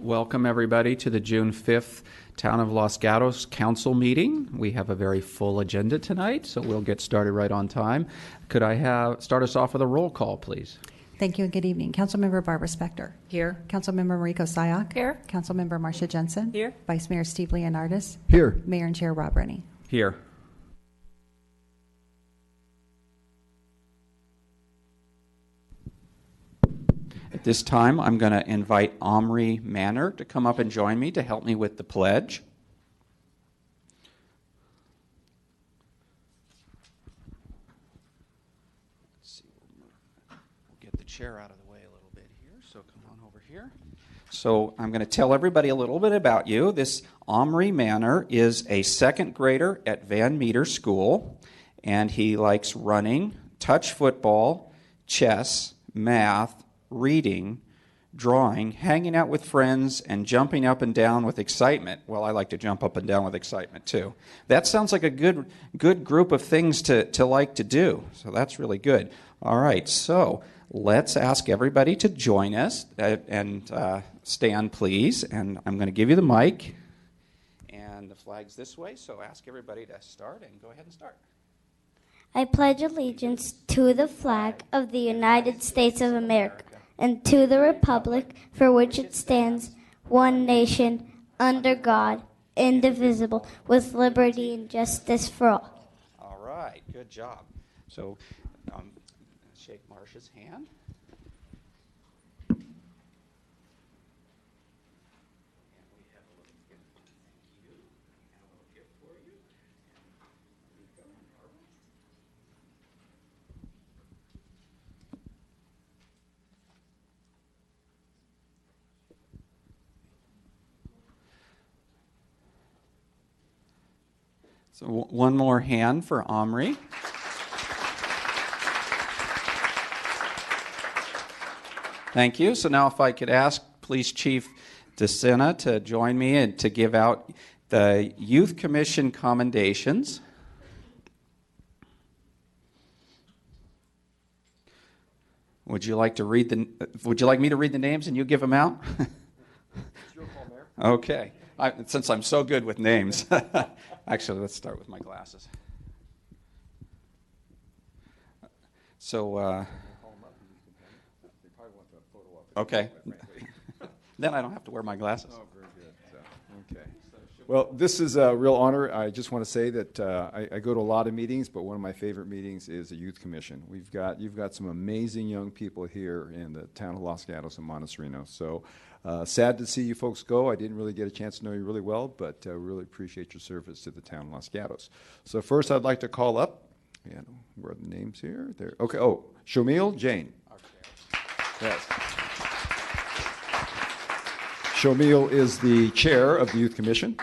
Welcome, everybody, to the June 5th Town of Los Gatos Council meeting. We have a very full agenda tonight, so we'll get started right on time. Could I start us off with a roll call, please? Thank you and good evening. Councilmember Barbara Spector. Here. Councilmember Mariko Sayak. Here. Councilmember Marcia Jensen. Here. Vice Mayor Steve Leonardis. Here. Mayor and Chair Rob Rennie. Here. At this time, I'm going to invite Omri Manor to come up and join me to help me with the pledge. Let's see, we'll get the chair out of the way a little bit here, so come on over here. So I'm going to tell everybody a little bit about you. This Omri Manor is a second grader at Van Meter School, and he likes running, touch football, chess, math, reading, drawing, hanging out with friends, and jumping up and down with excitement. Well, I like to jump up and down with excitement, too. That sounds like a good group of things to like to do, so that's really good. All right, so let's ask everybody to join us, and stand, please, and I'm going to give you the mic, and the flag's this way, so ask everybody to start, and go ahead and start. I pledge allegiance to the flag of the United States of America and to the republic for which it stands, one nation, under God, indivisible, with liberty and justice for all. All right, good job. So, shake Marcia's hand. So one more hand for Omri. Thank you. So now if I could ask Police Chief DeSena to join me and to give out the Youth Commission commendations. Would you like me to read the names and you give them out? It's your call, Mayor. Okay. Since I'm so good with names. Actually, let's start with my glasses. So, okay. Then I don't have to wear my glasses. Oh, very good. Okay. Well, this is a real honor. I just want to say that I go to a lot of meetings, but one of my favorite meetings is the Youth Commission. You've got some amazing young people here in the town of Los Gatos and Montesrino. So sad to see you folks go. I didn't really get a chance to know you really well, but really appreciate your service to the town of Los Gatos. So first, I'd like to call up. Where are the names here? There. Okay. Oh, Shamil Jain. Yes. Shamil is the chair of the Youth Commission.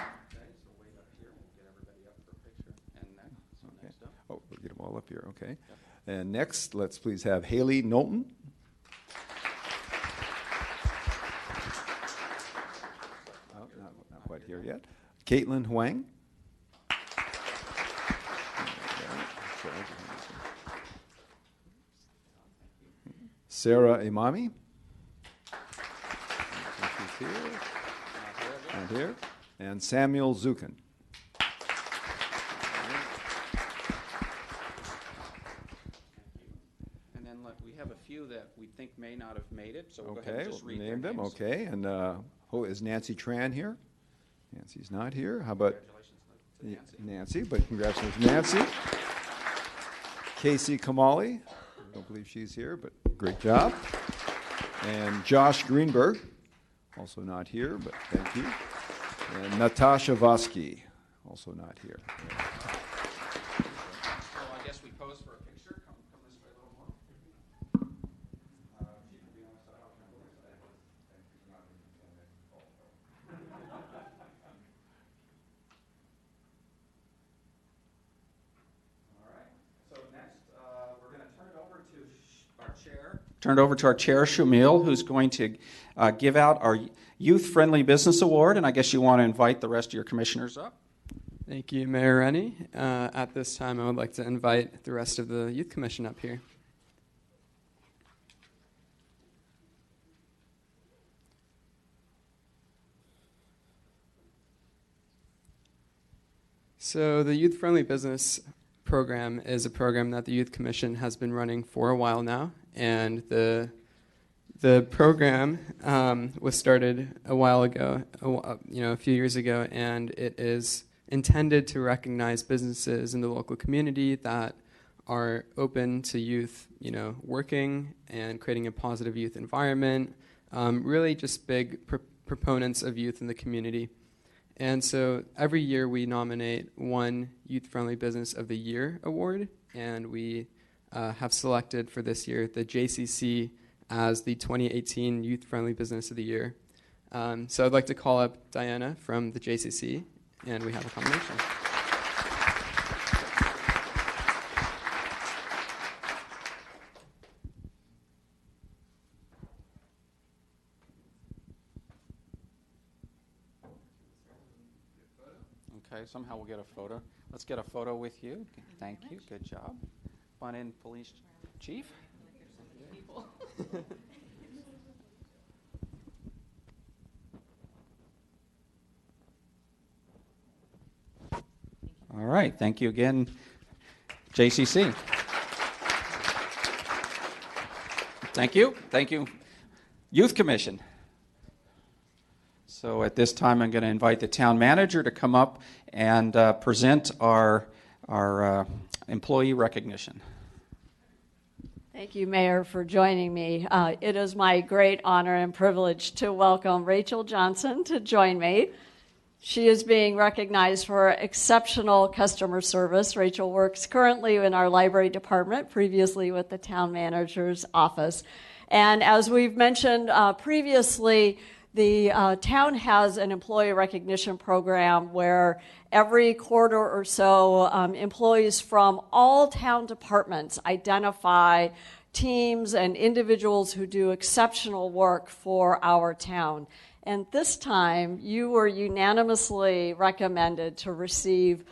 Oh, we'll get them all up here, okay. And next, let's please have Haley Knowlton. Oh, not quite here yet. Caitlin Huang. Sarah Imami. Here. And here. And Samuel Zukin. And then we have a few that we think may not have made it, so we'll go ahead and just read name their them. names. Okay, and is Nancy Tran here? Nancy's not here. How about Nancy? But congratulations, Nancy. Casey Kamali. I don't believe she's here, but great job. And Josh Greenberg. Also not here, but thank you. And Natasha Vosky, also not here. So I guess we pose for a picture. Come this way a little more. She can be on the side. I'll come over this All right. So next, we're going to turn it over to our chair. Turn it over to our chair, Shamil, who's going to give out our Youth Friendly Business Award, and I guess you want to invite the rest of your commissioners up. Thank you, Mayor Rennie. At this time, I would like to invite the rest of the Youth Commission up here. So the Youth Friendly Business Program is a program that the Youth Commission has been running for a while now, and the program was started a while ago, a few years ago, and it is intended to recognize businesses in the local community that are open to youth, working and creating a positive youth environment, really just big proponents of youth in the community. And so every year we nominate one Youth Friendly Business of the Year award, and we have selected for this year the JCC as the 2018 Youth Friendly Business of the Year. So I'd like to call up Diana from the JCC, and we have a combination. Okay, somehow we'll get a photo. Let's get a photo with you. Thank you. Good job. Come on in, Police Chief. All right. Thank you again, JCC. Thank you. Thank you, Youth Commission. So at this time, I'm going to invite the town manager to come up and present our employee recognition. Thank you, Mayor, for joining me. It is my great honor and privilege to welcome Rachel Johnson to join me. She is being recognized for exceptional customer service. Rachel works currently in our library department, previously with the town manager's office. And as we've mentioned previously, the town has an employee recognition program where every quarter or so, employees from all town departments identify teams and individuals who do exceptional work for our town. And this time, you were unanimously recommended to receive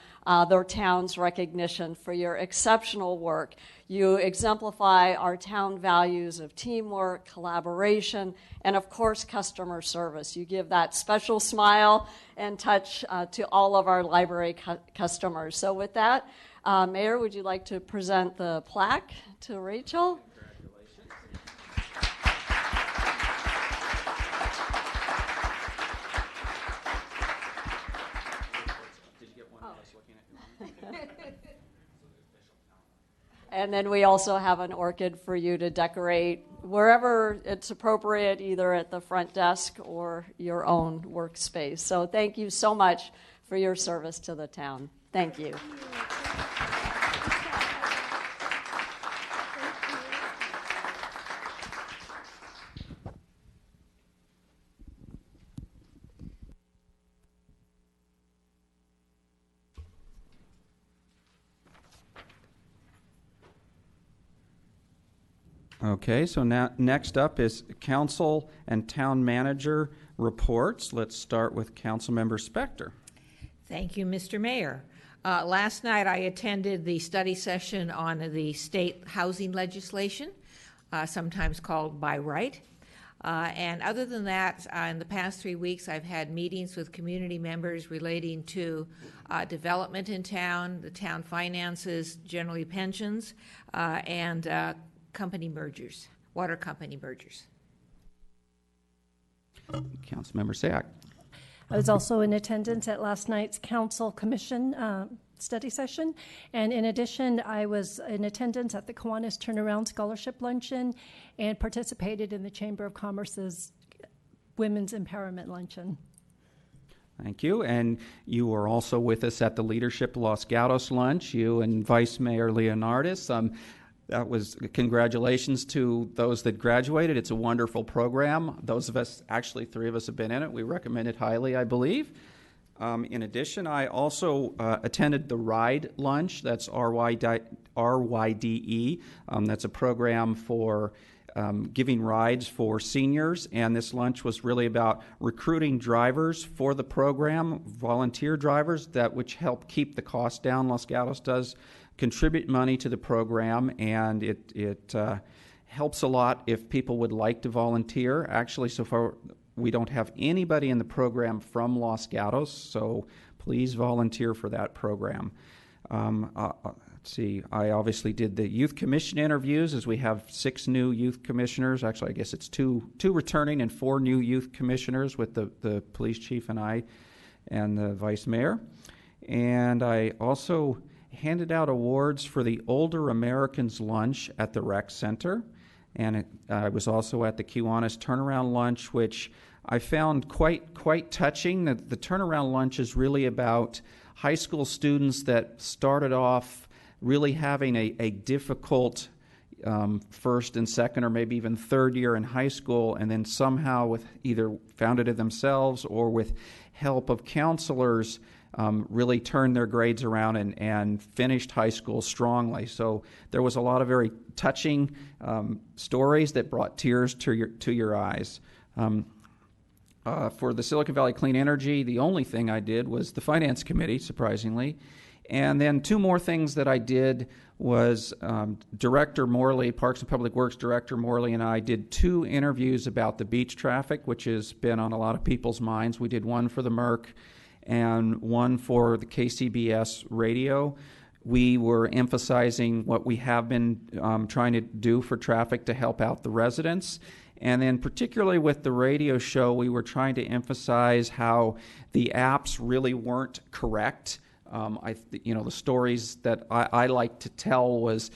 their town's recognition for your exceptional work. You exemplify our town values of teamwork, collaboration, and of course, customer service. You give that special smile and touch to all of our library customers. So with that, Mayor, would you like to present the plaque to Rachel? And then we also have an orchid for you to decorate wherever it's appropriate, either at the front desk or your own workspace. So thank you so much for your service to the town. Thank you. Okay, so now next up is council and town manager reports. Let's start with Councilmember Spector. Thank you, Mr. Mayor. Last night I attended the study session on the state housing legislation, sometimes called by right. And other than that, in the past 3 weeks, I've had meetings with community members relating to development in town, the town finances, generally pensions, and company mergers, water company mergers. Councilmember Sayak. I was also in attendance at last night's Council Commission study session. And in addition, I was in attendance at the Kiwanis Turnaround Scholarship Luncheon and participated in the Chamber of Commerce's Women's Empowerment Luncheon. Thank you. And you were also with us at the Leadership Los Gatos lunch, you and Vice Mayor Leonardis. That was congratulations to those that graduated. It's a wonderful program. Those of us, actually 3 of us have been in it. We recommend it highly, I believe. In addition, I also attended the RIDE lunch. That's RYDE. That's a program for giving rides for seniors. And this lunch was really about recruiting drivers for the program, volunteer drivers, which help keep the cost down. Los Gatos does contribute money to the program, and it helps a lot if people would like to volunteer. Actually, so far we don't have anybody in the program from Los Gatos, so please volunteer for that program. Let's see, I obviously did the youth commission interviews, as we have 6 new youth commissioners. Actually, I guess it's two returning and 4 new youth commissioners with the police chief and I and the vice mayor. And I also handed out awards for the Older Americans Lunch at the Rec Center. And I was also at the Kiwanis Turnaround Lunch, which I found quite touching. The turnaround lunch is really about high school students that started off really having a difficult first and second or maybe even third year in high school, and then somehow with either found it themselves or with help of counselors really turned their grades around and finished high school strongly. So there was a lot of very touching stories that brought tears to your eyes. For the Silicon Valley Clean Energy, the only thing I did was the Finance Committee, surprisingly. And then 2 more things that I did was Director Morley, Parks and Public Works Director Morley, and I did 2 interviews about the beach traffic, which has been on a lot of people's minds. We did one for the Merc and one for the KCBS radio. We were emphasizing what we have been trying to do for traffic to help out the residents. And then particularly with the radio show, we were trying to emphasize how the apps really weren't correct. The stories that I like to tell was,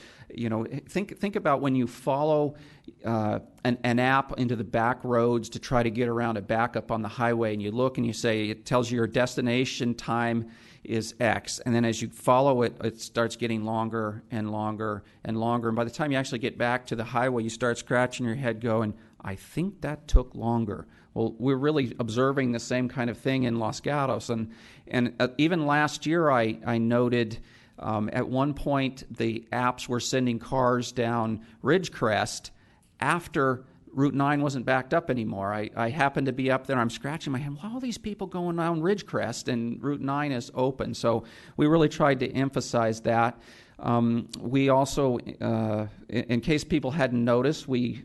think about when you follow an app into the back roads to try to get around a backup on the highway, and you look and you say it tells you your destination time is X, and then as you follow it, it starts getting longer and longer and longer, and by the time you actually get back to the highway, you start scratching your head going, I think that took longer. Well, we're really observing the same kind of thing in Los Gatos. And even last year I noted at one point the apps were sending cars down Ridgecrest after Route 9 wasn't backed up anymore. I happened to be up there. I'm scratching my head. Why are all these people going down Ridgecrest and Route 9 is open? So we really tried to emphasize that. We also, in case people hadn't noticed, we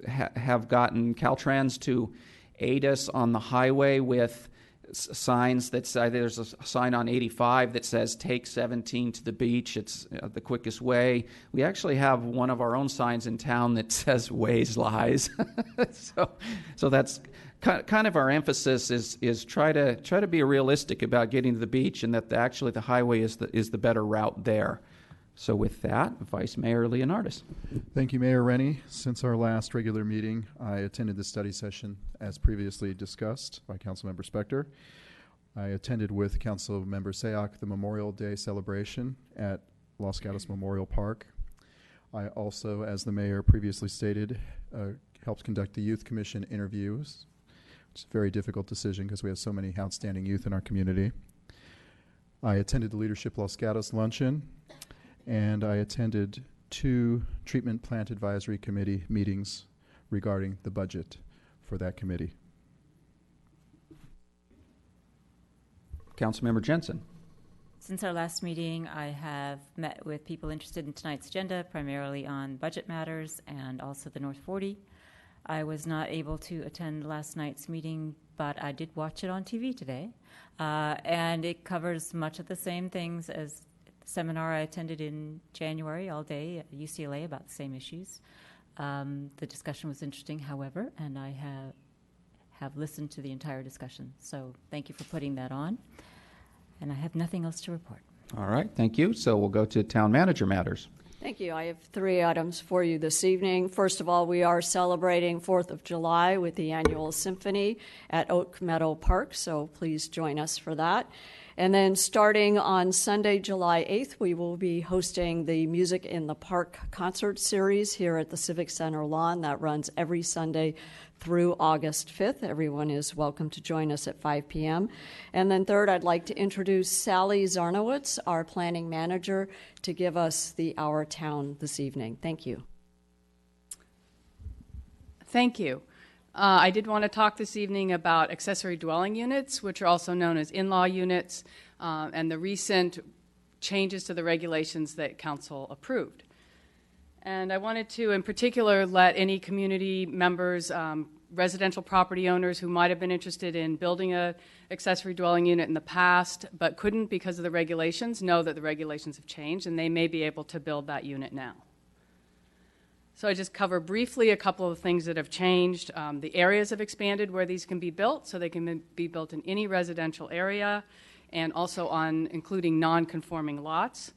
have gotten Caltrans to aid us on the highway with signs that say, there's a sign on 85 that says take 17 to the beach, it's the quickest way. We actually have one of our own signs in town that says Waze lies. so that's kind of our emphasis is try to be realistic about getting to the beach, and that actually the highway is the better route there. So with that, Vice Mayor Leonardis. Thank you, Mayor Rennie. Since our last regular meeting, I attended the study session as previously discussed by Councilmember Spector. I attended with Councilmember Sayoc the Memorial Day celebration at Los Gatos Memorial Park. I also, as the mayor previously stated, helped conduct the Youth Commission interviews, which is a very difficult decision because we have so many outstanding youth in our community. I attended the Leadership Los Gatos luncheon, and I attended 2 treatment plant advisory committee meetings regarding the budget for that committee. Councilmember Jensen. Since our last meeting, I have met with people interested in tonight's agenda, primarily on budget matters and also the North 40. I was not able to attend last night's meeting, but I did watch it on TV today, and it covers much of the same things as seminar I attended in January all day at UCLA about the same issues. The discussion was interesting, however, and I have listened to the entire discussion. So thank you for putting that on. And I have nothing else to report. All right, thank you. So we'll go to Town Manager Matters. Thank you. I have 3 items for you this evening. First of all, we are celebrating 4th of July with the annual symphony at Oak Meadow Park, so please join us for that. And then starting on Sunday, July 8th, we will be hosting the Music in the Park concert series here at the Civic Center lawn. That runs every Sunday through August 5th. Everyone is welcome to join us at 5 p.m. And then third, I'd like to introduce Sally Zarnowitz, our planning manager, to give us the Our Town this evening. Thank you. Thank you. I did want to talk this evening about accessory dwelling units, which are also known as in-law units, and the recent changes to the regulations that Council approved. And I wanted to, in particular, let any community members residential property owners who might have been interested in building a accessory dwelling unit in the past but couldn't because of the regulations know that the regulations have changed and they may be able to build that unit now. So I just cover briefly a couple of things that have changed. The areas have expanded where these can be built, so they can be built in any residential area and also on including non-conforming lots.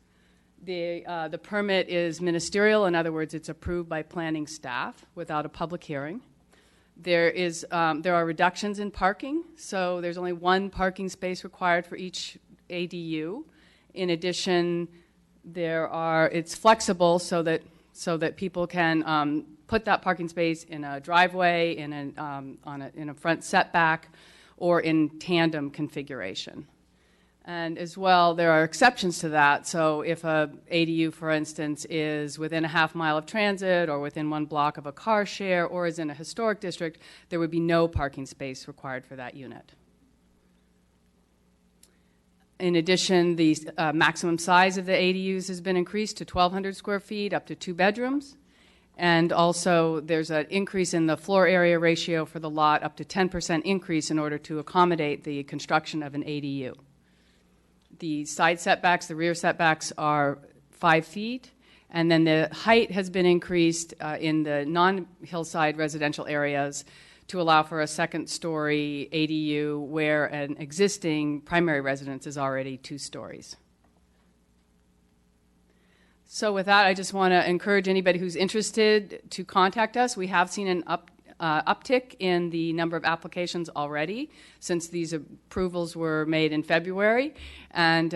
The permit is ministerial. In other words, it's approved by planning staff without a public hearing. There are reductions in parking, so there's only one parking space required for each ADU. In addition, it's flexible so that people can put that parking space in a driveway, in a front setback, or in tandem configuration. And as well, there are exceptions to that. So if a ADU, for instance, is within a half mile of transit or within 1 block of a car share or is in a historic district, there would be no parking space required for that unit. In addition, the maximum size of the ADUs has been increased to 1,200 square feet, up to 2 bedrooms. And also, there's an increase in the floor area ratio for the lot, up to 10% increase in order to accommodate the construction of an ADU. The side setbacks, the rear setbacks are 5 feet, and then the height has been increased in the non-hillside residential areas to allow for a second-story ADU where an existing primary residence is already 2 stories. So with that, I just want to encourage anybody who's interested to contact us. We have seen an uptick in the number of applications already since these approvals were made in February. And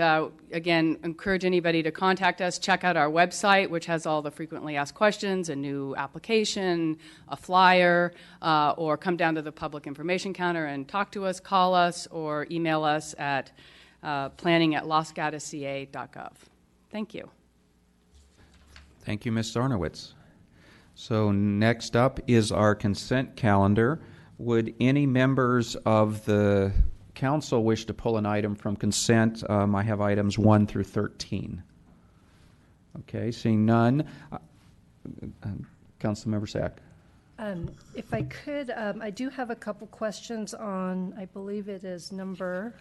again, encourage anybody to contact us. Check out our website, which has all the frequently asked questions, a new application, a flyer, or come down to the public information counter and talk to us, call us, or email us at planning@losgattaca.gov. Thank you. Thank you, Ms. Zarnowitz. So next up is our consent calendar. Would any members of the council wish to pull an item from consent? I have items 1 through 13. Okay, seeing none. Councilmember Sack. If I could, I do have a couple questions on, I believe it is number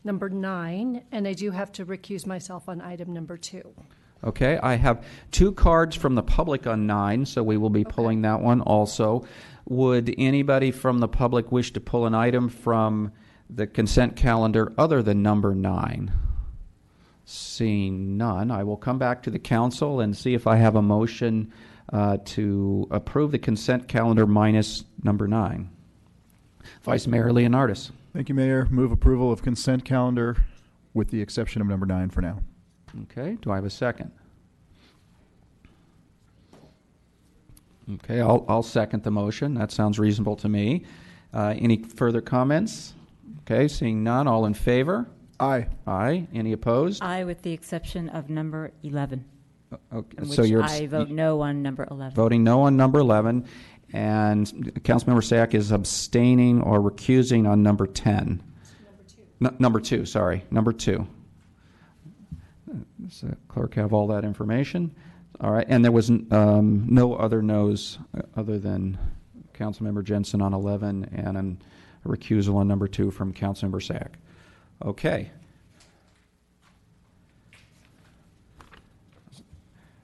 9, and I do have to recuse myself on item number 2. Okay, I have 2 cards from the public on 9, so we will be pulling that one also. Would anybody from the public wish to pull an item from the consent calendar other than number 9? Seeing none, I will come back to the council and see if I have a motion to approve the consent calendar minus number 9. Vice Mayor Leonardis. Thank you, Mayor. Move approval of consent calendar with the exception of number 9 for now. Okay, do I have a second? Okay, I'll second the motion. That sounds reasonable to me. Any further comments? Okay, seeing none, all in favor? Aye. Aye. Any opposed? Aye, with the exception of number 11. Okay, In so which you're I vote no on number 11. voting no on number 11, and Councilmember Sack is abstaining or recusing on number 10. Number 2, sorry. Number 2. Does the clerk have all that information? All right, and there was no other no's other than Councilmember Jensen on 11 and a recusal on number 2 from Councilmember Sack. Okay.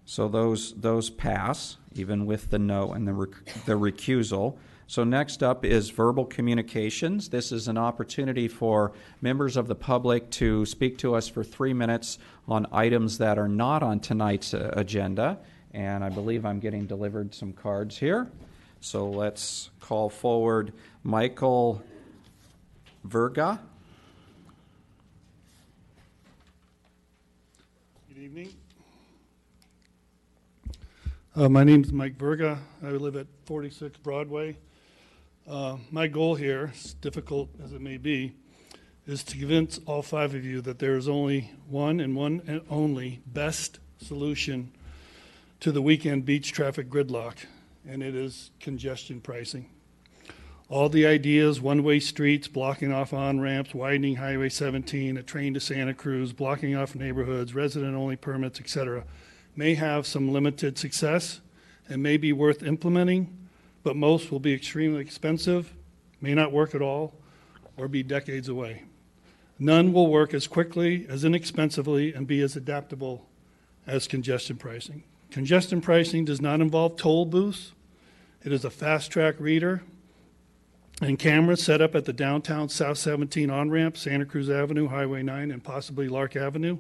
So those pass, even with the no and the recusal. So next up is verbal communications. This is an opportunity for members of the public to speak to us for 3 minutes on items that are not on tonight's agenda. And I believe I'm getting delivered some cards here. So let's call forward Michael Verga. Good evening. My name is Mike Verga. I live at 46 Broadway. My goal here, as difficult as it may be, is to convince all 5 of you that there is only one and only best solution to the weekend beach traffic gridlock, and it is congestion pricing. All the ideas, one-way streets, blocking off on-ramps, widening Highway 17, a train to Santa Cruz, blocking off neighborhoods, resident-only permits, etc., may have some limited success and may be worth implementing, but most will be extremely expensive, may not work at all, or be decades away. None will work as quickly, as inexpensively, and be as adaptable as congestion pricing. Congestion pricing does not involve toll booths. It is a fast-track reader and cameras set up at the downtown South 17 on-ramp, Santa Cruz Avenue, Highway 9, and possibly Lark Avenue.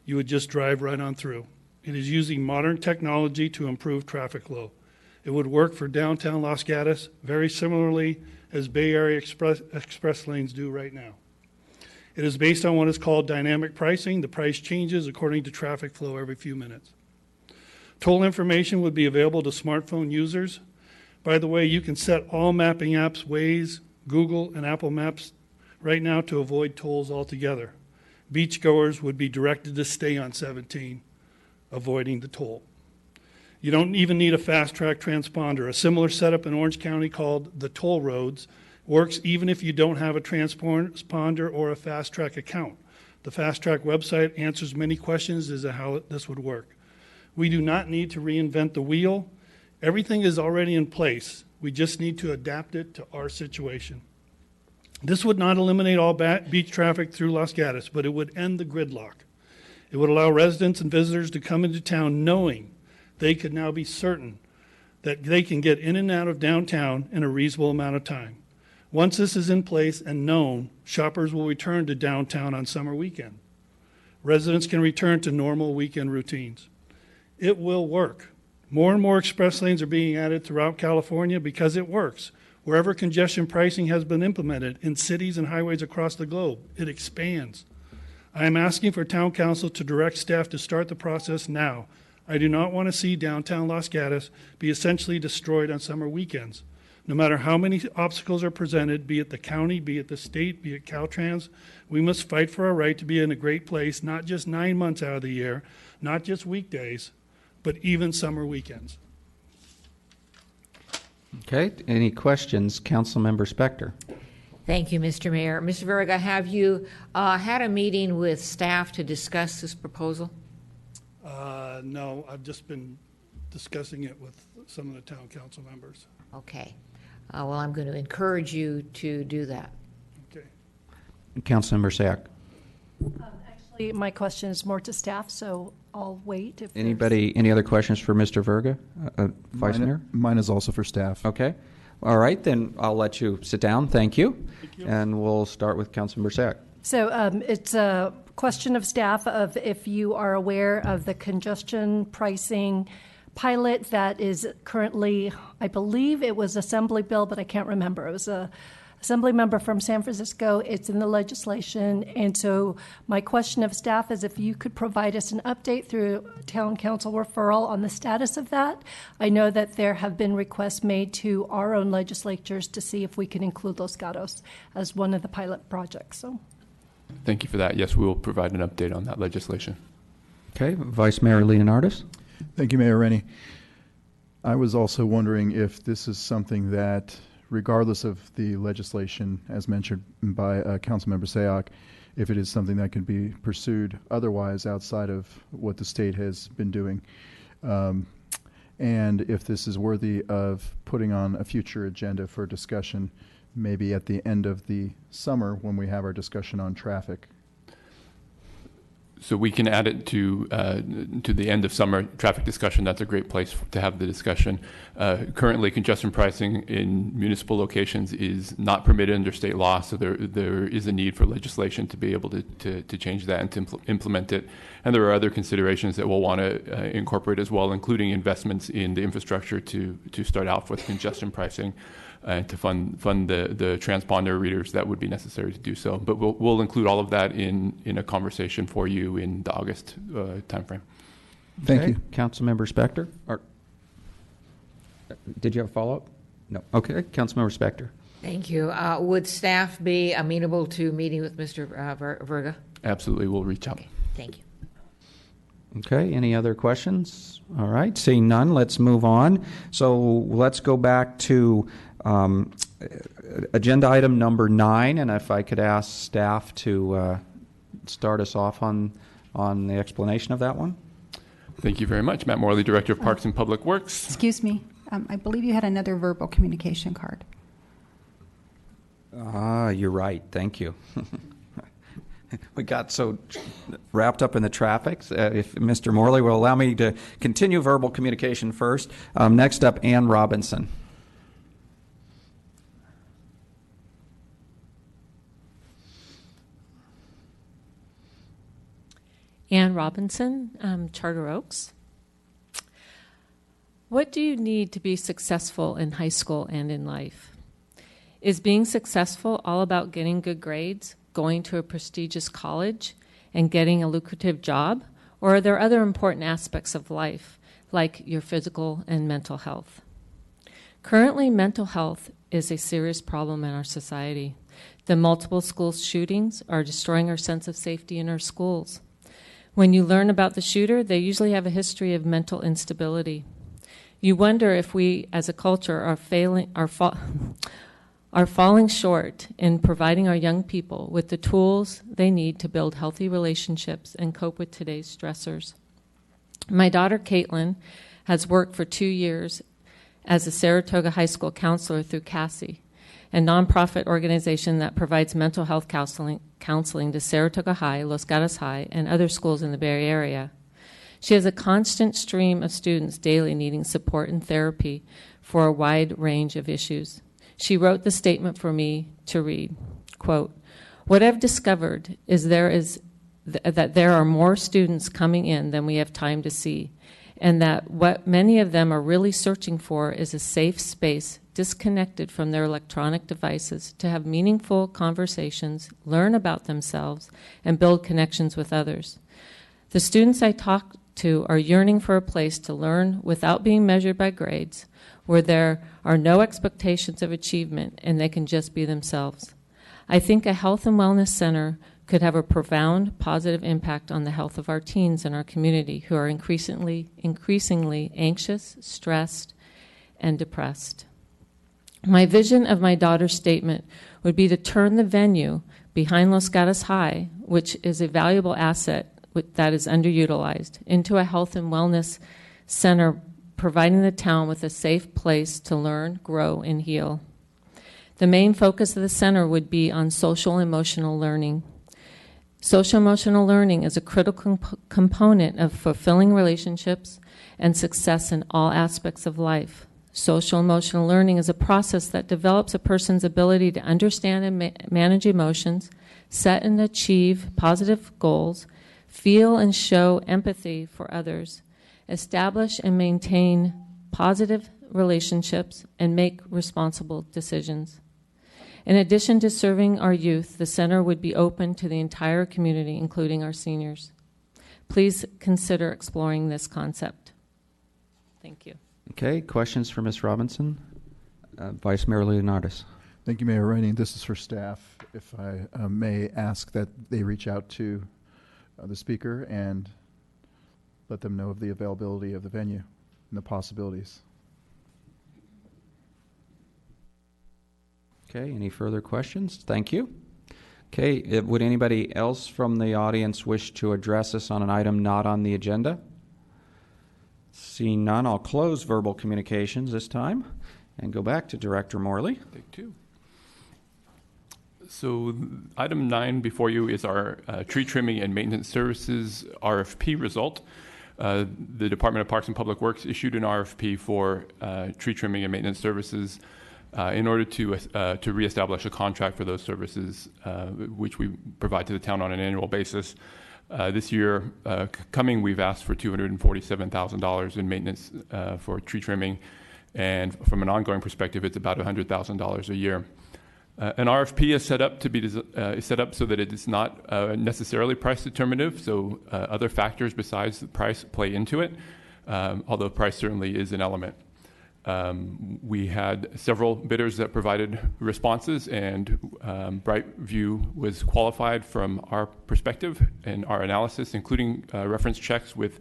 You would just drive right on through. It is using modern technology to improve traffic flow. It would work for downtown Los Gatos very similarly as Bay Area express lanes do right now. It is based on what is called dynamic pricing. The price changes according to traffic flow every few minutes. Toll information would be available to smartphone users. By the way, you can set all mapping apps, Waze, Google, and Apple Maps right now to avoid tolls altogether. Beachgoers would be directed to stay on 17, avoiding the toll. You don't even need a fast-track transponder. A similar setup in Orange County called the Toll Roads works even if you don't have a transponder or a fast-track account. The fast-track website answers many questions as to how this would work. We do not need to reinvent the wheel. Everything is already in place. We just need to adapt it to our situation. This would not eliminate all beach traffic through Los Gatos, but it would end the gridlock. It would allow residents and visitors to come into town knowing they could now be certain that they can get in and out of downtown in a reasonable amount of time. Once this is in place and known, shoppers will return to downtown on summer weekend. Residents can return to normal weekend routines. It will work. More and more express lanes are being added throughout California because it works. Wherever congestion pricing has been implemented in cities and highways across the globe, it expands. I am asking for Town Council to direct staff to start the process now. I do not want to see downtown Los Gatos be essentially destroyed on summer weekends. No matter how many obstacles are presented, be it the county, be it the state, be it Caltrans, we must fight for our right to be in a great place, not just 9 months out of the year, not just weekdays, but even summer weekends. Okay, any questions? Councilmember Spector. Thank you, Mr. Mayor. Mr. Verga, have you had a meeting with staff to discuss this proposal? No, I've just been discussing it with some of the town council members. Okay. Well, I'm going to encourage you to do that. Okay. Councilmember Sack. Actually, my question is more to staff, so I'll wait. If Anybody, any other questions for Mr. Verga? Vice Mayor? Mine is also for staff. Okay. All right, then I'll let you sit down. Thank you. And we'll start with Councilmember Sack. So it's a question of staff of if you are aware of the congestion pricing pilot that is currently, I believe it was Assembly bill, but I can't remember. It was a Assembly member from San Francisco. It's in the legislation. And so my question of staff is if you could provide us an update through town council referral on the status of that. I know that there have been requests made to our own legislatures to see if we can include Los Gatos as one of the pilot projects. So. Thank you for that. Yes, we will provide an update on that legislation. Okay, Vice Mayor Leonardis. Thank you, Mayor Rennie. I was also wondering if this is something that, regardless of the legislation, as mentioned by Councilmember Sayoc, if it is something that can be pursued otherwise outside of what the state has been doing, and if this is worthy of putting on a future agenda for discussion, maybe at the end of the summer when we have our discussion on traffic. So we can add it to the end of summer traffic discussion. That's a great place to have the discussion. Currently, congestion pricing in municipal locations is not permitted under state law, so there is a need for legislation to be able to change that and to implement it. And there are other considerations that we'll want to incorporate as well, including investments in the infrastructure to start off with congestion pricing. To fund the transponder readers that would be necessary to do so. But we'll include all of that in a conversation for you in the August timeframe. Thank you. Councilmember Spector? Or, did you have a follow-up? No. Okay, Councilmember Spector. Thank you. Would staff be amenable to meeting with Mr. Verga? Absolutely, we'll reach out. Okay. Thank you. Okay, any other questions? All right, seeing none, let's move on. So let's go back to agenda item number 9, and if I could ask staff to start us off on the explanation of that one. Thank you very much. Matt Morley, Director of Parks and Public Works. Excuse me. I believe you had another verbal communication card. You're right. Thank you. We got so wrapped up in the traffic. If Mr. Morley will allow me to continue verbal communication first. Next up, Ann Robinson. Ann Robinson, Charter Oaks. What do you need to be successful in high school and in life? Is being successful all about getting good grades, going to a prestigious college, and getting a lucrative job? Or are there other important aspects of life, like your physical and mental health? Currently, mental health is a serious problem in our society. The multiple school shootings are destroying our sense of safety in our schools. When you learn about the shooter, they usually have a history of mental instability. You wonder if we, as a culture, are falling short in providing our young people with the tools they need to build healthy relationships and cope with today's stressors. My daughter, Caitlin, has worked for 2 years as a Saratoga High School counselor through CASI, a nonprofit organization that provides mental health counseling to Saratoga High, Los Gatos High, and other schools in the Bay Area. She has a constant stream of students daily needing support and therapy for a wide range of issues. She wrote the statement for me to read, quote, "What I've discovered is that there are more students coming in than we have time to see, and that what many of them are really searching for is a safe space disconnected from their electronic devices to have meaningful conversations, learn about themselves, and build connections with others. The students I talk to are yearning for a place to learn without being measured by grades, where there are no expectations of achievement and they can just be themselves. I think a health and wellness center could have a profound positive impact on the health of our teens in our community who are increasingly anxious, stressed, and depressed. My vision of my daughter's statement would be to turn the venue behind Los Gatos High, which is a valuable asset that is underutilized, into a health and wellness center, providing the town with a safe place to learn, grow, and heal. The main focus of the center would be on social-emotional learning. Social-emotional learning is a critical component of fulfilling relationships and success in all aspects of life. Social-emotional learning is a process that develops a person's ability to understand and manage emotions, set and achieve positive goals, feel and show empathy for others, establish and maintain positive relationships, and make responsible decisions. In addition to serving our youth, the center would be open to the entire community, including our seniors. Please consider exploring this concept. Thank you. Okay, questions for Ms. Robinson? Vice Mayor Leonardis. Thank you, Mayor Rainey. This is for staff. If I may ask that they reach out to the speaker and let them know of the availability of the venue and the possibilities. Okay, any further questions? Thank you. Okay, would anybody else from the audience wish to address us on an item not on the agenda? Seeing none, I'll close verbal communications this time and go back to Director Morley. Take two. So item 9 before you is our tree trimming and maintenance services RFP result. The Department of Parks and Public Works issued an RFP for tree trimming and maintenance services in order to reestablish a contract for those services, which we provide to the town on an annual basis. This year coming, we've asked for $247,000 in maintenance for tree trimming, and from an ongoing perspective, it's about $100,000 a year. An RFP is set up so that it is not necessarily price determinative, so other factors besides the price play into it, although price certainly is an element. We had several bidders that provided responses, and Brightview was qualified from our perspective and our analysis, including reference checks with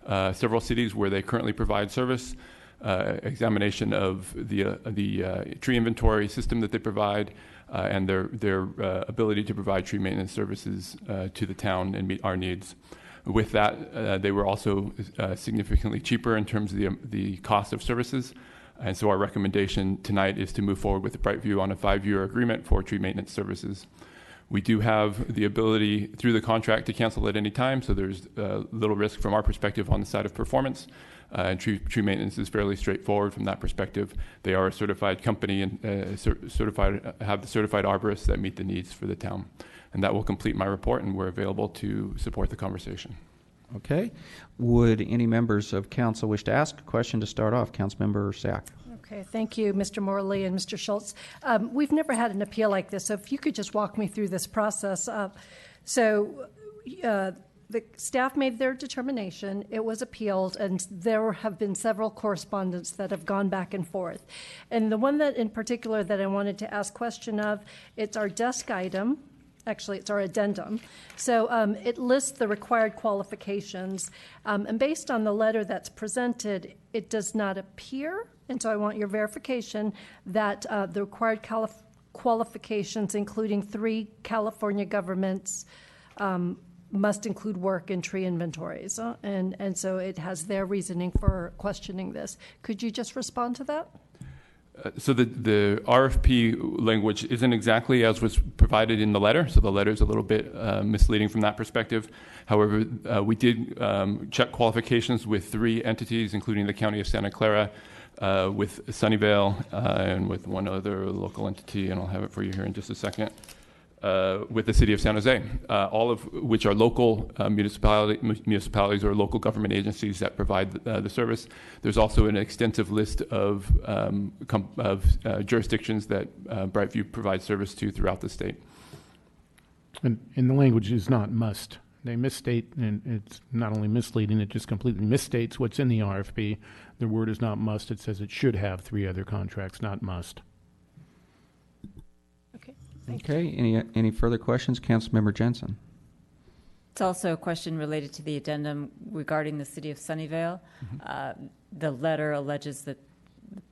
several cities where they currently provide service, examination of the tree inventory system that they provide, and their ability to provide tree maintenance services to the town and meet our needs. With that, they were also significantly cheaper in terms of the cost of services. And so our recommendation tonight is to move forward with Brightview on a 5-year agreement for tree maintenance services. We do have the ability through the contract to cancel at any time, so there's little risk from our perspective on the side of performance. And tree maintenance is fairly straightforward from that perspective. They are a certified company and have the certified arborists that meet the needs for the town. And that will complete my report, and we're available to support the conversation. Okay. Would any members of council wish to ask a question to start off? Councilmember Sack. Okay, thank you, Mr. Morley and Mr. Schultz. We've never had an appeal like this, so if you could just walk me through this process. The staff made their determination, it was appealed, and there have been several correspondence that have gone back and forth. And the one that in particular that I wanted to ask question of, it's our desk item. Actually, it's our addendum. So it lists the required qualifications, and based on the letter that's presented, it does not appear, and so I want your verification that the required qualifications, including 3 California governments, must include work in tree inventories, and so it has their reasoning for questioning this. Could you just respond to that? So the RFP language isn't exactly as was provided in the letter, so the letter is a little bit misleading from that perspective. However, we did check qualifications with 3 entities, including the County of Santa Clara, with Sunnyvale, and with one other local entity, and I'll have it for you here in just a second. With the City of San Jose, all of which are local municipalities or local government agencies that provide the service. There's also an extensive list of jurisdictions that Brightview provides service to throughout the state. And the language is not must. They misstate, and it's not only misleading, it just completely misstates what's in the RFP. The word is not must. It says it should have 3 other contracts, not must. Okay. Any further questions? Councilmember Jensen. It's also a question related to the addendum regarding the city of Sunnyvale. The letter alleges that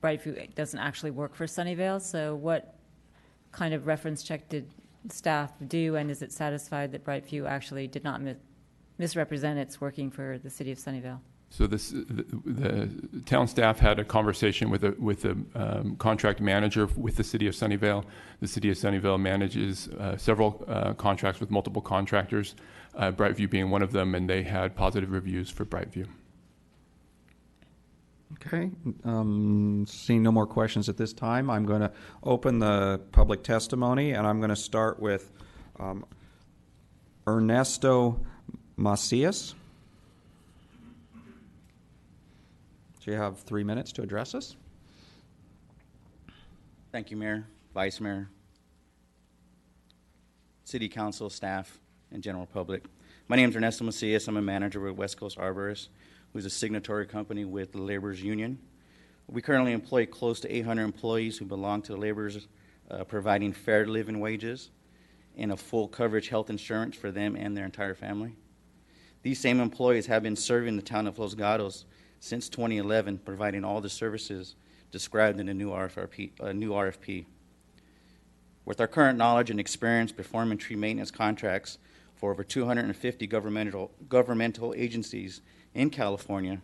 Brightview doesn't actually work for Sunnyvale, so what kind of reference check did staff do, and is it satisfied that Brightview actually did not misrepresent its working for the city of Sunnyvale? So the town staff had a conversation with the contract manager with the City of Sunnyvale. The City of Sunnyvale manages several contracts with multiple contractors, Brightview being one of them, and they had positive reviews for Brightview. Okay. Seeing no more questions at this time, I'm going to open the public testimony, and I'm going to start with Ernesto Macias. You have 3 minutes to address us. Thank you, Mayor, Vice Mayor, City Council, staff, and general public. My name is Ernesto Macias. I'm a manager with West Coast Arborists, who's a signatory company with the Laborers Union. We currently employ close to 800 employees who belong to the laborers, providing fair living wages and a full coverage health insurance for them and their entire family. These same employees have been serving the town of Los Gatos since 2011, providing all the services described in the new RFP. With our current knowledge and experience performing tree maintenance contracts for over 250 governmental agencies in California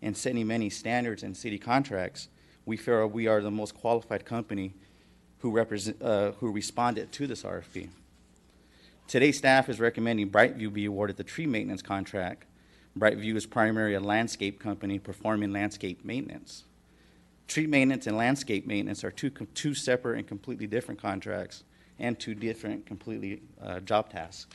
and setting many standards and city contracts, we feel we are the most qualified company who responded to this RFP. Today's staff is recommending Brightview be awarded the tree maintenance contract. Brightview is primarily a landscape company performing landscape maintenance. Tree maintenance and landscape maintenance are two separate and completely different contracts and 2 different completely job tasks.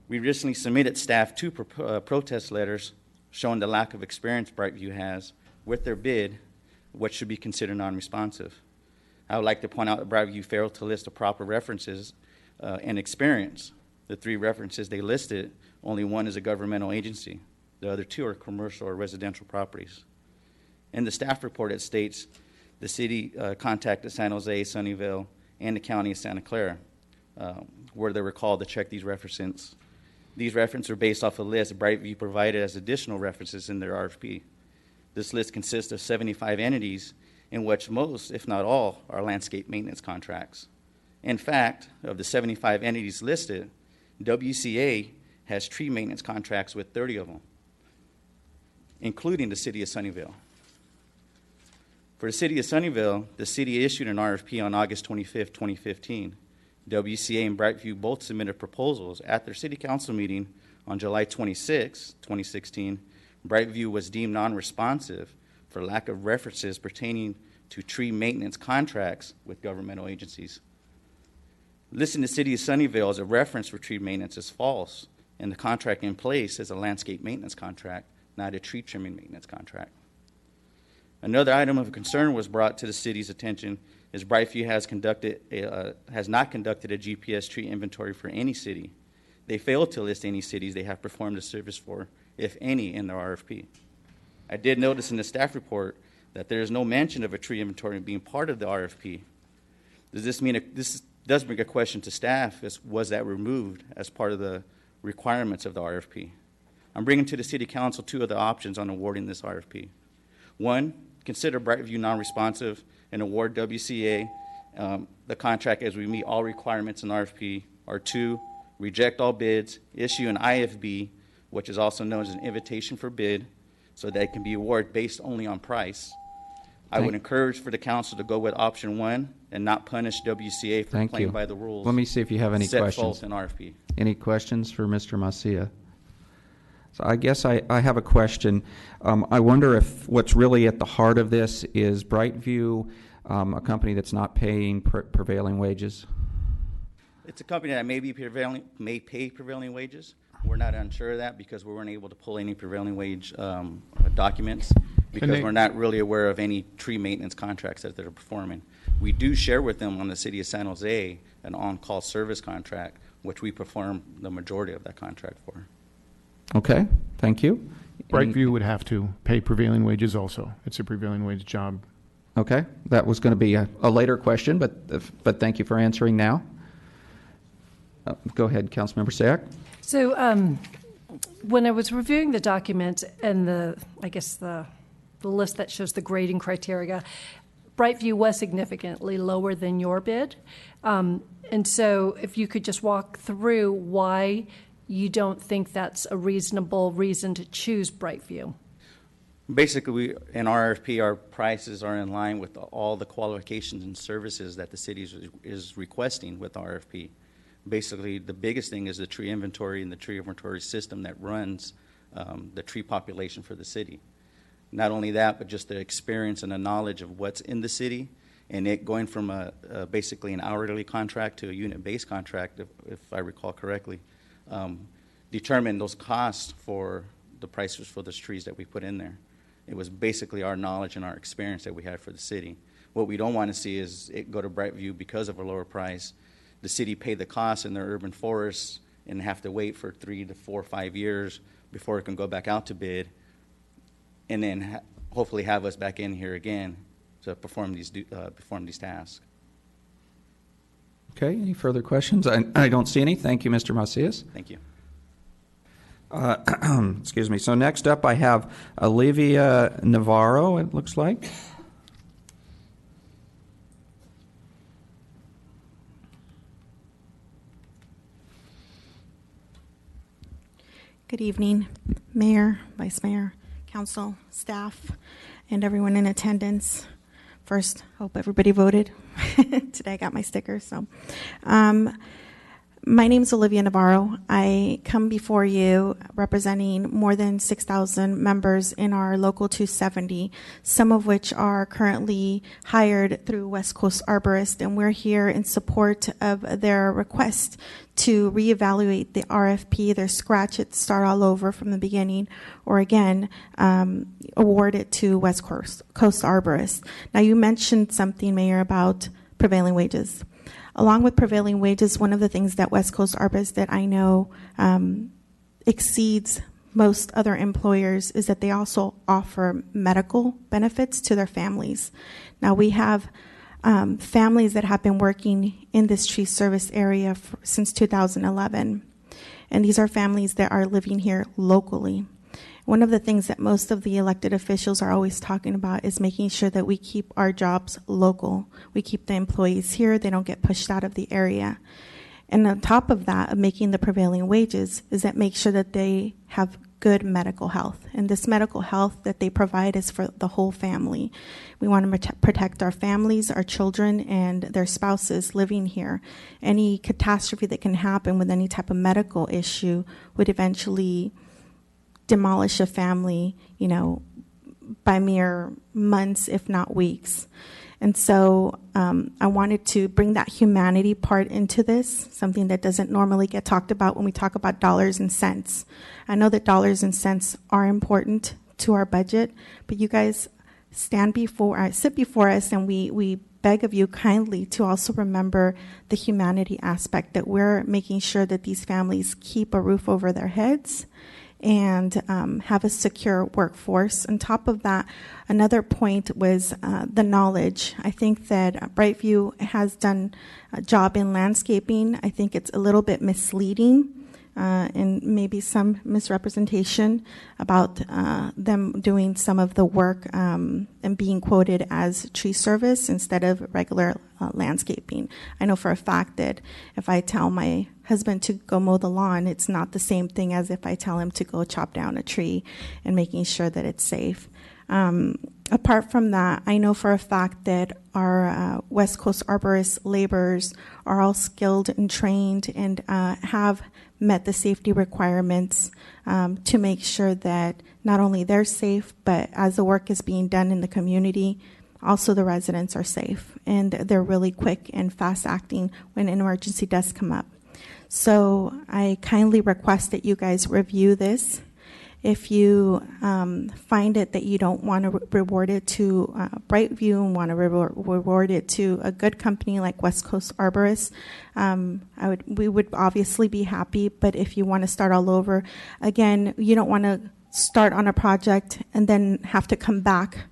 We recently submitted staff 2 protest letters showing the lack of experience Brightview has with their bid, what should be considered non-responsive. I would like to point out that Brightview failed to list the proper references and experience. The 3 references they listed, only 1 is a governmental agency. The other 2 are commercial or residential properties. In the staff report, it states the city contacted San Jose, Sunnyvale, and the county of Santa Clara, where they were called to check these references. These references are based off a list Brightview provided as additional references in their RFP. This list consists of 75 entities, in which most, if not all, are landscape maintenance contracts. In fact, of the 75 entities listed, WCA has tree maintenance contracts with 30 of them, including the city of Sunnyvale. For the city of Sunnyvale, the city issued an RFP on August 25, 2015. WCA and Brightview both submitted proposals. At their city council meeting on July 26, 2016, Brightview was deemed non-responsive for lack of references pertaining to tree maintenance contracts with governmental agencies. Listing the city of Sunnyvale as a reference for tree maintenance is false, and the contract in place is a landscape maintenance contract, not a tree trimming maintenance contract. Another item of concern was brought to the city's attention is Brightview has not conducted a GPS tree inventory for any city. They failed to list any cities they have performed a service for, if any, in their RFP. I did notice in the staff report that there is no mention of a tree inventory being part of the RFP. Does this mean this does bring a question to staff: was that removed as part of the requirements of the RFP? I'm bringing to the City Council two other options on awarding this RFP. One, consider Brightview non-responsive and award WCA the contract as we meet all requirements in RFP. Or two, reject all bids, issue an IFB, which is also known as an invitation for bid, so that it can be awarded based only on price. I would encourage for the council to go with option one and not punish WCA for playing by the rules. Let me see if you have any set questions. forth in RFP. Any questions for Mr. Macia? So I guess I have a question. I wonder if what's really at the heart of this is Brightview, a company that's not paying prevailing wages? It's a company that may pay prevailing wages. We're not unsure of that because we weren't able to pull any prevailing wage documents because we're not really aware of any tree maintenance contracts that they're performing. We do share with them on the City of San Jose an on-call service contract, which we perform the majority of that contract for. Okay, thank you. Brightview would have to pay prevailing wages also. It's a prevailing wage job. Okay, that was going to be a later question, but thank you for answering now. Go ahead, Councilmember Sayak. So when I was reviewing the document and the list that shows the grading criteria, Brightview was significantly lower than your bid. And so if you could just walk through why you don't think that's a reasonable reason to choose Brightview. Basically, in RFP, our prices are in line with all the qualifications and services that the city is requesting with RFP. Basically, the biggest thing is the tree inventory and the tree inventory system that runs the tree population for the city. Not only that, but just the experience and the knowledge of what's in the city, and it going from basically an hourly contract to a unit-based contract, if I recall correctly, determine those costs for the prices for those trees that we put in there. It was basically our knowledge and our experience that we had for the city. What we don't want to see is it go to Brightview because of a lower price. The city pay the costs in their urban forests and have to wait for 3 to 4 or 5 years before it can go back out to bid, and then hopefully have us back in here again to perform these tasks. Okay, any further questions? I don't see any. Thank you, Mr. Macias. Thank you. Excuse me. So next up I have Olivia Navarro, it looks like. Good evening, Mayor, Vice Mayor, Council, staff, and everyone in attendance. First, hope everybody voted. Today I got my sticker. So, my name is Olivia Navarro. I come before you representing more than 6,000 members in our Local 270, some of which are currently hired through West Coast Arborist, and we're here in support of their request to reevaluate the RFP, either scratch it, start all over from the beginning, or again, award it to West Coast Arborist. Now, you mentioned something, Mayor, about prevailing wages. Along with prevailing wages, one of the things that West Coast Arborist that I know exceeds most other employers is that they also offer medical benefits to their families. Now, we have families that have been working in this tree service area since 2011. And these are families that are living here locally. One of the things that most of the elected officials are always talking about is making sure that we keep our jobs local. We keep the employees here. They don't get pushed out of the area. And on top of that, of making the prevailing wages, is that make sure that they have good medical health. And this medical health that they provide is for the whole family. We want to protect our families, our children, and their spouses living here. Any catastrophe that can happen with any type of medical issue would eventually demolish a family, by mere months, if not weeks. And so I wanted to bring that humanity part into this, something that doesn't normally get talked about when we talk about dollars and cents. I know that dollars and cents are important to our budget, but you guys sit before us, and we beg of you kindly to also remember the humanity aspect, that we're making sure that these families keep a roof over their heads and have a secure workforce. On top of that, another point was the knowledge. I think that Brightview has done a job in landscaping. I think it's a little bit misleading and maybe some misrepresentation about them doing some of the work and being quoted as tree service instead of regular landscaping. I know for a fact that if I tell my husband to go mow the lawn, it's not the same thing as if I tell him to go chop down a tree and making sure that it's safe. Apart from that, I know for a fact that our West Coast Arborist laborers are all skilled and trained and have met the safety requirements to make sure that not only they're safe, but as the work is being done in the community, also the residents are safe. And they're really quick and fast acting when an emergency does come up. So I kindly request that you guys review this. If you find it that you don't want to reward it to Brightview and want to reward it to a good company like West Coast Arborists, we would obviously be happy. But if you want to start all over, again, you don't want to start on a project and then have to come back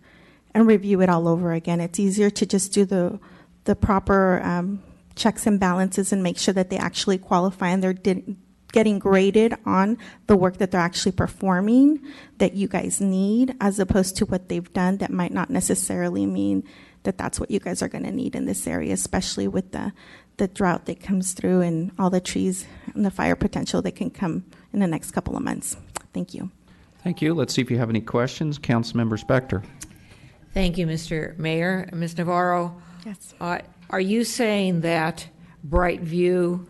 and review it all over again. It's easier to just do the proper checks and balances and make sure that they actually qualify and they're getting graded on the work that they're actually performing that you guys need, as opposed to what they've done that might not necessarily mean that that's what you guys are going to need in this area, especially with the drought that comes through and all the trees and the fire potential that can come in the next couple of months. Thank you. Thank you. Let's see if you have any questions. Councilmember Spector. Thank you, Mr. Mayor. Ms. Navarro, yes. Are you saying that Brightview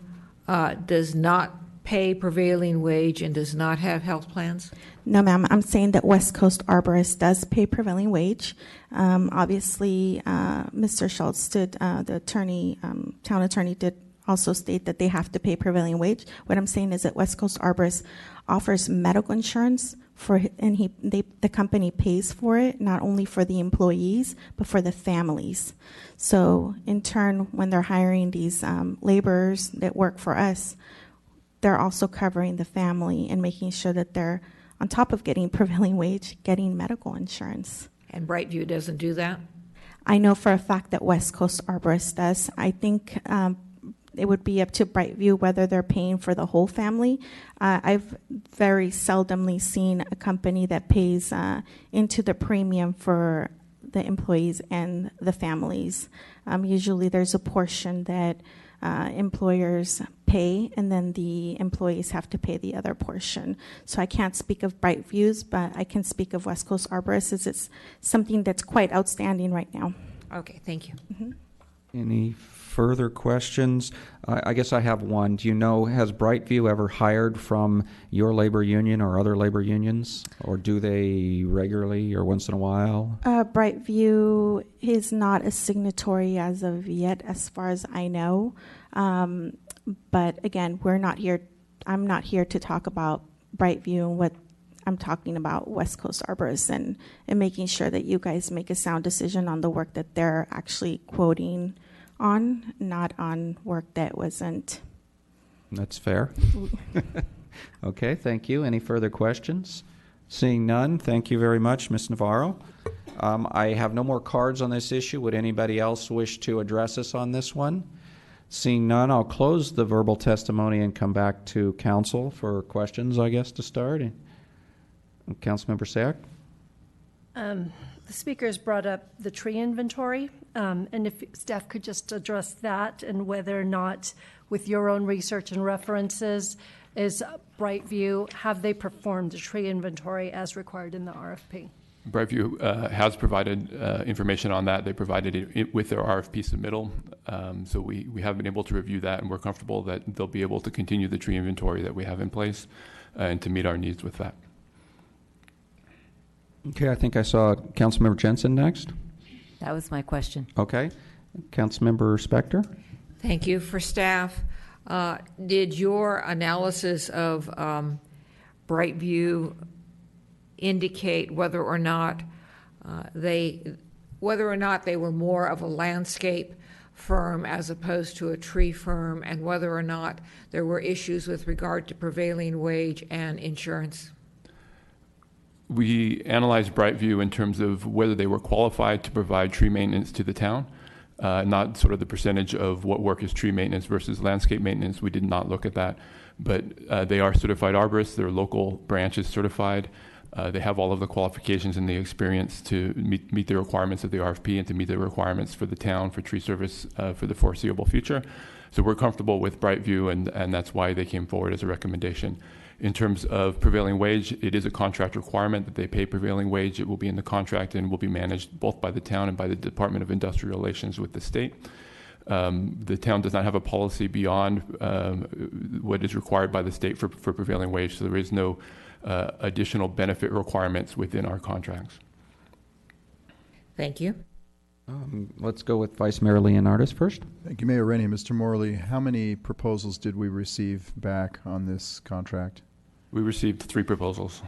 does not pay prevailing wage and does not have health plans? No, ma'am. I'm saying that West Coast Arborist does pay prevailing wage. Obviously, Mr. Schultz did, the attorney, town attorney did also state that they have to pay prevailing wage. What I'm saying is that West Coast Arborist offers medical insurance and the company pays for it, not only for the employees, but for the families. So in turn, when they're hiring these laborers that work for us, they're also covering the family and making sure that they're, on top of getting prevailing wage, getting medical insurance. And Brightview doesn't do that? I know for a fact that West Coast Arborist does. I think it would be up to Brightview whether they're paying for the whole family. I've very seldomly seen a company that pays into the premium for the employees and the families. Usually there's a portion that employers pay, and then the employees have to pay the other portion. So I can't speak of Brightview's, but I can speak of West Coast Arborists, as it's something that's quite outstanding right now. Okay, thank you. Mm-hmm. Any further questions? I guess I have one. Do you know, has Brightview ever hired from your labor union or other labor unions? Or do they regularly or once in a while? Brightview is not a signatory as of yet, as far as I know. But again, I'm not here to talk about Brightview and what I'm talking about West Coast Arborists and making sure that you guys make a sound decision on the work that they're actually quoting on, not on work that wasn't. That's fair. Okay, thank you. Any further questions? Seeing none, thank you very much, Ms. Navarro. I have no more cards on this issue. Would anybody else wish to address us on this one? Seeing none, I'll close the verbal testimony and come back to council for questions, I guess, to start. Councilmember Sack? The speakers brought up the tree inventory, and if staff could just address that and whether or not, with your own research and references, is Brightview, have they performed the tree inventory as required in the RFP? Brightview has provided information on that. They provided it with their RFP submittal. So we have been able to review that, and we're comfortable that they'll be able to continue the tree inventory that we have in place and to meet our needs with that. Okay, I think I saw Councilmember Jensen next. That was my question. Okay. Councilmember Spector. Thank you. For staff, did your analysis of Brightview indicate whether or not they were more of a landscape firm as opposed to a tree firm, and whether or not there were issues with regard to prevailing wage and insurance? We analyzed Brightview in terms of whether they were qualified to provide tree maintenance to the town, not sort of the percentage of what work is tree maintenance versus landscape maintenance. We did not look at that. But they are certified arborists. Their local branch is certified. They have all of the qualifications and the experience to meet the requirements of the RFP and to meet the requirements for the town for tree service for the foreseeable future. So we're comfortable with Brightview, and that's why they came forward as a recommendation. In terms of prevailing wage, it is a contract requirement that they pay prevailing wage. It will be in the contract and will be managed both by the town and by the Department of Industrial Relations with the state. The town does not have a policy beyond what is required by the state for prevailing wage, so there is no additional benefit requirements within our contracts. Thank you. Let's go with Vice Mayor Leonardis first. Thank you, Mayor Rennie. Mr. Morley, how many proposals did we receive back on this contract? We received 3 proposals.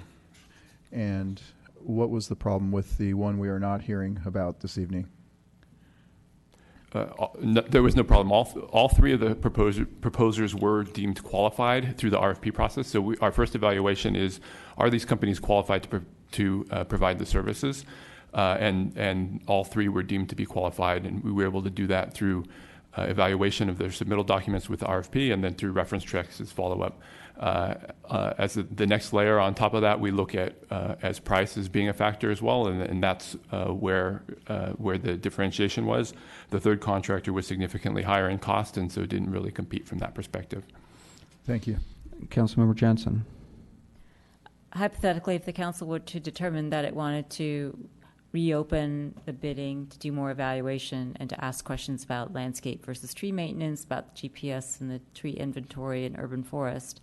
And what was the problem with the one we are not hearing about this evening? There was no problem. All 3 of the proposers were deemed qualified through the RFP process. So our first evaluation is, are these companies qualified to provide the services? And all 3 were deemed to be qualified, and we were able to do that through evaluation of their submittal documents with the RFP and then through reference checks as follow-up. As the next layer on top of that, we look at as price as being a factor as well, and that's where the differentiation was. The third contractor was significantly higher in cost, and so didn't really compete from that perspective. Thank you. Councilmember Jensen. Hypothetically, if the council were to determine that it wanted to reopen the bidding to do more evaluation and to ask questions about landscape versus tree maintenance, about the GPS and the tree inventory and urban forest,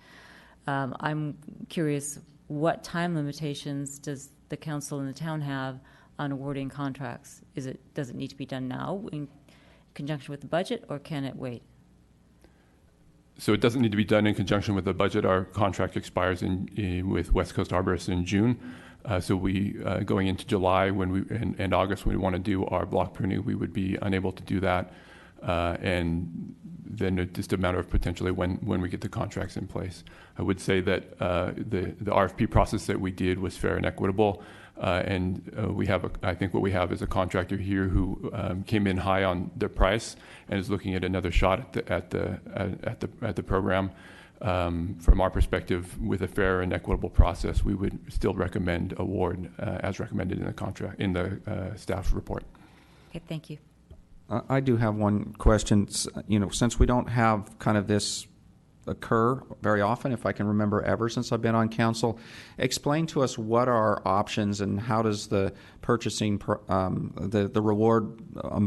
I'm curious, what time limitations does the council and the town have on awarding contracts? Does it need to be done now in conjunction with the budget, or can it wait? So it doesn't need to be done in conjunction with the budget. Our contract expires with West Coast Arborists in June. So we, going into July and August, when we want to do our block pruning, we would be unable to do that. And then it's just a matter of potentially when we get the contracts in place. I would say that the RFP process that we did was fair and equitable. And I think what we have is a contractor here who came in high on their price and is looking at another shot at the program. From our perspective, with a fair and equitable process, we would still recommend award as recommended in the contract in the staff report. Okay, thank you. I do have one question. Since we don't have kind of this occur very often, if I can remember ever since I've been on council, explain to us what are our options and how does the purchasing the reward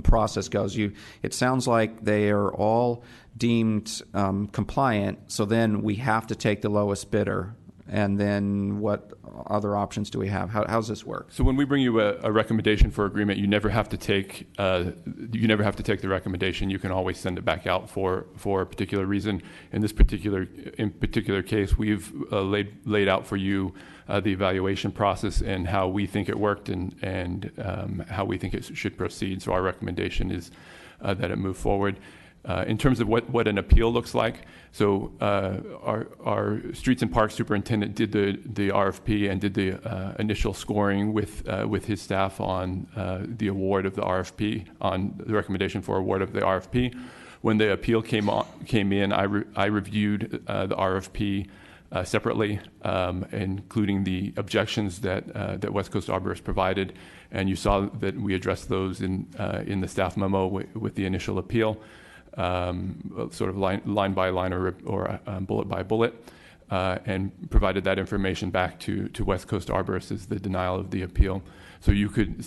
process goes. It sounds like they are all deemed compliant, so then we have to take the lowest bidder. And then what other options do we have? How does this work? So when we bring you a recommendation for agreement, you never have to take the recommendation. You can always send it back out for a particular reason. In particular case, we've laid out for you the evaluation process and how we think it worked and how we think it should proceed. So our recommendation is that it move forward. In terms of what an appeal looks like, so our Streets and Parks superintendent did the RFP and did the initial scoring with his staff on the award of the RFP, on the recommendation for award of the RFP. When the appeal came in, I reviewed the RFP separately, including the objections that West Coast Arborist provided, and you saw that we addressed those in the staff memo with the initial appeal, sort of line by line or bullet by bullet, and provided that information back to West Coast Arborist as the denial of the appeal. So you could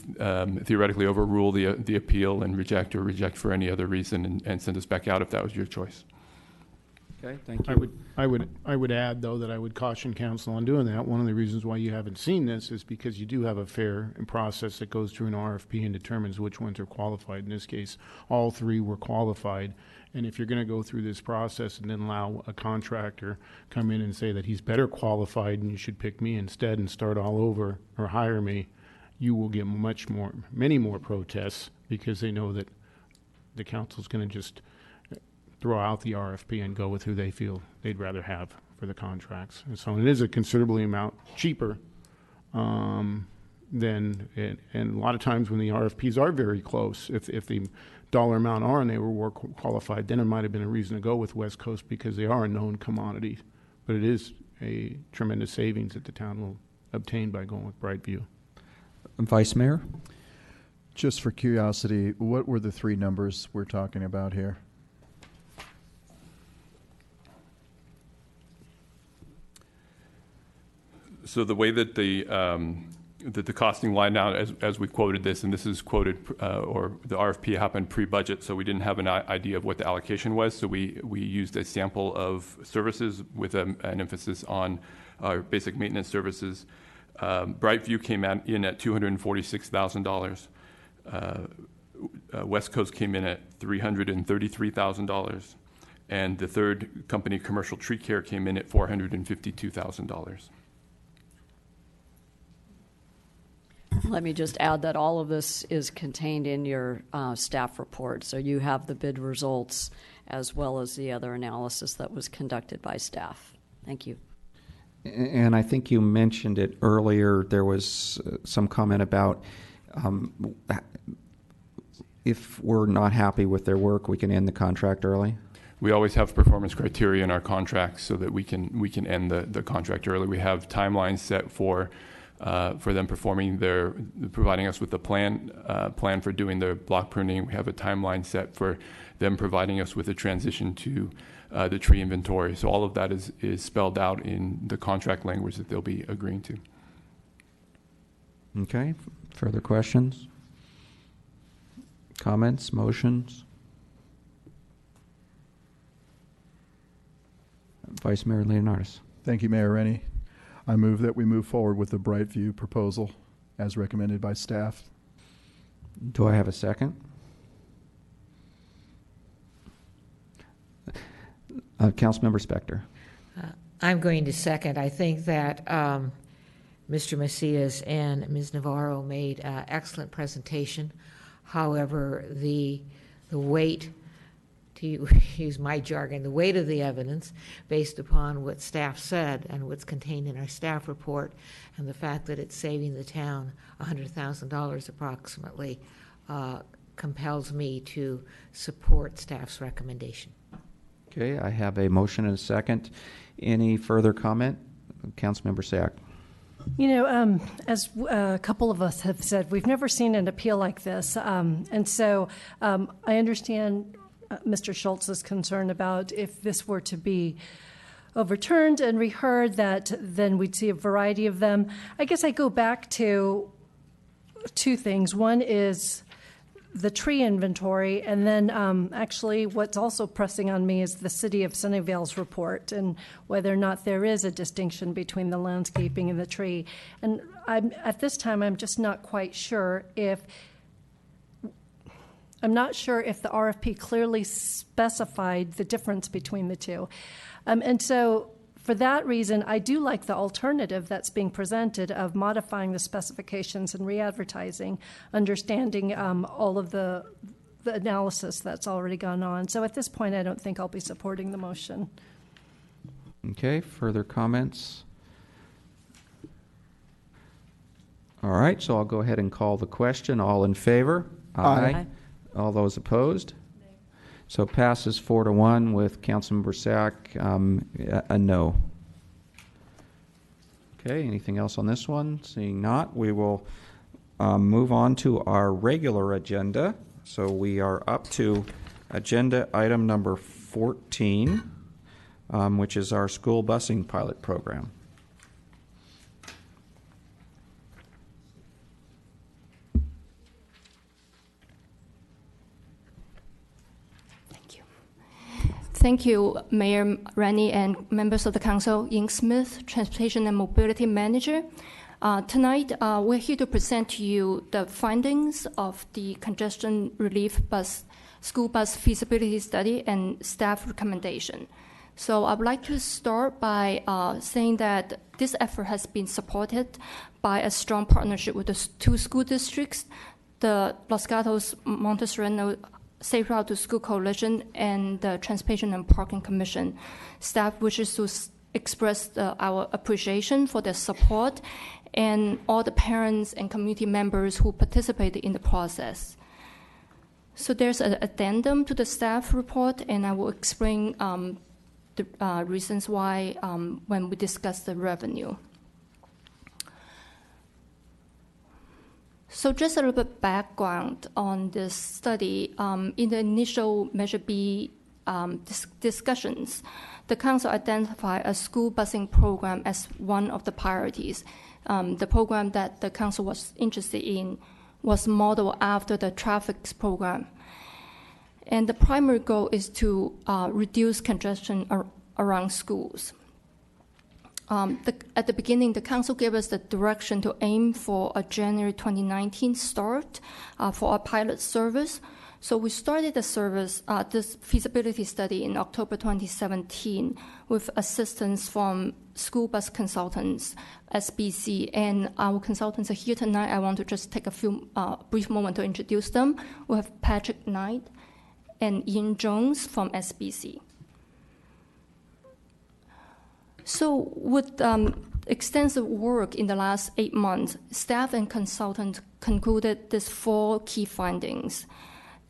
theoretically overrule the appeal and reject for any other reason and send us back out if that was your choice. Okay, thank you. I would add, though, that I would caution council on doing that. One of the reasons why you haven't seen this is because you do have a fair process that goes through an RFP and determines which ones are qualified. In this case, all three were qualified. And if you're going to go through this process and then allow a contractor come in and say that he's better qualified and you should pick me instead and start all over or hire me, you will get many more protests because they know that the council's going to just throw out the RFP and go with who they feel they'd rather have for the contracts. And so it is a considerably amount cheaper and a lot of times when the RFPs are very close, if the dollar amount are and they were more qualified, then it might have been a reason to go with West Coast because they are a known commodity. But it is a tremendous savings that the town will obtain by going with Brightview. Vice Mayor? Just for curiosity, what were the three numbers we're talking about here? So the way that the costing lined out, as we quoted this, and this is quoted, or the RFP happened pre-budget, so we didn't have an idea of what the allocation was. So we used a sample of services with an emphasis on our basic maintenance services. Brightview came in at $246,000. West Coast came in at $333,000. And the third company, Commercial Tree Care, came in at $452,000. Let me just add that all of this is contained in your staff report. So you have the bid results as well as the other analysis that was conducted by staff. Thank you. And I think you mentioned it earlier. There was some comment about if we're not happy with their work, we can end the contract early. We always have performance criteria in our contracts so that we can end the contract early. We have timelines set for them providing us with a plan for doing their block pruning. We have a timeline set for them providing us with a transition to the tree inventory. So all of that is spelled out in the contract language that they'll be agreeing to. Okay. Further questions? Comments? Motions? Vice Mayor Leonardis. Thank you, Mayor Rennie. I move that we move forward with the Brightview proposal as recommended by staff. Do I have a second? Councilmember Spector. I'm going to second. I think that Mr. Macias and Ms. Navarro made an excellent presentation. However, the weight, to use my jargon, the weight of the evidence based upon what staff said and what's contained in our staff report and the fact that it's saving the town $100,000 approximately compels me to support staff's recommendation. Okay, I have a motion and a second. Any further comment? Councilmember Sack. You know, as a couple of us have said, we've never seen an appeal like this. And so I understand Mr. Schultz's concern about if this were to be overturned and reheard, that then we'd see a variety of them. I guess I go back to two things. One is the tree inventory, and then actually what's also pressing on me is the City of Sunnyvale's report and whether or not there is a distinction between the landscaping and the tree. And at this time, I'm just not quite sure if the RFP clearly specified the difference between the two. And so for that reason, I do like the alternative that's being presented of modifying the specifications and re-advertising, understanding all of the analysis that's already gone on. So at this point, I don't think I'll be supporting the motion. Okay, further comments? All right, so I'll go ahead and call the question. All in favor? Aye. All those opposed? So passes 4-1 with Councilmember Sack a no. Okay, anything else on this one? Seeing not, we will move on to our regular agenda. So we are up to agenda item number 14, which is our school busing pilot program. Thank you, Mayor Rennie and members of the council. Ying Smith, Transportation and Mobility Manager. Tonight, we're here to present to you the findings of the congestion relief school bus feasibility study and staff recommendation. So I would like to start by saying that this effort has been supported by a strong partnership with the two school districts, the Los Gatos Montesereno Safe Route to School Coalition and the Transportation and Parking Commission. Staff wishes to express our appreciation for their support and all the parents and community members who participated in the process. So there's an addendum to the staff report, and I will explain the reasons why when we discuss the revenue. So just a little bit background on this study. In the initial Measure B discussions, the council identified a school busing program as one of the priorities. The program that the council was interested in was modeled after the traffic program. And the primary goal is to reduce congestion around schools. At the beginning, the council gave us the direction to aim for a January 2019 start for our pilot service. So we started the service, this feasibility study in October 2017 with assistance from school bus consultants, SBC, and our consultants are here tonight. I want to just take a few brief moments to introduce them. We have Patrick Knight and Ian Jones from SBC. So with extensive work in the last 8 months, staff and consultants concluded these 4 key findings.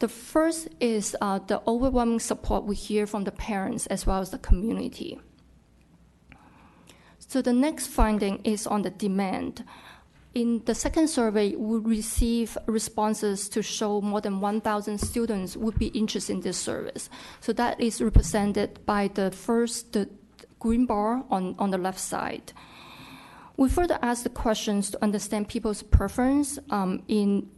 The first is the overwhelming support we hear from the parents as well as the community. So the next finding is on the demand. In the second survey, we received responses to show more than 1,000 students would be interested in this service. So that is represented by the green bar on the left side. We further asked the questions to understand people's preference in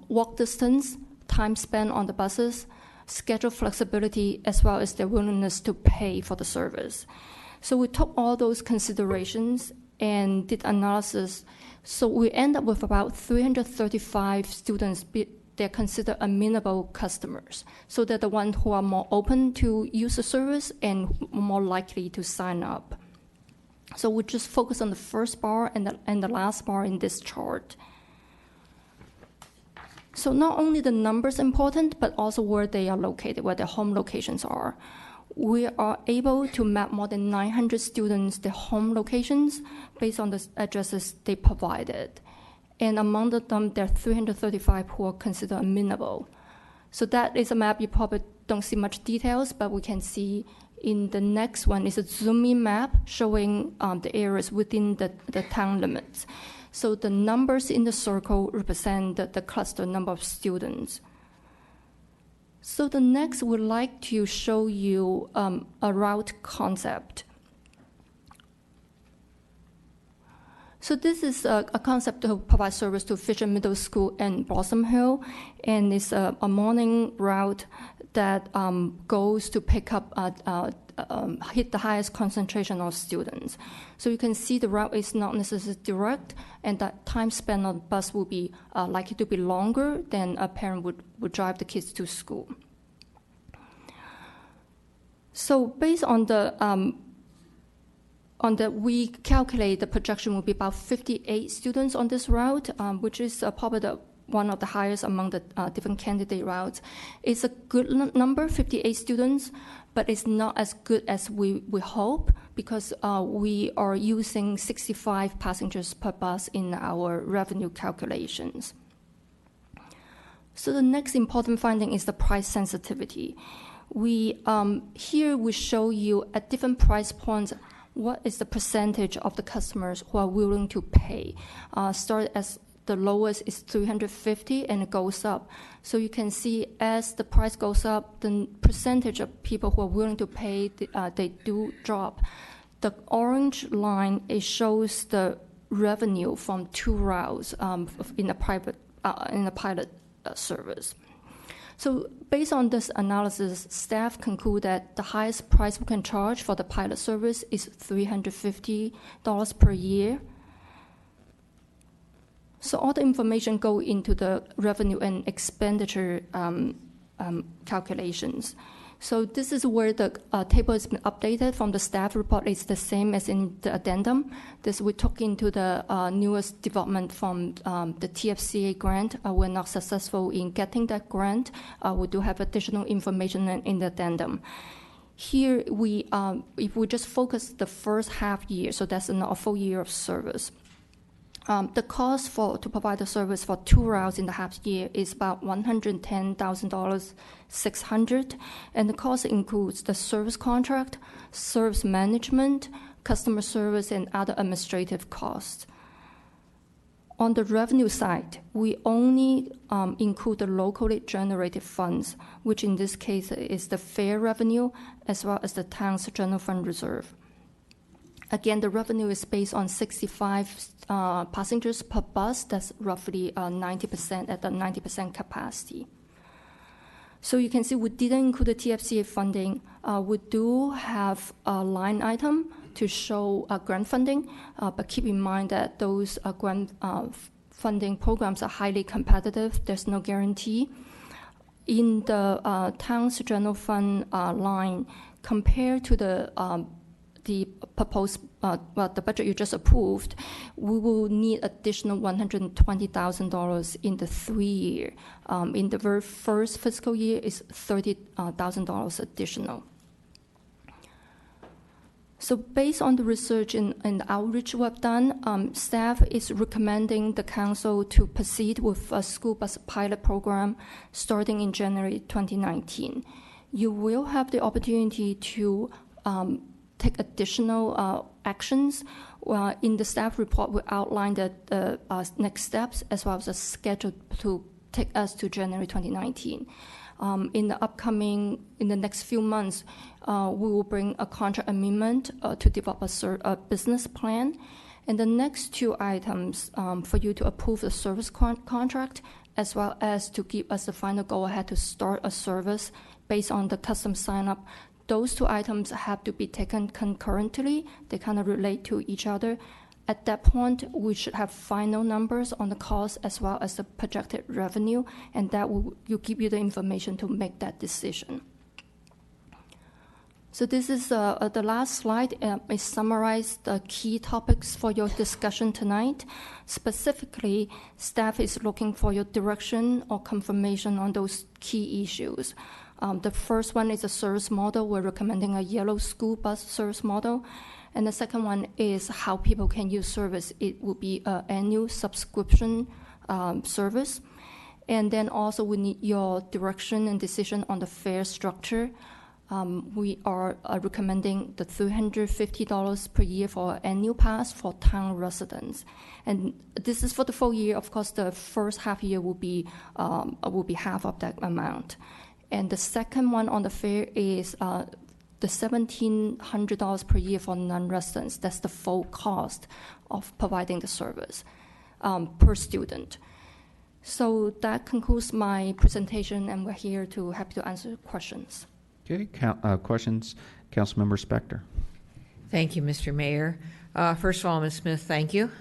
walk distance, time spent on the buses, schedule flexibility, as well as their willingness to pay for the service. So we took all those considerations and did analysis. So we end up with about 335 students they're considered amenable customers. So they're the ones who are more open to use the service and more likely to sign up. So we just focus on the first bar and the last bar in this chart. So not only the numbers important, but also where they are located, where their home locations are. We are able to map more than 900 students, their home locations, based on the addresses they provided. And among them, there are 335 who are considered amenable. So that is a map. You probably don't see much details, but we can see in the next one is a zoom-in map showing the areas within the town limits. So the numbers in the circle represent the cluster number of students. So the next, we'd like to show you a route concept. So this is a concept to provide service to Fisher Middle School and Blossom Hill, and it's a morning route that goes to pick up, hit the highest concentration of students. So you can see the route is not necessarily direct, and that time spent on the bus will be likely to be longer than a parent would drive the kids to school. So based on we calculate the projection will be about 58 students on this route, which is probably one of the highest among the different candidate routes. It's a good number, 58 students, but it's not as good as we hope because we are using 65 passengers per bus in our revenue calculations. So the next important finding is the price sensitivity. Here we show you at different price points what is the percentage of the customers who are willing to pay. Start as the lowest is $350 and it goes up. So you can see as the price goes up, the percentage of people who are willing to pay, they do drop. The orange line, it shows the revenue from 2 routes in the pilot service. So based on this analysis, staff conclude that the highest price we can charge for the pilot service is $350 per year. So all the information go into the revenue and expenditure calculations. So this is where the table has been updated from the staff report. It's the same as in the addendum. This we took into the newest development from the TFCA grant. We're not successful in getting that grant. We do have additional information in the addendum. Here, if we just focus the first half year, so that's not a full year of service. The cost to provide the service for 2 routes in the half year is about $110,600, and the cost includes the service contract, service management, customer service, and other administrative costs. On the revenue side, we only include the locally generated funds, which in this case is the fare revenue as well as the town's general fund reserve. Again, the revenue is based on 65 passengers per bus. That's roughly 90% at the 90% capacity. So you can see we didn't include the TFCA funding. We do have a line item to show grant funding, but keep in mind that those grant funding programs are highly competitive. There's no guarantee. In the town's general fund line, compared to the proposed, the budget you just approved, we will need additional $120,000 in the 3-year. In the very first fiscal year is $30,000 additional. So based on the research and outreach we've done, staff is recommending the council to proceed with a school bus pilot program starting in January 2019. You will have the opportunity to take additional actions. In the staff report, we outlined the next steps as well as a schedule to take us to January 2019. In the next few months, we will bring a contract amendment to develop a business plan. And the next 2 items for you to approve the service contract as well as to give us the final go-ahead to start a service based on the custom sign-up. Those 2 items have to be taken concurrently. They kind of relate to each other. At that point, we should have final numbers on the cost as well as the projected revenue, and that will give you the information to make that decision. So this is the last slide. I summarized the key topics for your discussion tonight. Specifically, staff is looking for your direction or confirmation on those key issues. The first one is a service model. We're recommending a yellow school bus service model. And the second one is how people can use service. It will be an annual subscription service. And then also we need your direction and decision on the fare structure. We are recommending the $350 per year for an annual pass for town residents. And this is for the full year. Of course, the first half year will be half of that amount. And the second one on the fare is the $1,700 per year for non-residents. That's the full cost of providing the service per student. So that concludes my presentation, and we're here to happy to answer questions. Okay, questions? Councilmember Spector. Thank you, Mr. Mayor. First of all, Ms. Smith, thank you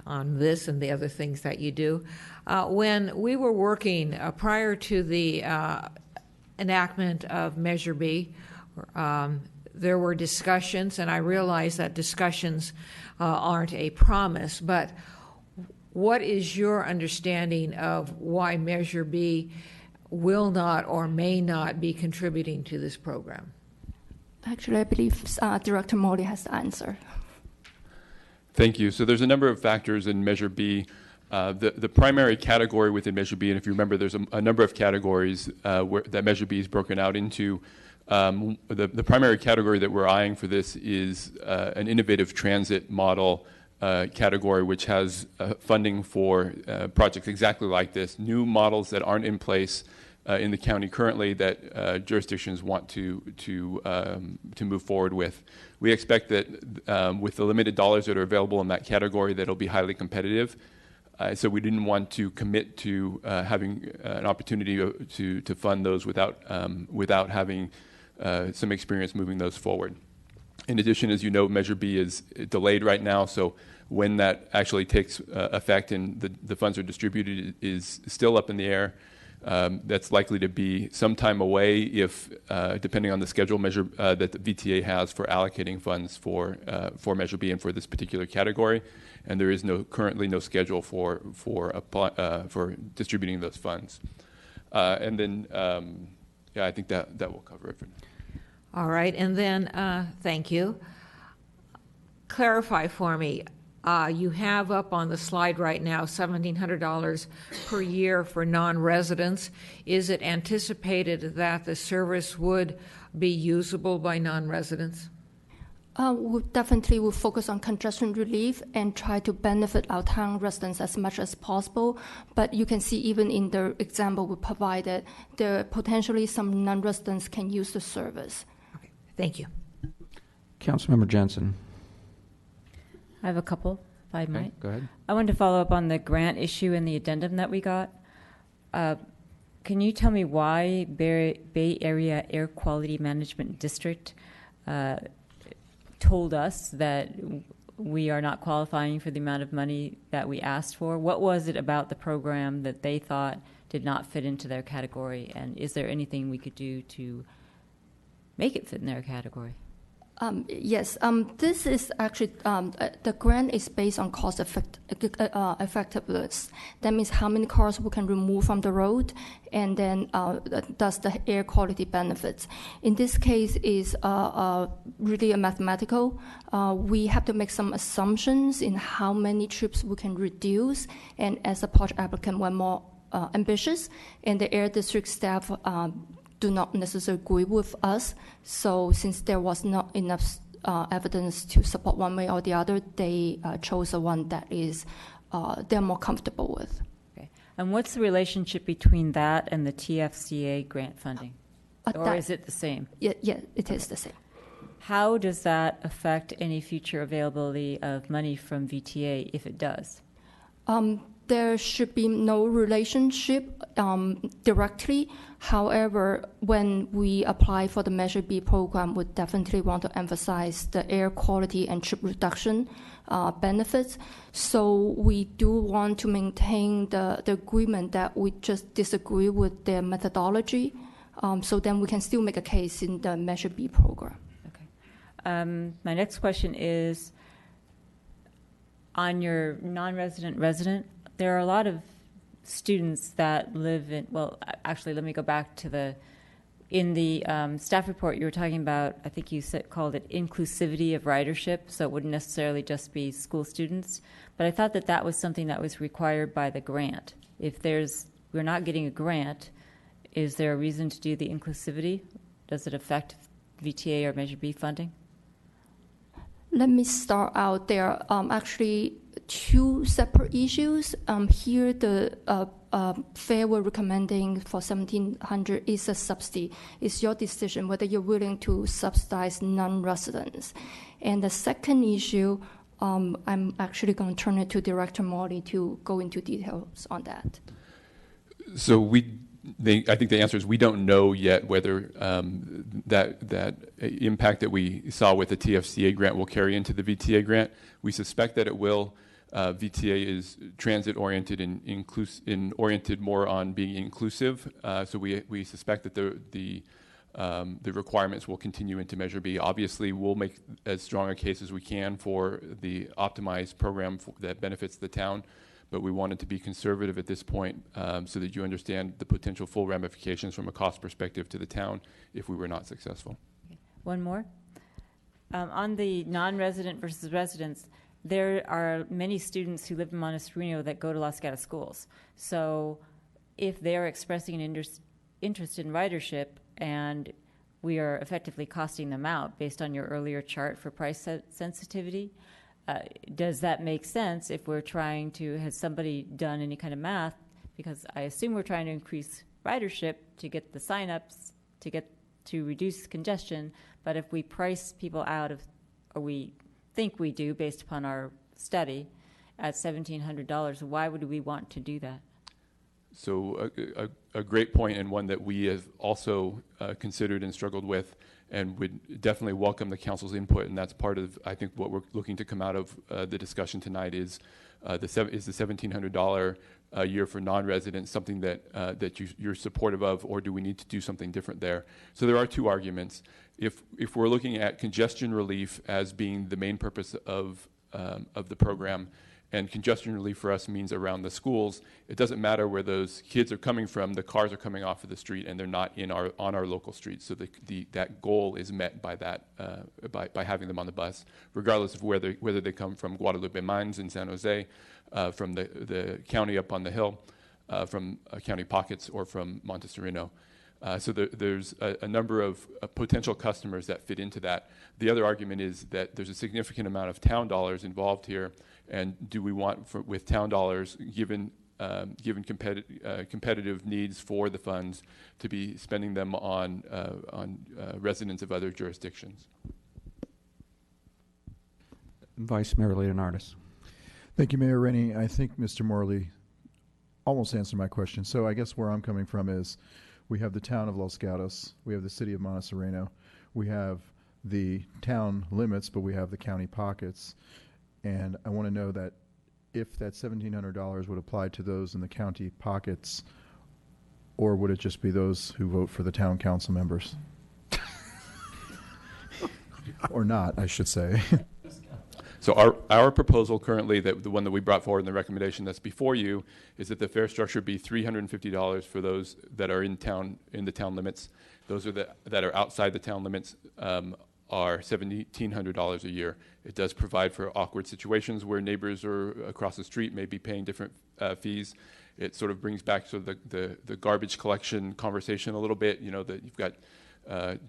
on this and the other things that you do. When we were working prior to the enactment of Measure B, there were discussions, and I realize that discussions aren't a promise, but what is your understanding of why Measure B will not or may not be contributing to this program? Actually, I believe Director Morley has the answer. Thank you. So there's a number of factors in Measure B. The primary category within Measure B, and if you remember, there's a number of categories that Measure B is broken out into. The primary category that we're eyeing for this is an innovative transit model category, which has funding for projects exactly like this, new models that aren't in place in the county currently that jurisdictions want to move forward with. We expect that with the limited dollars that are available in that category, that it'll be highly competitive. So we didn't want to commit to having an opportunity to fund those without having some experience moving those forward. In addition, as you know, Measure B is delayed right now, so when that actually takes effect and the funds are distributed is still up in the air. That's likely to be some time away if, depending on the schedule measure that the VTA has for allocating funds for Measure B and for this particular category, and there is currently no schedule for distributing those funds. And then, I think that will cover it for now. All right, and then, thank you. Clarify for me, you have up on the slide right now $1,700 per year for non-residents. Is it anticipated that the service would be usable by non-residents? We definitely will focus on congestion relief and try to benefit our town residents as much as possible. But you can see even in the example we provided, there potentially some non-residents can use the service. Okay, thank you. Councilmember Jensen. I have a couple, if I might. Go ahead. I wanted to follow up on the grant issue and the addendum that we got. Can you tell me why Bay Area Air Quality Management District told us that we are not qualifying for the amount of money that we asked for? What was it about the program that they thought did not fit into their category? And is there anything we could do to make it fit in their category? Yes, this is actually, the grant is based on cost effectiveness. That means how many cars we can remove from the road, and then does the air quality benefits. In this case, is really a mathematical. We have to make some assumptions in how many trips we can reduce, and as a project applicant, we're more ambitious, and the air district staff do not necessarily agree with us. So since there was not enough evidence to support one way or the other, they chose the one that is they're more comfortable with. Okay. And what's the relationship between that and the TFCA grant funding? Or is it the same? Yeah, it is the same. How does that affect any future availability of money from VTA if it does? There should be no relationship directly. However, when we apply for the Measure B program, we definitely want to emphasize the air quality and trip reduction benefits. So we do want to maintain the agreement that we just disagree with their methodology. So then we can still make a case in the Measure B program. Okay. My next question is, on your non-resident resident, there are a lot of students that live in, well, actually, let me go back to in the staff report you were talking about, I think you called it inclusivity of ridership, so it wouldn't necessarily just be school students. But I thought that was something that was required by the grant. If we're not getting a grant, is there a reason to do the inclusivity? Does it affect VTA or Measure B funding? Let me start out. There are actually two separate issues. Here, the fare we're recommending for $1,700 is a subsidy. It's your decision whether you're willing to subsidize non-residents. And the second issue, I'm actually going to turn it to Director Morley to go into details on that. So I think the answer is we don't know yet whether that impact that we saw with the TFCA grant will carry into the VTA grant. We suspect that it will. VTA is transit-oriented and oriented more on being inclusive. So we suspect that the requirements will continue into Measure B. Obviously, we'll make as strong a case as we can for the optimized program that benefits the town. But we wanted to be conservative at this point so that you understand the potential full ramifications from a cost perspective to the town if we were not successful. Okay. One more. On the non-resident versus residents, there are many students who live in Montessorino that go to Los Gatos schools. So if they're expressing an interest in ridership and we are effectively costing them out based on your earlier chart for price sensitivity. Does that make sense if we're trying to, has somebody done any kind of math? Because I assume we're trying to increase ridership to get the signups, to reduce congestion, but if we price people out of, or we think we do based upon our study, at $1,700, why would we want to do that? So a great point, and one that we have also considered and struggled with, and would definitely welcome the council's input. And that's part of, I think, what we're looking to come out of the discussion tonight is the $1,700 a year for non-residents something that you're supportive of, or do we need to do something different there? So there are two arguments. If we're looking at congestion relief as being the main purpose of the program, and congestion relief for us means around the schools, it doesn't matter where those kids are coming from. The cars are coming off of the street, and they're not on our local streets. So that goal is met by that by having them on the bus, regardless of whether they come from Guadalupe Mines in San Jose, from the county up on the hill, from county pockets, or from Montessorino. So there's a number of potential customers that fit into that. The other argument is that there's a significant amount of town dollars involved here, and do we want, with town dollars, given competitive needs for the funds, to be spending them on residents of other jurisdictions? Vice Mayor Leonardis. Thank you, Mayor Rennie. I think Mr. Morley almost answered my question. So I guess where I'm coming from is, we have the town of Los Gatos, we have the city of Montessorino, we have the town limits, but we have the county pockets. And I want to know that if that $1,700 would apply to those in the county pockets, or would it just be those who vote for the town council members? Or not, I should say. So our proposal currently, the one that we brought forward in the recommendation that's before you, is that the fare structure be $350 for those that are in the town limits. Those that are outside the town limits are $1,700 a year. It does provide for awkward situations where neighbors or across the street may be paying different fees. It sort of brings back sort of the garbage collection conversation a little bit. You know, that you've got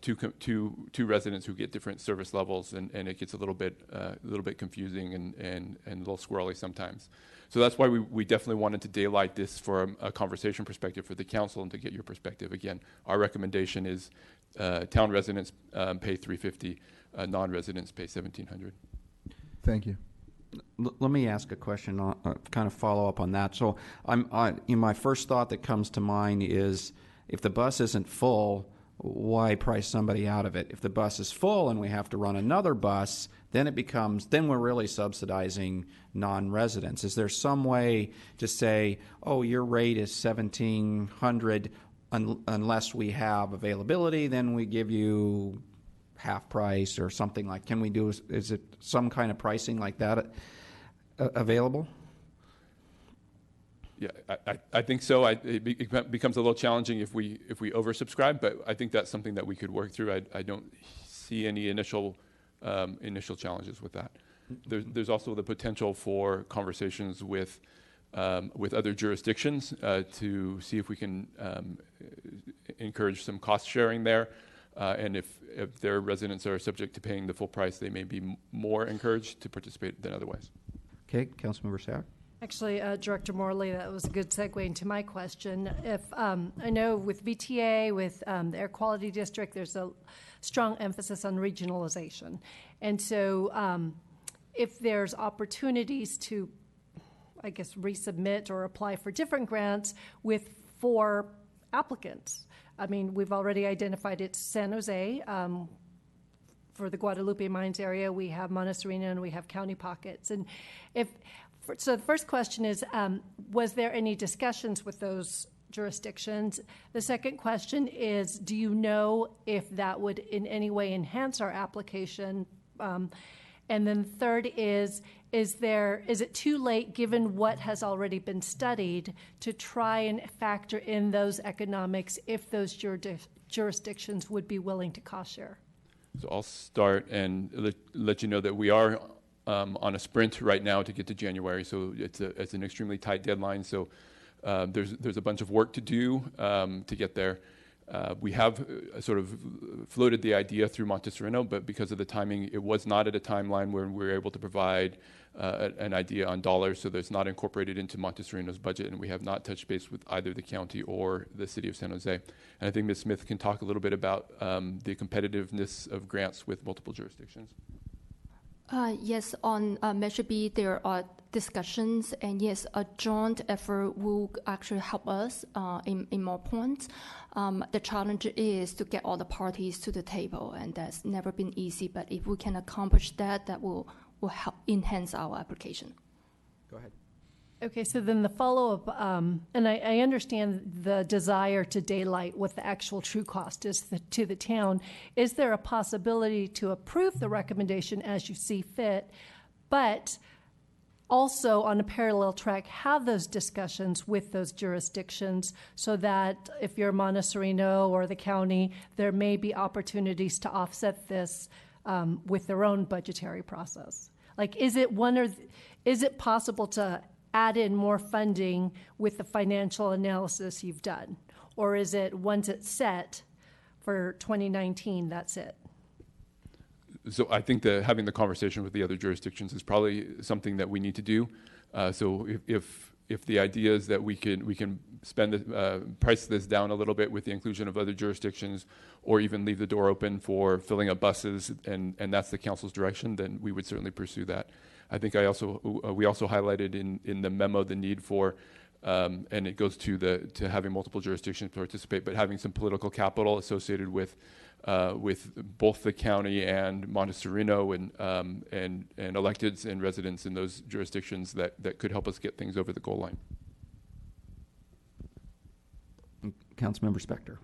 two residents who get different service levels, and it gets a little bit confusing and a little squirrely sometimes. So that's why we definitely wanted to daylight this for a conversation perspective for the council and to get your perspective. Again, our recommendation is town residents pay $350, non-residents pay $1,700. Thank you. Let me ask a question, kind of follow up on that. So my first thought that comes to mind is, if the bus isn't full, why price somebody out of it? If the bus is full and we have to run another bus, then we're really subsidizing non-residents. Is there some way to say, oh, your rate is $1,700 unless we have availability, then we give you half price or something like? Can we do? Is it some kind of pricing like that available? Yeah, I think so. It becomes a little challenging if we oversubscribe, but I think that's something that we could work through. I don't see any initial challenges with that. There's also the potential for conversations with other jurisdictions to see if we can encourage some cost sharing there, and if their residents are subject to paying the full price, they may be more encouraged to participate than otherwise. Okay, Councilmember Sack. Actually, Director Morley, that was a good segue into my question. If I know with VTA, with the Air Quality District, there's a strong emphasis on regionalization. And so if there's opportunities to, I guess, resubmit or apply for different grants with 4 applicants. I mean, we've already identified it's San Jose. For the Guadalupe Mines area, we have Montessorino and we have county pockets. And so the first question is, was there any discussions with those jurisdictions? The second question is, do you know if that would in any way enhance our application? And then third is it too late, given what has already been studied, to try and factor in those economics if those jurisdictions would be willing to cost share? So I'll start and let you know that we are on a sprint right now to get to January. So it's an extremely tight deadline. So there's a bunch of work to do to get there. We have sort of floated the idea through Montessorino, but because of the timing, it was not at a timeline where we were able to provide an idea on dollars, so that's not incorporated into Montessorino's budget, and we have not touched base with either the county or the city of San Jose. And I think Ms. Smith can talk a little bit about the competitiveness of grants with multiple jurisdictions. Yes, on Measure B, there are discussions, and yes, a joint effort will actually help us in more points. The challenge is to get all the parties to the table, and that's never been easy, but if we can accomplish that, that will help enhance our application. Go ahead. Okay, so then the follow-up, and I understand the desire to daylight what the actual true cost is to the town. Is there a possibility to approve the recommendation as you see fit, but also on a parallel track have those discussions with those jurisdictions so that if you're Montessorino or the county, there may be opportunities to offset this with their own budgetary process? Like, is it possible to add in more funding with the financial analysis you've done? Or is it once it's set for 2019, that's it? So I think that having the conversation with the other jurisdictions is probably something that we need to do. So if the idea is that we can price this down a little bit with the inclusion of other jurisdictions, or even leave the door open for filling up buses, and that's the council's direction, then we would certainly pursue that. I think we also highlighted in the memo the need for, and it goes to having multiple jurisdictions participate, but having some political capital associated with both the county and Montessorino and electeds and residents in those jurisdictions that could help us get things over the goal line. Councilmember Spector.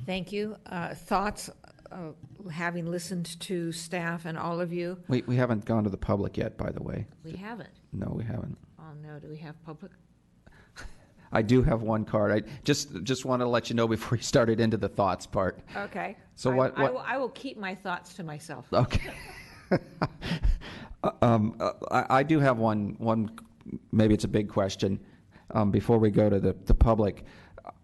Thank you. Thoughts, having listened to staff and all of you? We haven't gone to the public yet, by the way. We haven't. No, we haven't. Oh, no. Do we have public? I do have one card. I just want to let you know before you started into the thoughts part. Okay. So I will keep my thoughts to myself. Okay. I do have one. Maybe it's a big question. Before we go to the public,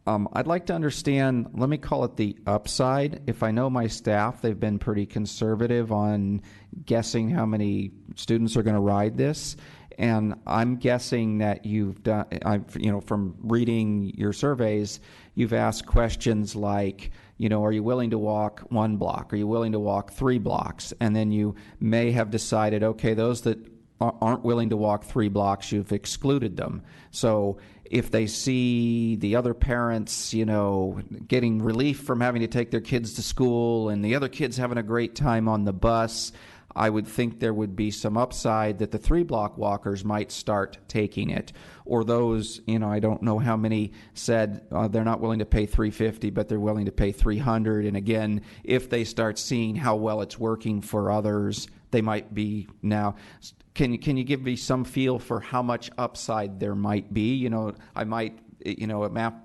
I'd like to understand. Let me call it the upside. If I know my staff, they've been pretty conservative on guessing how many students are going to ride this. And I'm guessing that you've done, from reading your surveys, you've asked questions like, are you willing to walk 1 block? Are you willing to walk 3 blocks? And then you may have decided, okay, those that aren't willing to walk 3 blocks, you've excluded them. So if they see the other parents, getting relief from having to take their kids to school and the other kids having a great time on the bus, I would think there would be some upside that the 3-block walkers might start taking it. Or those, I don't know how many said they're not willing to pay $350, but they're willing to pay $300. And again, if they start seeing how well it's working for others, they might be now. Can you give me some feel for how much upside there might be? I might, a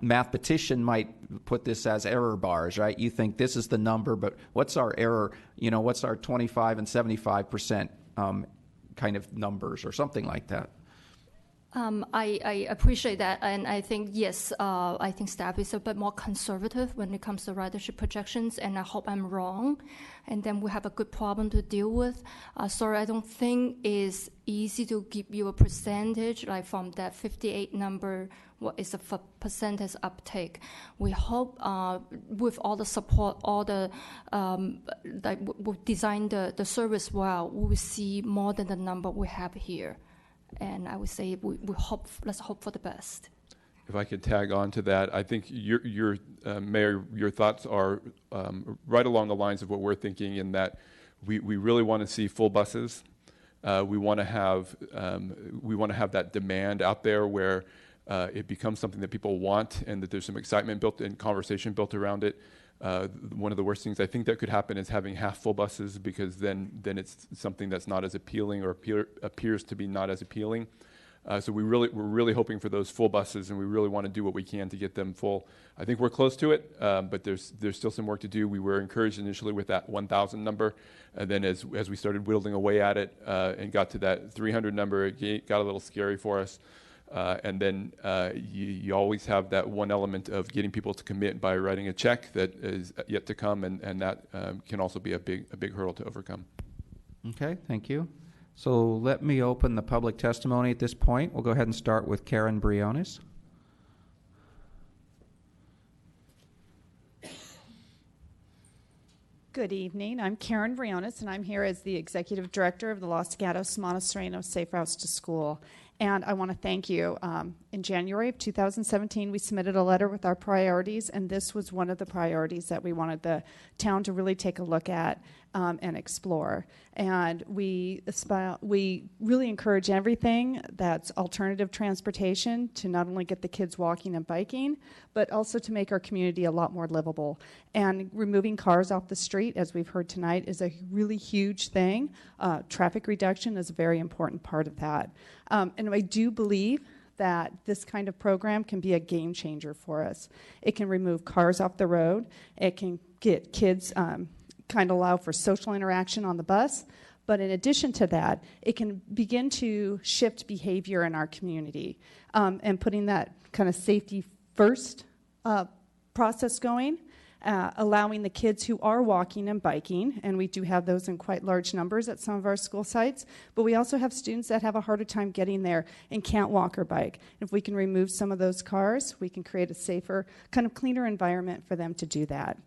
mathematician might put this as error bars, right? You think this is the number, but what's our error? What's our 25 and 75% kind of numbers or something like that? I appreciate that, and I think, yes, I think staff is a bit more conservative when it comes to ridership projections, and I hope I'm wrong, and then we have a good problem to deal with. Sorry, I don't think it's easy to give you a percentage, like from that 58 number, what is the percentage uptake. We hope with all the support, all the, we've designed the service well, we will see more than the number we have here. And I would say let's hope for the best. If I could tag on to that, I think your Mayor, your thoughts are right along the lines of what we're thinking, in that we really want to see full buses. We want to have that demand out there where it becomes something that people want, and that there's some excitement built and conversation built around it. One of the worst things I think that could happen is having half full buses, because then it's something that's not as appealing, or appears to be not as appealing. So we're really hoping for those full buses, and we really want to do what we can to get them full. I think we're close to it, but there's still some work to do. We were encouraged initially with that 1,000 number, and then as we started whittling away at it and got to that 300 number, it got a little scary for us. And then you always have that one element of getting people to commit by writing a check that is yet to come, and that can also be a big hurdle to overcome. Okay, thank you. So let me open the public testimony at this point. We'll go ahead and start with Karen Briones. Good evening. I'm Karen Briones, and I'm here as the Executive Director of the Los Gatos Montessorino Safe Routes to School. And I want to thank you. In January of 2017, we submitted a letter with our priorities, and this was one of the priorities that we wanted the town to really take a look at and explore. And we really encourage everything that's alternative transportation to not only get the kids walking and biking, but also to make our community a lot more livable. And removing cars off the street, as we've heard tonight, is a really huge thing. Traffic reduction is a very important part of that. And I do believe that this kind of program can be a game changer for us. It can remove cars off the road. It can get kids kind of allow for social interaction on the bus. But in addition to that, it can begin to shift behavior in our community and putting that kind of safety first process going. Allowing the kids who are walking and biking, and we do have those in quite large numbers at some of our school sites, but we also have students that have a harder time getting there and can't walk or bike. If we can remove some of those cars, we can create a safer, kind of cleaner environment for them to do that.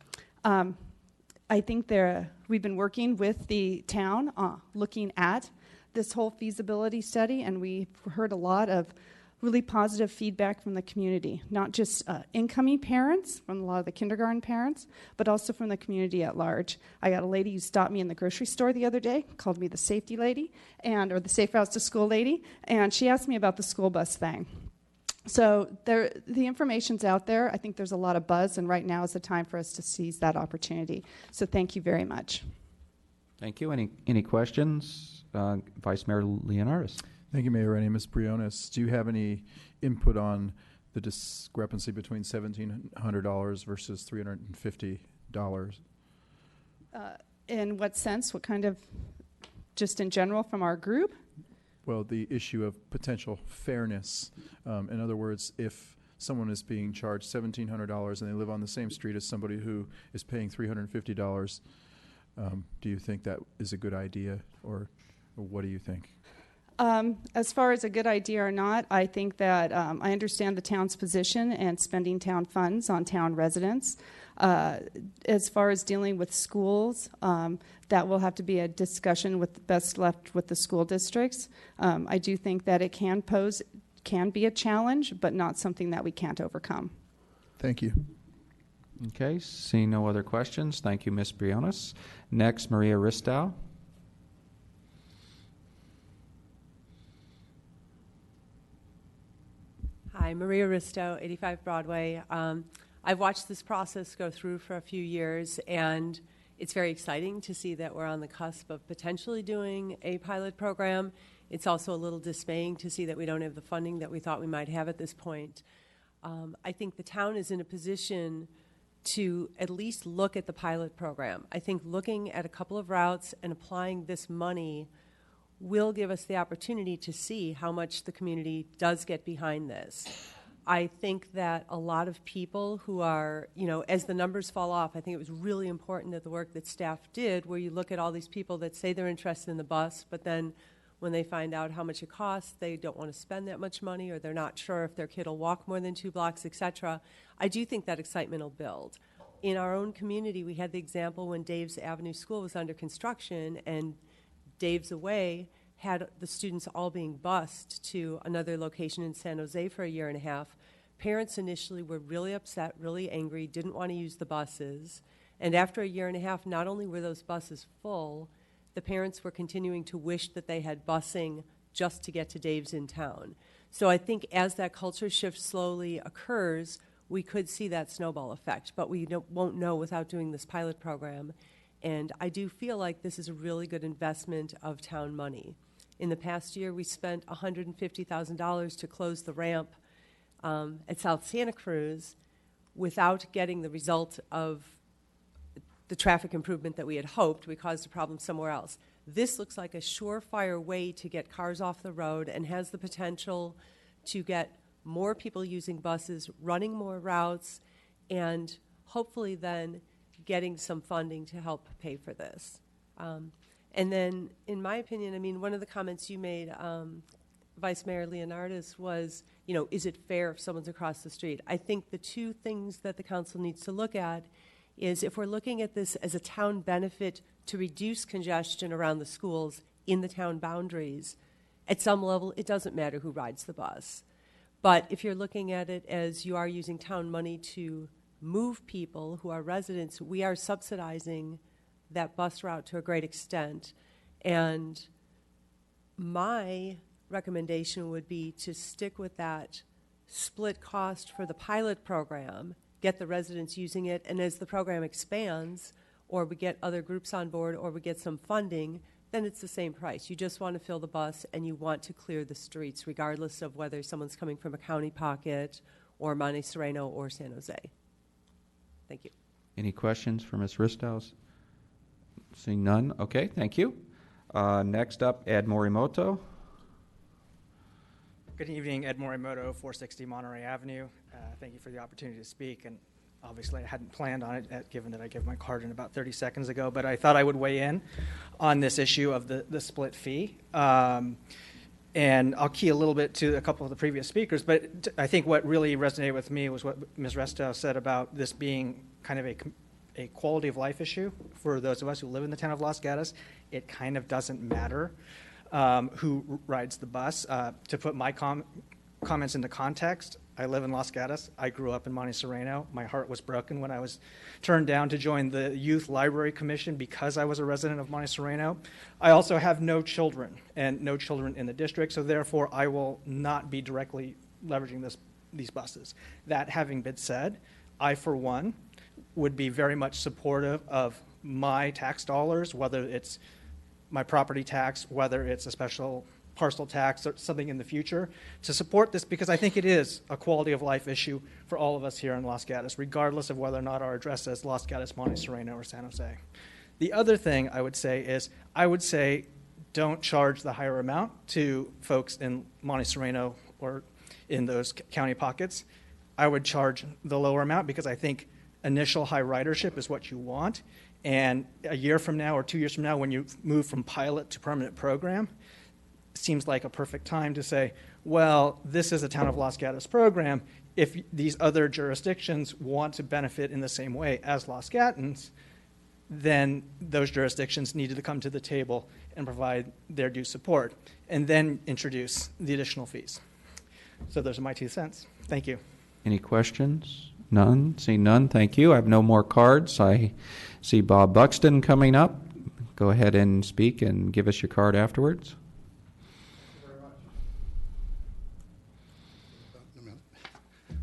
I think we've been working with the town looking at this whole feasibility study, and we've heard a lot of really positive feedback from the community, not just incoming parents, from a lot of the kindergarten parents, but also from the community at large. I got a lady who stopped me in the grocery store the other day, called me the safety lady, or the Safe Routes to School lady, and she asked me about the school bus thing. So the information's out there. I think there's a lot of buzz, and right now is the time for us to seize that opportunity. So thank you very much. Thank you. Any questions? Vice Mayor Leonardis. Thank you, Mayor Rennie. Ms. Briones, do you have any input on the discrepancy between $1,700 versus $350? In what sense? What kind of, just in general from our group? Well, the issue of potential fairness. In other words, if someone is being charged $1,700 and they live on the same street as somebody who is paying $350, do you think that is a good idea, or what do you think? As far as a good idea or not, I think that I understand the town's position and spending town funds on town residents. As far as dealing with schools, that will have to be a discussion best left with the school districts. I do think that it can be a challenge, but not something that we can't overcome. Thank you. Okay, seeing no other questions, thank you, Ms. Briones. Next, Maria Ristow. Hi, Maria Ristow, 85 Broadway. I've watched this process go through for a few years, and it's very exciting to see that we're on the cusp of potentially doing a pilot program. It's also a little dismaying to see that we don't have the funding that we thought we might have at this point. I think the town is in a position to at least look at the pilot program. I think looking at a couple of routes and applying this money will give us the opportunity to see how much the community does get behind this. I think that a lot of people who are, as the numbers fall off, I think it was really important that the work that staff did, where you look at all these people that say they're interested in the bus, but then when they find out how much it costs, they don't want to spend that much money, or they're not sure if their kid will walk more than 2 blocks, etc. I do think that excitement will build. In our own community, we had the example when Dave's Avenue School was under construction, and Dave's Away had the students all being bused to another location in San Jose for a year and a half. Parents initially were really upset, really angry, didn't want to use the buses. And after a year and a half, not only were those buses full, the parents were continuing to wish that they had busing just to get to Dave's in town. So I think as that culture shift slowly occurs, we could see that snowball effect, but we won't know without doing this pilot program. And I do feel like this is a really good investment of town money. In the past year, we spent $150,000 to close the ramp at South Santa Cruz without getting the result of the traffic improvement that we had hoped. We caused a problem somewhere else. This looks like a surefire way to get cars off the road and has the potential to get more people using buses, running more routes, and hopefully then getting some funding to help pay for this. And then, in my opinion, I mean, one of the comments you made, Vice Mayor Leonardis, was, you know, is it fair if someone's across the street? I think the two things that the council needs to look at is if we're looking at this as a town benefit to reduce congestion around the schools in the town boundaries, at some level, it doesn't matter who rides the bus. But if you're looking at it as you are using town money to move people who are residents, we are subsidizing that bus route to a great extent. And my recommendation would be to stick with that split cost for the pilot program, get the residents using it, and as the program expands, or we get other groups on board, or we get some funding, then it's the same price. You just want to fill the bus and you want to clear the streets, regardless of whether someone's coming from a county pocket or Monte Sereno or San Jose. Thank you. Any questions for Ms. Ristow? Seeing none. Okay, thank you. Next up, Ed Morimoto. Good evening, Ed Morimoto, 460 Monterey Avenue. Thank you for the opportunity to speak. And obviously, I hadn't planned on it, given that I gave my card in about 30 seconds ago. But I thought I would weigh in on this issue of the split fee. And I'll key a little bit to a couple of the previous speakers. But I think what really resonated with me was what Ms. Ristow said about this being kind of a quality of life issue for those of us who live in the town of Los Gatos. It kind of doesn't matter who rides the bus. To put my comments into context, I live in Los Gatos. I grew up in Monte Sereno. My heart was broken when I was turned down to join the Youth Library Commission because I was a resident of Monte Sereno. I also have no children and no children in the district, so therefore I will not be directly leveraging these buses. That having been said, I, for one, would be very much supportive of my tax dollars, whether it's my property tax, whether it's a special parcel tax or something in the future, to support this, because I think it is a quality of life issue for all of us here in Los Gatos, regardless of whether or not our address says Los Gatos, Monte Sereno, or San Jose. The other thing I would say is, don't charge the higher amount to folks in Monte Sereno or in those county pockets. I would charge the lower amount because I think initial high ridership is what you want. And a year from now or 2 years from now, when you move from pilot to permanent program, seems like a perfect time to say, well, this is a Town of Los Gatos program. If these other jurisdictions want to benefit in the same way as Los Gatons, then those jurisdictions needed to come to the table and provide their due support, and then introduce the additional fees. So those are my 2 cents. Thank you. Any questions? None? Seeing none, thank you. I have no more cards. I see Bob Buxton coming up. Go ahead and speak and give us your card afterwards.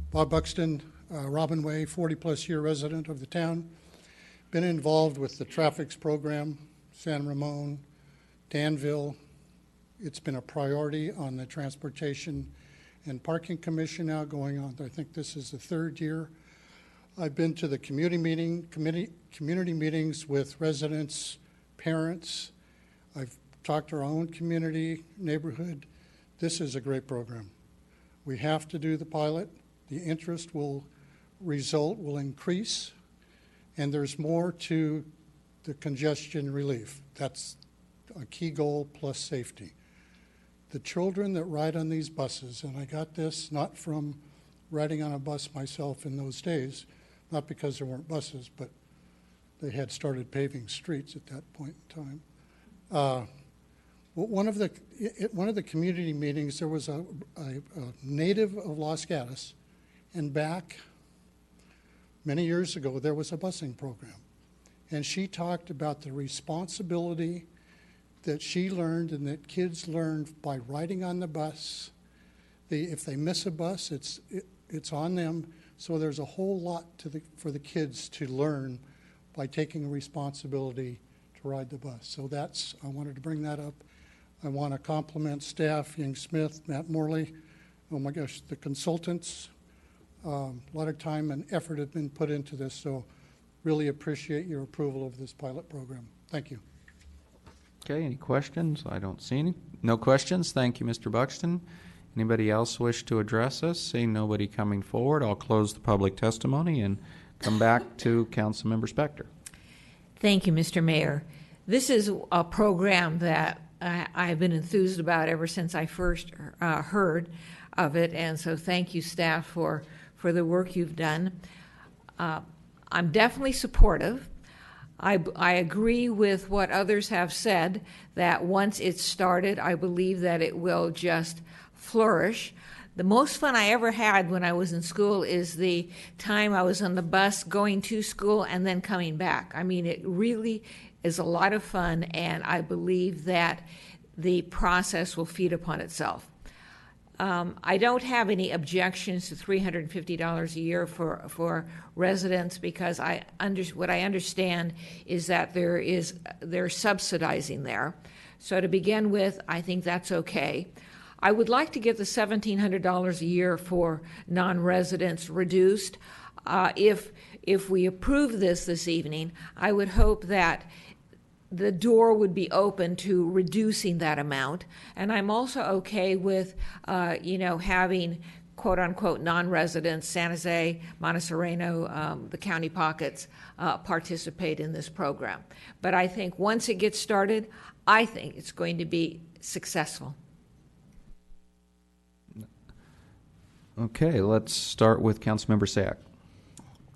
Bob Buxton, Robin Way, 40-plus year resident of the town. Been involved with the traffics program, San Ramon, Danville. It's been a priority on the Transportation and Parking Commission now going on. I think this is the 3rd year. I've been to the community meetings with residents, parents. I've talked to our own community, neighborhood. This is a great program. We have to do the pilot. The interest will increase, and there's more to the congestion relief. That's a key goal, plus safety. The children that ride on these buses, and I got this not from riding on a bus myself in those days, not because there weren't buses, but they had started paving streets at that point in time. One of the community meetings, there was a native of Los Gatos, and back many years ago, there was a busing program. And she talked about the responsibility that she learned and that kids learned by riding on the bus. If they miss a bus, it's on them. So there's a whole lot for the kids to learn by taking responsibility to ride the bus. So I wanted to bring that up. I want to compliment staff, Ying Smith, Matt Morley, oh my gosh, the consultants. A lot of time and effort have been put into this, so really appreciate your approval of this pilot program. Thank you. Okay, any questions? I don't see any. No questions. Thank you, Mr. Buxton. Anybody else wish to address us? Seeing nobody coming forward, I'll close the public testimony and come back to Councilmember Spector. Thank you, Mr. Mayor. This is a program that I've been enthused about ever since I first heard of it, and so thank you, staff, for the work you've done. I'm definitely supportive. I agree with what others have said, that once it's started, I believe that it will just flourish. The most fun I ever had when I was in school is the time I was on the bus going to school and then coming back. I mean, it really is a lot of fun, and I believe that the process will feed upon itself. I don't have any objections to $350 a year for residents, because what I understand is that they're subsidizing there. So to begin with, I think that's okay. I would like to get the $1,700 a year for non-residents reduced. If we approve this evening, I would hope that the door would be open to reducing that amount. And I'm also okay with, having quote unquote non-residents, San Jose, Montserrano, the county pockets, participate in this program. But I think once it gets started, I think it's going to be successful. Okay, let's start with Councilmember Sack.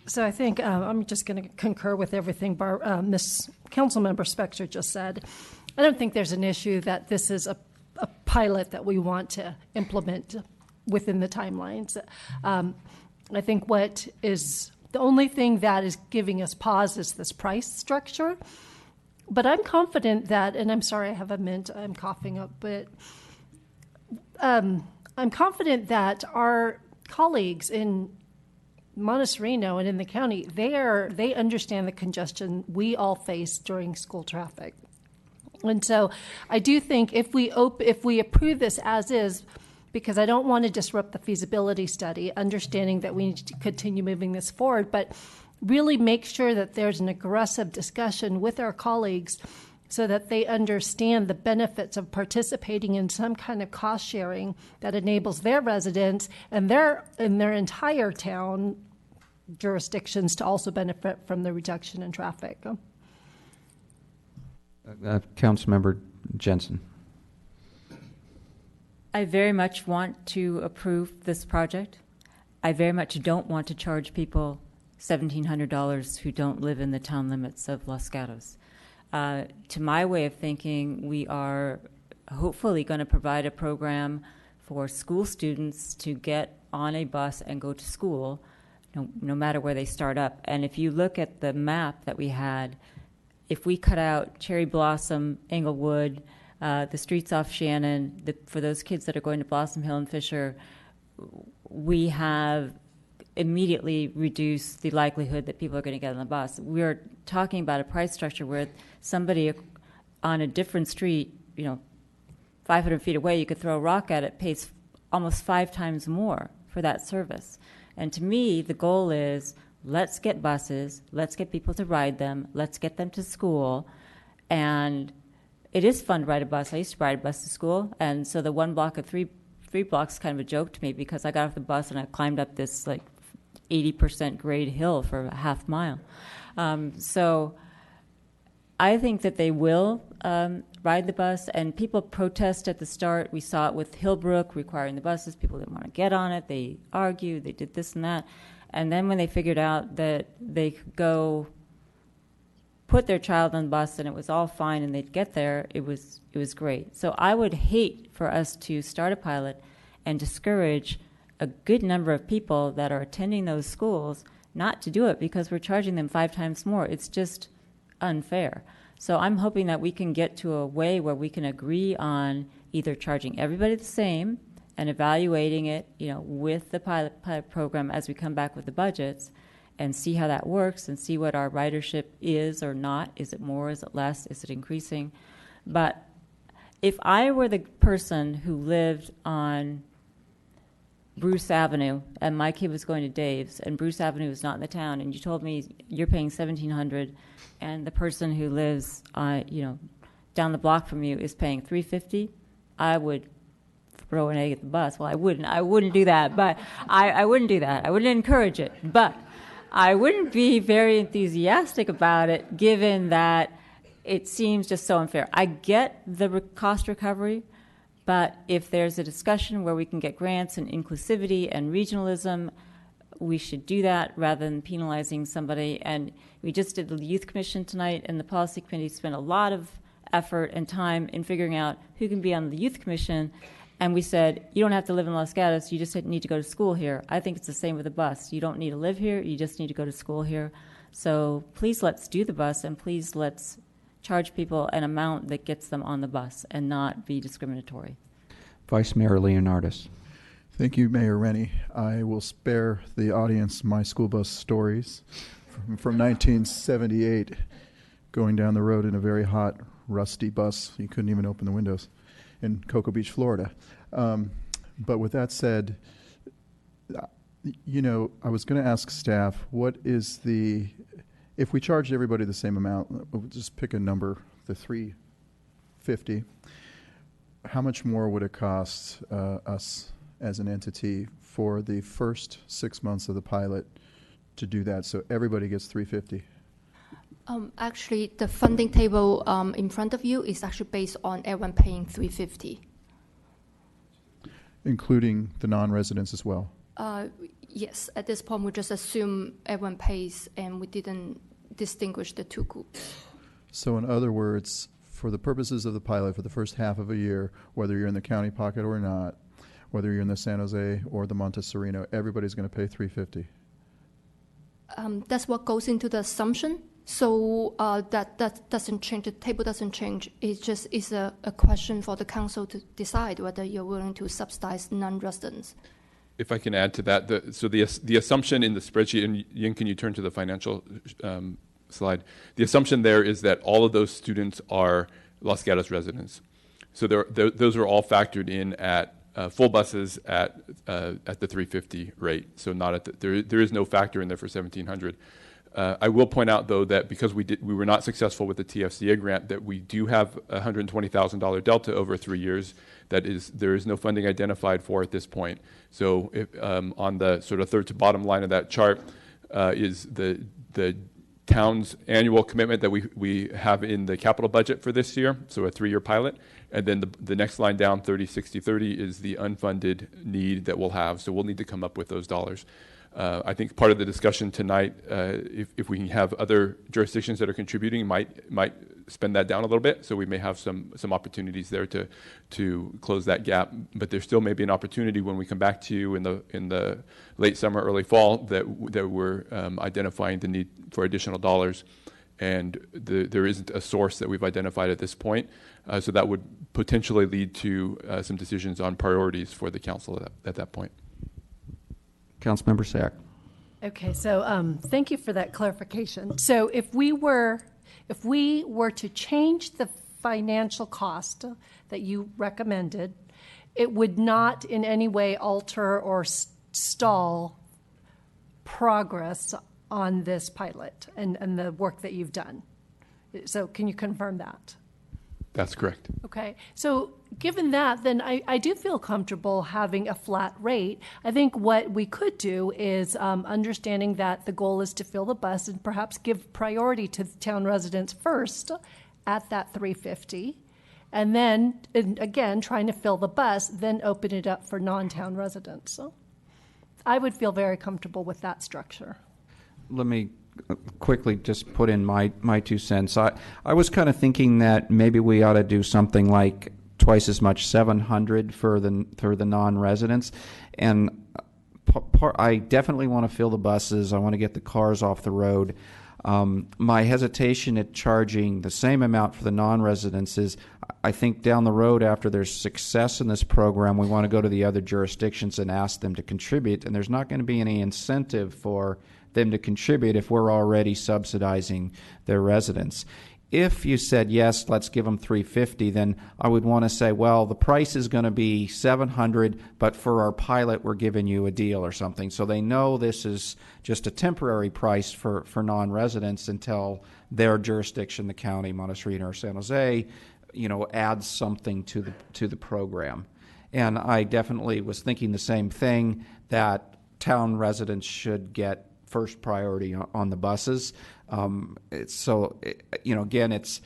So I think I'm just going to concur with everything Ms. Councilmember Spector just said. I don't think there's an issue that this is a pilot that we want to implement within the timelines. I think what is the only thing that is giving us pause is this price structure. But I'm confident that, and I'm sorry I have a mint, I'm coughing up, but I'm confident that our colleagues in Montserrano and in the county, they understand the congestion we all face during school traffic. And so I do think if we approve this as is, because I don't want to disrupt the feasibility study, understanding that we need to continue moving this forward, but really make sure that there's an aggressive discussion with our colleagues so that they understand the benefits of participating in some kind of cost sharing that enables their residents and their entire town jurisdictions to also benefit from the reduction in traffic. Councilmember Jensen. I very much want to approve this project. I very much don't want to charge people $1,700 who don't live in the town limits of Los Gatos. To my way of thinking, we are hopefully going to provide a program for school students to get on a bus and go to school, no matter where they start up. And if you look at the map that we had, if we cut out Cherry Blossom, Englewood, the streets off Shannon, for those kids that are going to Blossom Hill and Fisher, we have immediately reduced the likelihood that people are going to get on the bus. We're talking about a price structure where somebody on a different street, 500 feet away, you could throw a rock at it, pays almost 5 times more for that service. And to me, the goal is, let's get buses, let's get people to ride them, let's get them to school. And it is fun to ride a bus. I used to ride a bus to school, and so the 1 block of 3 blocks is kind of a joke to me, because I got off the bus and I climbed up this 80% grade hill for a half mile. So I think that they will ride the bus, and people protest at the start. We saw it with Hillbrook requiring the buses. People didn't want to get on it. They argued. They did this and that. And then when they figured out that they could go put their child on the bus and it was all fine and they'd get there, it was great. So I would hate for us to start a pilot and discourage a good number of people that are attending those schools not to do it because we're charging them 5 times more. It's just unfair. So I'm hoping that we can get to a way where we can agree on either charging everybody the same and evaluating it, with the pilot program as we come back with the budgets, and see how that works and see what our ridership is or not. Is it more? Is it less? Is it increasing? But if I were the person who lived on Bruce Avenue and my kid was going to Dave's and Bruce Avenue is not in the town, and you told me you're paying $1,700 and the person who lives down the block from you is paying $350, I would throw an egg at the bus. Well, I wouldn't do that, but I wouldn't do that. I wouldn't encourage it, but I wouldn't be very enthusiastic about it, given that it seems just so unfair. I get the cost recovery, but if there's a discussion where we can get grants and inclusivity and regionalism, we should do that rather than penalizing somebody. And we just did the Youth Commission tonight, and the Policy Committee spent a lot of effort and time in figuring out who can be on the Youth Commission. And we said, you don't have to live in Los Gatos, you just need to go to school here. I think it's the same with the bus. You don't need to live here, you just need to go to school here. So please let's do the bus, and please let's charge people an amount that gets them on the bus and not be discriminatory. Vice Mayor Leonardis. Thank you, Mayor Rennie. I will spare the audience my school bus stories from 1978, going down the road in a very hot, rusty bus. You couldn't even open the windows in Cocoa Beach, Florida. But with that said, you know, I was going to ask staff, what is if we charged everybody the same amount, we'll just pick a number, the $350, how much more would it cost us as an entity for the first 6 months of the pilot to do that, so everybody gets $350? Actually, the funding table in front of you is actually based on everyone paying $350. Including the non-residents as well? Yes, at this point we just assume everyone pays, and we didn't distinguish the two groups. So in other words, for the purposes of the pilot, for the first half of a year, whether you're in the county pocket or not, whether you're in the San Jose or the Montessorino, everybody's going to pay $350. That's what goes into the assumption. So that doesn't change. The table doesn't change. It just is a question for the council to decide whether you're willing to subsidize non-residents. If I can add to that, the assumption in the spreadsheet, and Yin, can you turn to the financial slide? The assumption there is that all of those students are Los Gatos residents. So those are all factored in at full buses at the $350 rate. So not at there is no factor in there for $1,700. I will point out, though, that because we were not successful with the TFCA grant, that we do have a $120,000 delta over 3 years. There is no funding identified for at this point. So if, on the sort of third to bottom line of that chart is the town's annual commitment that we have in the capital budget for this year, so a 3-year pilot. And then the next line down, 30, 60, 30, is the unfunded need that we'll have. So we'll need to come up with those dollars. I think part of the discussion tonight, if we can have other jurisdictions that are contributing, might spend that down a little bit. So we may have some opportunities there to close that gap. But there still may be an opportunity when we come back to you in the late summer, early fall that we're identifying the need for additional dollars, and there isn't a source that we've identified at this point. So that would potentially lead to some decisions on priorities for the council at that point. Councilmember Sack. Okay, so thank you for that clarification. So if we were to change the financial cost that you recommended, it would not in any way alter or stall progress on this pilot and the work that you've done. So can you confirm that? That's correct. Okay, so given that, then I do feel comfortable having a flat rate. I think what we could do is understanding that the goal is to fill the bus and perhaps give priority to the town residents first at that $350, and then, again, trying to fill the bus, then open it up for non-town residents. So I would feel very comfortable with that structure. Let me quickly just put in my 2 cents. I was kind of thinking that maybe we ought to do something like twice as much, $700 for the non-residents, and I definitely want to fill the buses. I want to get the cars off the road. My hesitation at charging the same amount for the non-residents is I think down the road, after there's success in this program, we want to go to the other jurisdictions and ask them to contribute, and there's not going to be any incentive for them to contribute if we're already subsidizing their residents. If you said, yes, let's give them $350, then I would want to say, well, the price is going to be $700, but for our pilot, we're giving you a deal or something. So they know this is just a temporary price for non-residents until their jurisdiction, the county, Montessorino or San Jose, adds something to the program. And I definitely was thinking the same thing, that town residents should get first priority on the buses. Again, it's,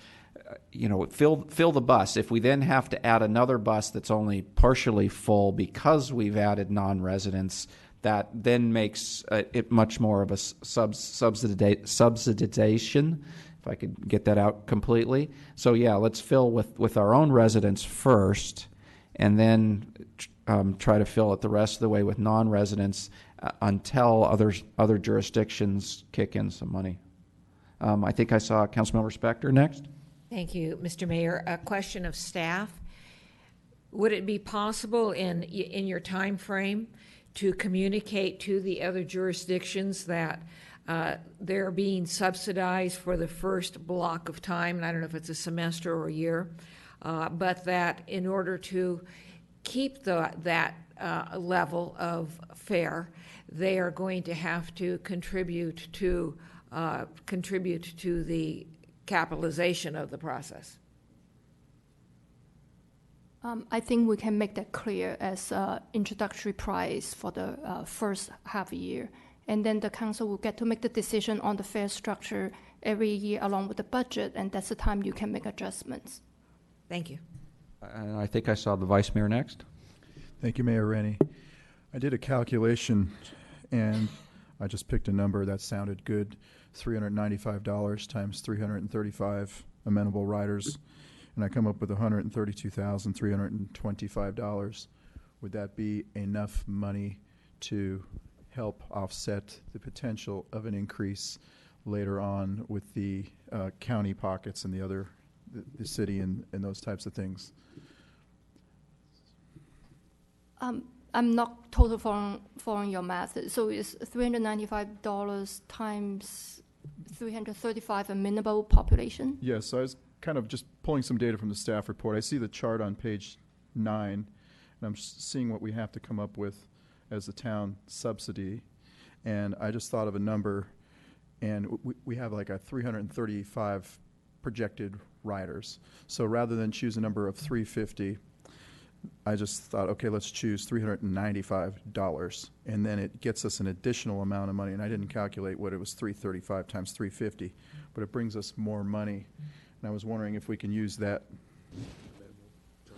fill the bus. If we then have to add another bus that's only partially full because we've added non-residents, that then makes it much more of a subsidization, if I could get that out completely. So yeah, let's fill with our own residents first, and then try to fill it the rest of the way with non-residents until other jurisdictions kick in some money. I think I saw Councilmember Spector next. Thank you, Mr. Mayor. A question of staff. Would it be possible in your time frame to communicate to the other jurisdictions that they're being subsidized for the first block of time, and I don't know if it's a semester or a year, but that in order to keep that level of fare, they are going to have to contribute to the capitalization of the process? I think we can make that clear as introductory price for the first half year. And then the council will get to make the decision on the fare structure every year along with the budget, and that's the time you can make adjustments. Thank you. And I think I saw the Vice Mayor next. Thank you, Mayor Rennie. I did a calculation, and I just picked a number that sounded good. $395 times 335 amenable riders, and I come up with $132,325. Would that be enough money to help offset the potential of an increase later on with the county pockets and the city and those types of things? I'm not totally following your math. So it's $395 times 335 amenable population? Yes, so I was kind of just pulling some data from the staff report. I see the chart on page 9, and I'm seeing what we have to come up with as the town subsidy. And I just thought of a number, and we have like a 335 projected riders. So rather than choose a number of 350, I just thought, okay, let's choose $395, and then it gets us an additional amount of money. And I didn't calculate what it was, 335 times 350, but it brings us more money. And I was wondering if we can use that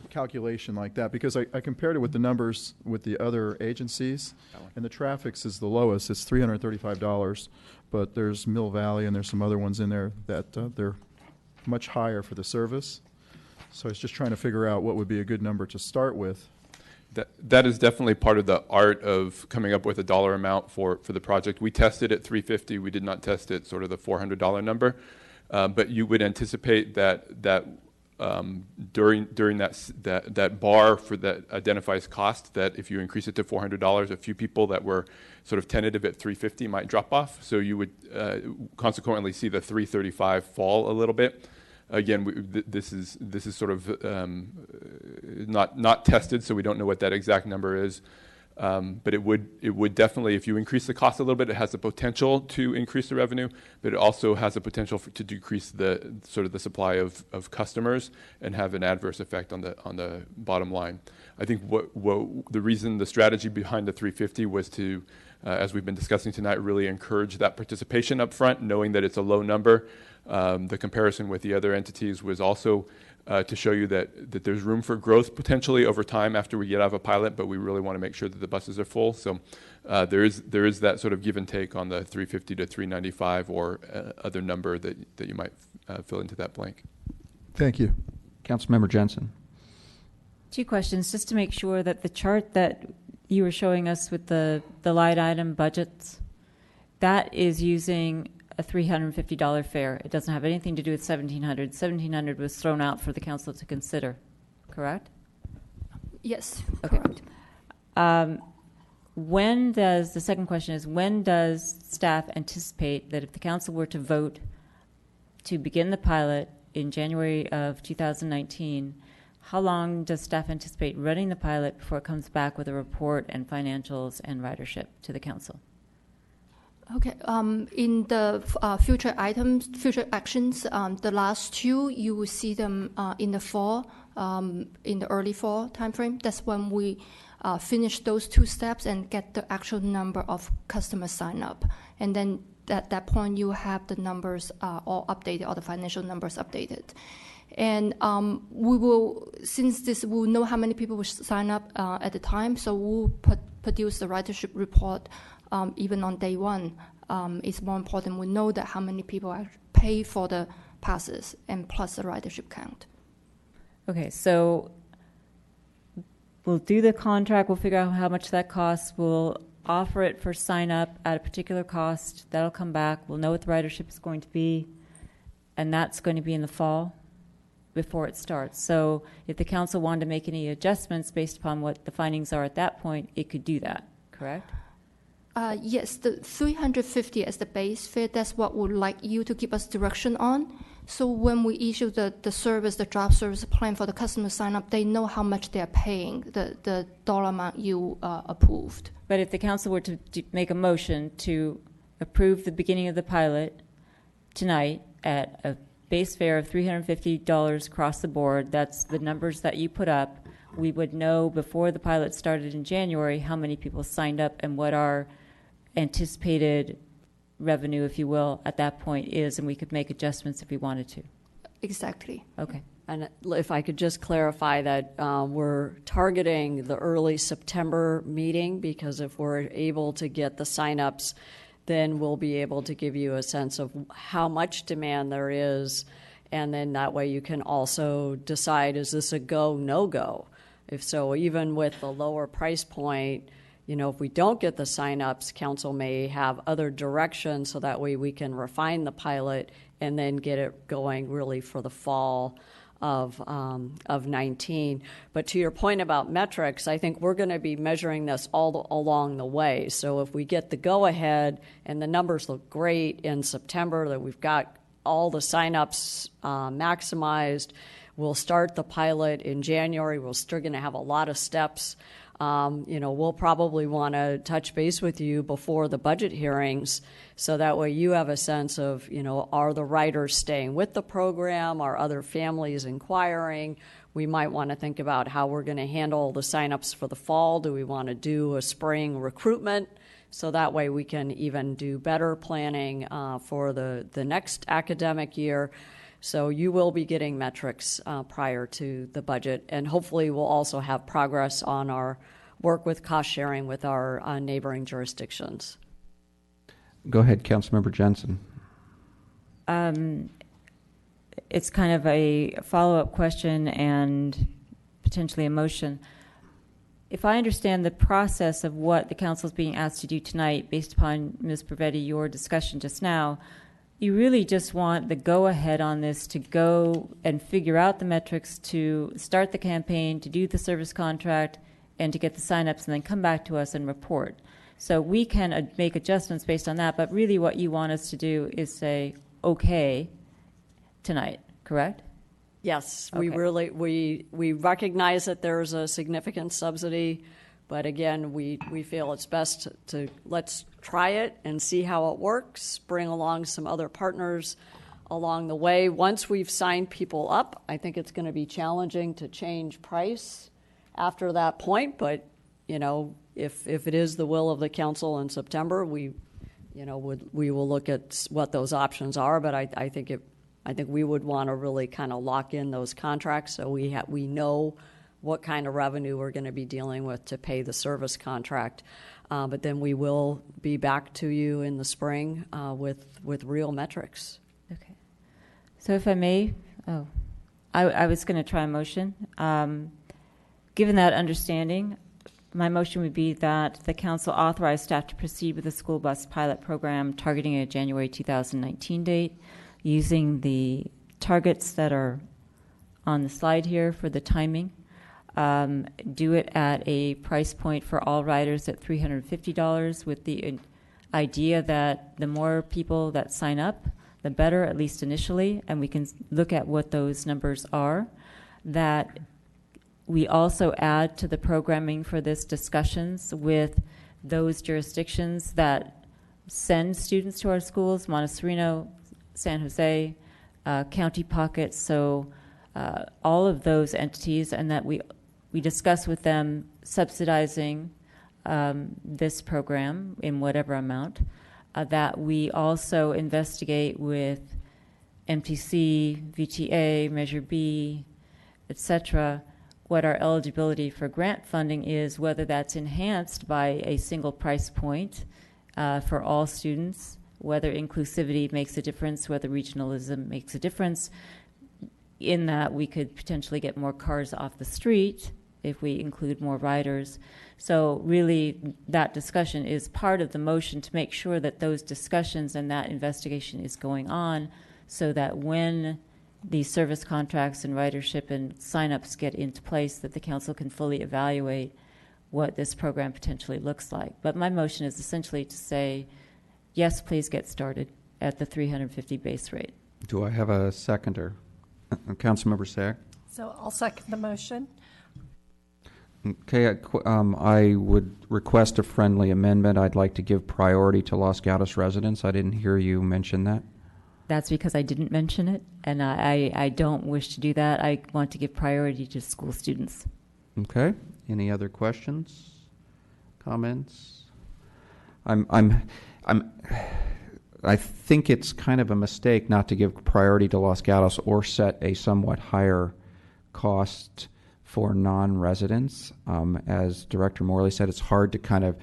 calculation like that, because I compared it with the numbers with the other agencies, and the traffic's is the lowest. It's $335, but there's Mill Valley and there's some other ones in there that they're much higher for the service. So I was just trying to figure out what would be a good number to start with. That is definitely part of the art of coming up with a dollar amount for the project. We tested at $350. We did not test it sort of the $400 number, but you would anticipate that during that bar for that identifies cost, that if you increase it to $400, a few people that were sort of tentative at $350 might drop off. So you would consequently see the $335 fall a little bit. Again, this is sort of not tested, so we don't know what that exact number is. But it would definitely, if you increase the cost a little bit, it has the potential to increase the revenue, but it also has the potential to decrease the supply of customers and have an adverse effect on the bottom line. I think what the reason, the strategy behind the 350 was to, as we've been discussing tonight, really encourage that participation up front, knowing that it's a low number. The comparison with the other entities was also to show you that there's room for growth potentially over time after we get out of a pilot, but we really want to make sure that the buses are full. So there is that sort of give and take on the 350 to 395 or other number that you might fill into that blank. Thank you. Councilmember Jensen. 2 questions, just to make sure that the chart that you were showing us with the line item budgets, that is using a $350 fare. It doesn't have anything to do with $1,700. $1,700 was thrown out for the council to consider, correct? Yes, okay. Correct. The second question is, when does staff anticipate that if the council were to vote to begin the pilot in January of 2019, how long does staff anticipate running the pilot before it comes back with a report and financials and ridership to the council? Okay. In the future actions, the last 2, you will see them in the fall in the early fall timeframe. That's when we finish those 2 steps and get the actual number of customers sign up. And then at that point, you have the numbers all updated, all the financial numbers updated. And we will, since this, we'll know how many people will sign up at the time, so we'll produce the ridership report even on day one. It's more important we know that how many people pay for the passes and plus the ridership count. Okay, so we'll do the contract, we'll figure out how much that costs, we'll offer it for sign up at a particular cost, that'll come back, we'll know what the ridership is going to be, and that's going to be in the fall before it starts. So if the council wanted to make any adjustments based upon what the findings are at that point, it could do that, correct? Yes, the 350 as the base fare, that's what we'd like you to give us direction on. So when we issue the service, the draft service plan for the customer sign up, they know how much they're paying, the dollar amount you approved. But if the council were to make a motion to approve the beginning of the pilot tonight at a base fare of $350 across the board, that's the numbers that you put up, we would know before the pilot started in January how many people signed up and what our anticipated revenue, if you will, at that point is, and we could make adjustments if we wanted to. Exactly. Okay. And if I could just clarify that we're targeting the early September meeting, because if we're able to get the signups, then we'll be able to give you a sense of how much demand there is, and then that way you can also decide, is this a go, no-go? If so, even with the lower price point, if we don't get the signups, council may have other directions, so that way we can refine the pilot and then get it going really for the fall of 19. But to your point about metrics, I think we're going to be measuring this all along the way. So if we get the go-ahead and the numbers look great in September, that we've got all the signups maximized, we'll start the pilot in January. We're still going to have a lot of steps. We'll probably want to touch base with you before the budget hearings, so that way you have a sense of, are the riders staying with the program? Are other families inquiring? We might want to think about how we're going to handle the signups for the fall. Do we want to do a spring recruitment? So that way we can even do better planning for the next academic year. So you will be getting metrics prior to the budget, and hopefully we'll also have progress on our work with cost sharing with our neighboring jurisdictions. Go ahead, Councilmember Jensen. It's kind of a follow-up question and potentially a motion. If I understand the process of what the council is being asked to do tonight, based upon, Ms. Pravetti, your discussion just now, you really just want the go-ahead on this to go and figure out the metrics, to start the campaign, to do the service contract, and to get the signups, and then come back to us and report. So we can make adjustments based on that, but really what you want us to do is say, okay, tonight, correct? Yes, Okay. we recognize that there's a significant subsidy, but again, we feel it's best to let's try it and see how it works, bring along some other partners along the way. Once we've signed people up, I think it's going to be challenging to change price after that point, but if it is the will of the council in September, we will look at what those options are, but I think we would want to really kind of lock in those contracts so we know what kind of revenue we're going to be dealing with to pay the service contract. But then we will be back to you in the spring with real metrics. Okay. So if I may, I was going to try a motion. Given that understanding, my motion would be that the council authorize staff to proceed with the school bus pilot program targeting a January 2019 date, using the targets that are on the slide here for the timing. Do it at a price point for all riders at $350, with the idea that the more people that sign up, the better, at least initially, and we can look at what those numbers are. That we also add to the programming for this discussions with those jurisdictions that send students to our schools, Montecito, San Jose, County Pocket. So all of those entities, and that we discuss with them subsidizing this program in whatever amount, that we also investigate with MTC, VTA, Measure B, etc., what our eligibility for grant funding is, whether that's enhanced by a single price point for all students, whether inclusivity makes a difference, whether regionalism makes a difference, in that we could potentially get more cars off the street if we include more riders. So really, that discussion is part of the motion to make sure that those discussions and that investigation is going on, so that when these service contracts and ridership and signups get into place, that the council can fully evaluate what this program potentially looks like. But my motion is essentially to say, yes, please get started at the 350 base rate. Do I have a seconder? Councilmember Sack? So I'll second the motion. Okay, I would request a friendly amendment. I'd like to give priority to Los Gatos residents. I didn't hear you mention that. That's because I didn't mention it, and I don't wish to do that. I want to give priority to school students. Okay. Any other questions, comments? I think it's kind of a mistake not to give priority to Los Gatos or set a somewhat higher cost for non-residents. As Director Morley said, it's hard to kind of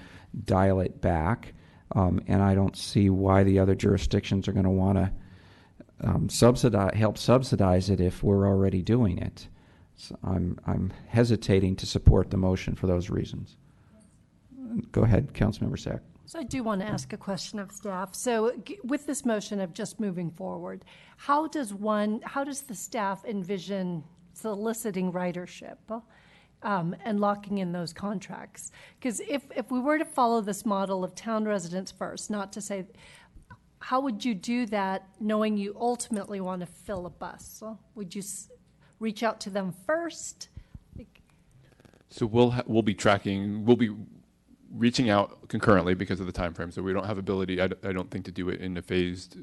dial it back, and I don't see why the other jurisdictions are going to want to help subsidize it if we're already doing it. So I'm hesitating to support the motion for those reasons. Go ahead, Councilmember Sack. So I do want to ask a question of staff. So with this motion of just moving forward, how does the staff envision soliciting ridership and locking in those contracts? Because if we were to follow this model of town residents first, not to say, how would you do that knowing you ultimately want to fill a bus? Would you reach out to them first? So we'll be tracking. We'll be reaching out concurrently because of the time frame. So we don't have ability. I don't think to do it in a phased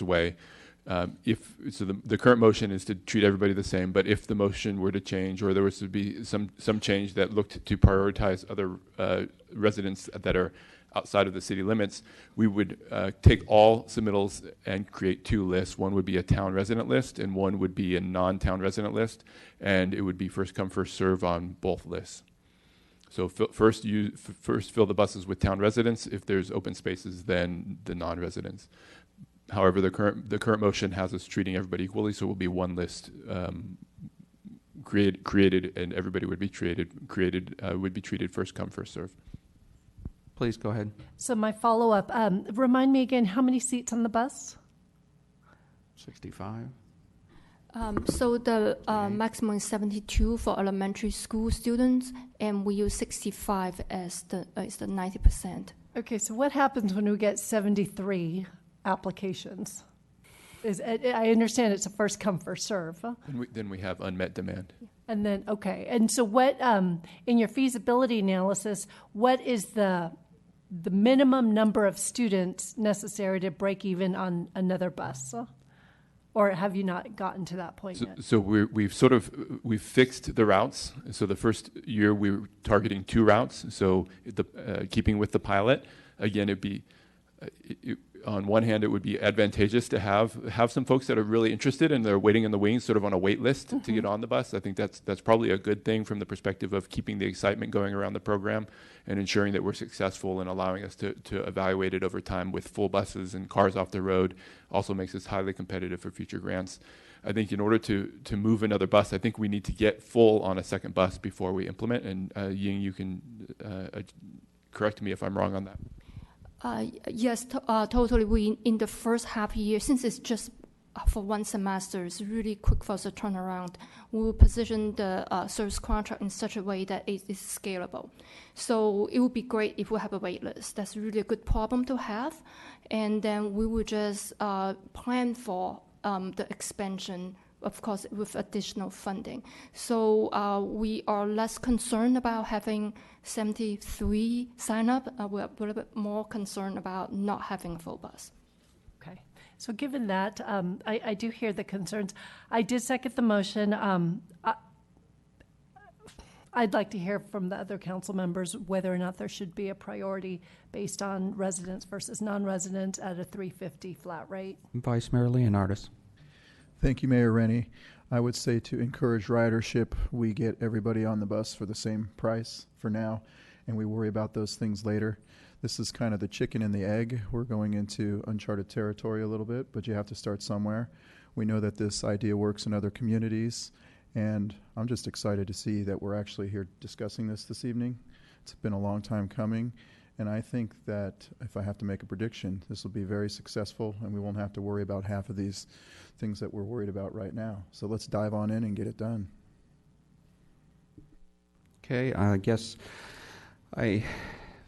way. The current motion is to treat everybody the same. But if the motion were to change, or there was to be some change that looked to prioritize other residents that are outside of the city limits, we would take all submittals and create two lists. One would be a town resident list, and one would be a non-town resident list, and it would be first come, first serve on both lists. So first fill the buses with town residents. If there's open spaces, then the non-residents. However, the current motion has us treating everybody equally, so it will be one list created, and everybody would be treated first come, first serve. Please go ahead. So my follow-up, remind me again, how many seats on the bus? 65. So the maximum is 72 for elementary school students, and we use 65 as the 90%. Okay, so what happens when we get 73 applications? I understand it's a first come, first serve. Then we have unmet demand. And then, okay. And so what, in your feasibility analysis, what is the minimum number of students necessary to break even on another bus? Or have you not gotten to that point yet? So we've fixed the routes. So the first year we were targeting 2 routes. So keeping with the pilot, again, it'd be on one hand, it would be advantageous to have some folks that are really interested and they're waiting in the wings, sort of on a wait list to get on the bus. I think that's probably a good thing from the perspective of keeping the excitement going around the program and ensuring that we're successful and allowing us to evaluate it over time with full buses and cars off the road. Also makes us highly competitive for future grants. I think in order to move another bus, I think we need to get full on a second bus before we implement. And Ying, you can correct me if I'm wrong on that. Yes, totally. We in the first half year, since it's just for one semester, it's really quick for us to turn around. We will position the service contract in such a way that it is scalable. So it would be great if we have a wait list. That's really a good problem to have. And then we will just plan for the expansion, of course, with additional funding. So we are less concerned about having 73 sign up. We're a little bit more concerned about not having a full bus. Okay. So given that, I do hear the concerns. I did second the motion. I'd like to hear from the other council members whether or not there should be a priority based on residents versus non-residents at a $3.50 flat rate. Vice Mayor Leonardis. Thank you, Mayor Rennie. I would say to encourage ridership, we get everybody on the bus for the same price for now, and we worry about those things later. This is kind of the chicken and the egg. We're going into uncharted territory a little bit, but you have to start somewhere. We know that this idea works in other communities, and I'm just excited to see that we're actually here discussing this evening. It's been a long time coming, and I think that if I have to make a prediction, this will be very successful, and we won't have to worry about half of these things that we're worried about right now. So let's dive on in and get it done. Okay, I guess I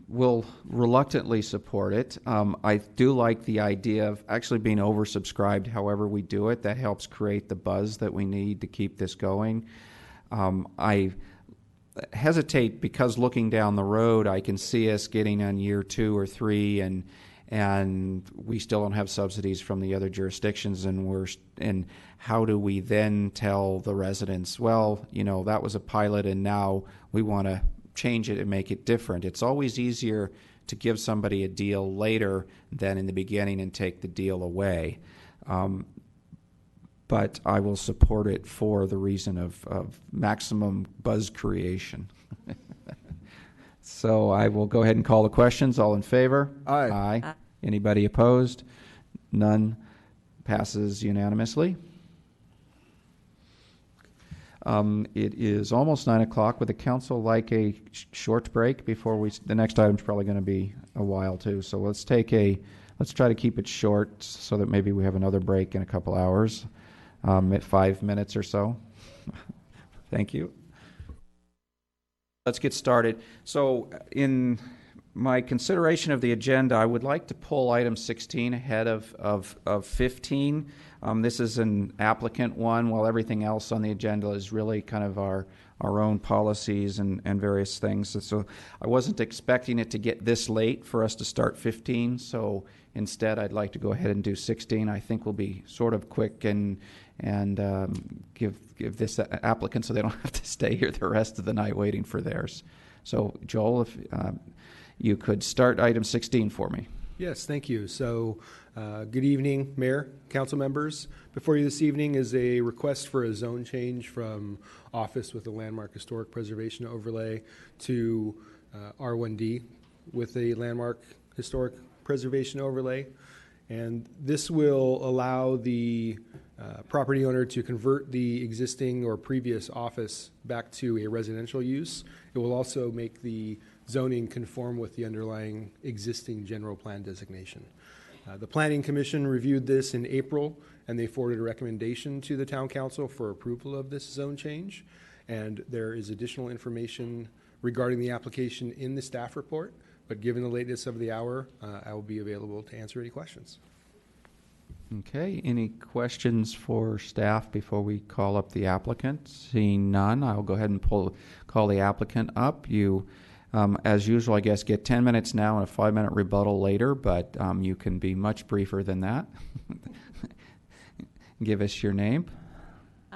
will reluctantly support it. I do like the idea of actually being oversubscribed however we do it. That helps create the buzz that we need to keep this going. I hesitate because looking down the road, I can see us getting on year 2 or 3 and we still don't have subsidies from the other jurisdictions, and how do we then tell the residents, well, you know, that was a pilot and now we want to change it and make it different. It's always easier to give somebody a deal later than in the beginning and take the deal away. But I will support it for the reason of maximum buzz creation. So I will go ahead and call the questions. All in favor? Aye. Aye. Anybody opposed? None. Passes unanimously. It is almost 9 o'clock. Would the council like a short break before the next item is probably going to be a while too. So let's try to keep it short so that maybe we have another break in a couple hours, at 5 minutes or so. Thank you. Let's get started. So in my consideration of the agenda, I would like to pull item 16 ahead of 15. This is an applicant one, while everything else on the agenda is really kind of our own policies and various things. So I wasn't expecting it to get this late for us to start 15, so instead I'd like to go ahead and do 16. I think we'll be sort of quick and give this applicant so they don't have to stay here the rest of the night waiting for theirs. So Joel, if you could start item 16 for me. Yes, thank you. So good evening, Mayor, council members. Before you this evening is a request for a zone change from office with a landmark historic preservation overlay to R1D with a landmark historic preservation overlay. And this will allow the property owner to convert the existing or previous office back to a residential use. It will also make the zoning conform with the underlying existing general plan designation. The Planning Commission reviewed this in April, and they forwarded a recommendation to the Town Council for approval of this zone change. And there is additional information regarding the application in the staff report, but given the lateness of the hour, I will be available to answer any questions. Okay, any questions for staff before we call up the applicant? Seeing none, I'll go ahead and call the applicant up. You, as usual, I guess, get 10 minutes now and a 5-minute rebuttal later, but you can be much briefer than that. Give us your name.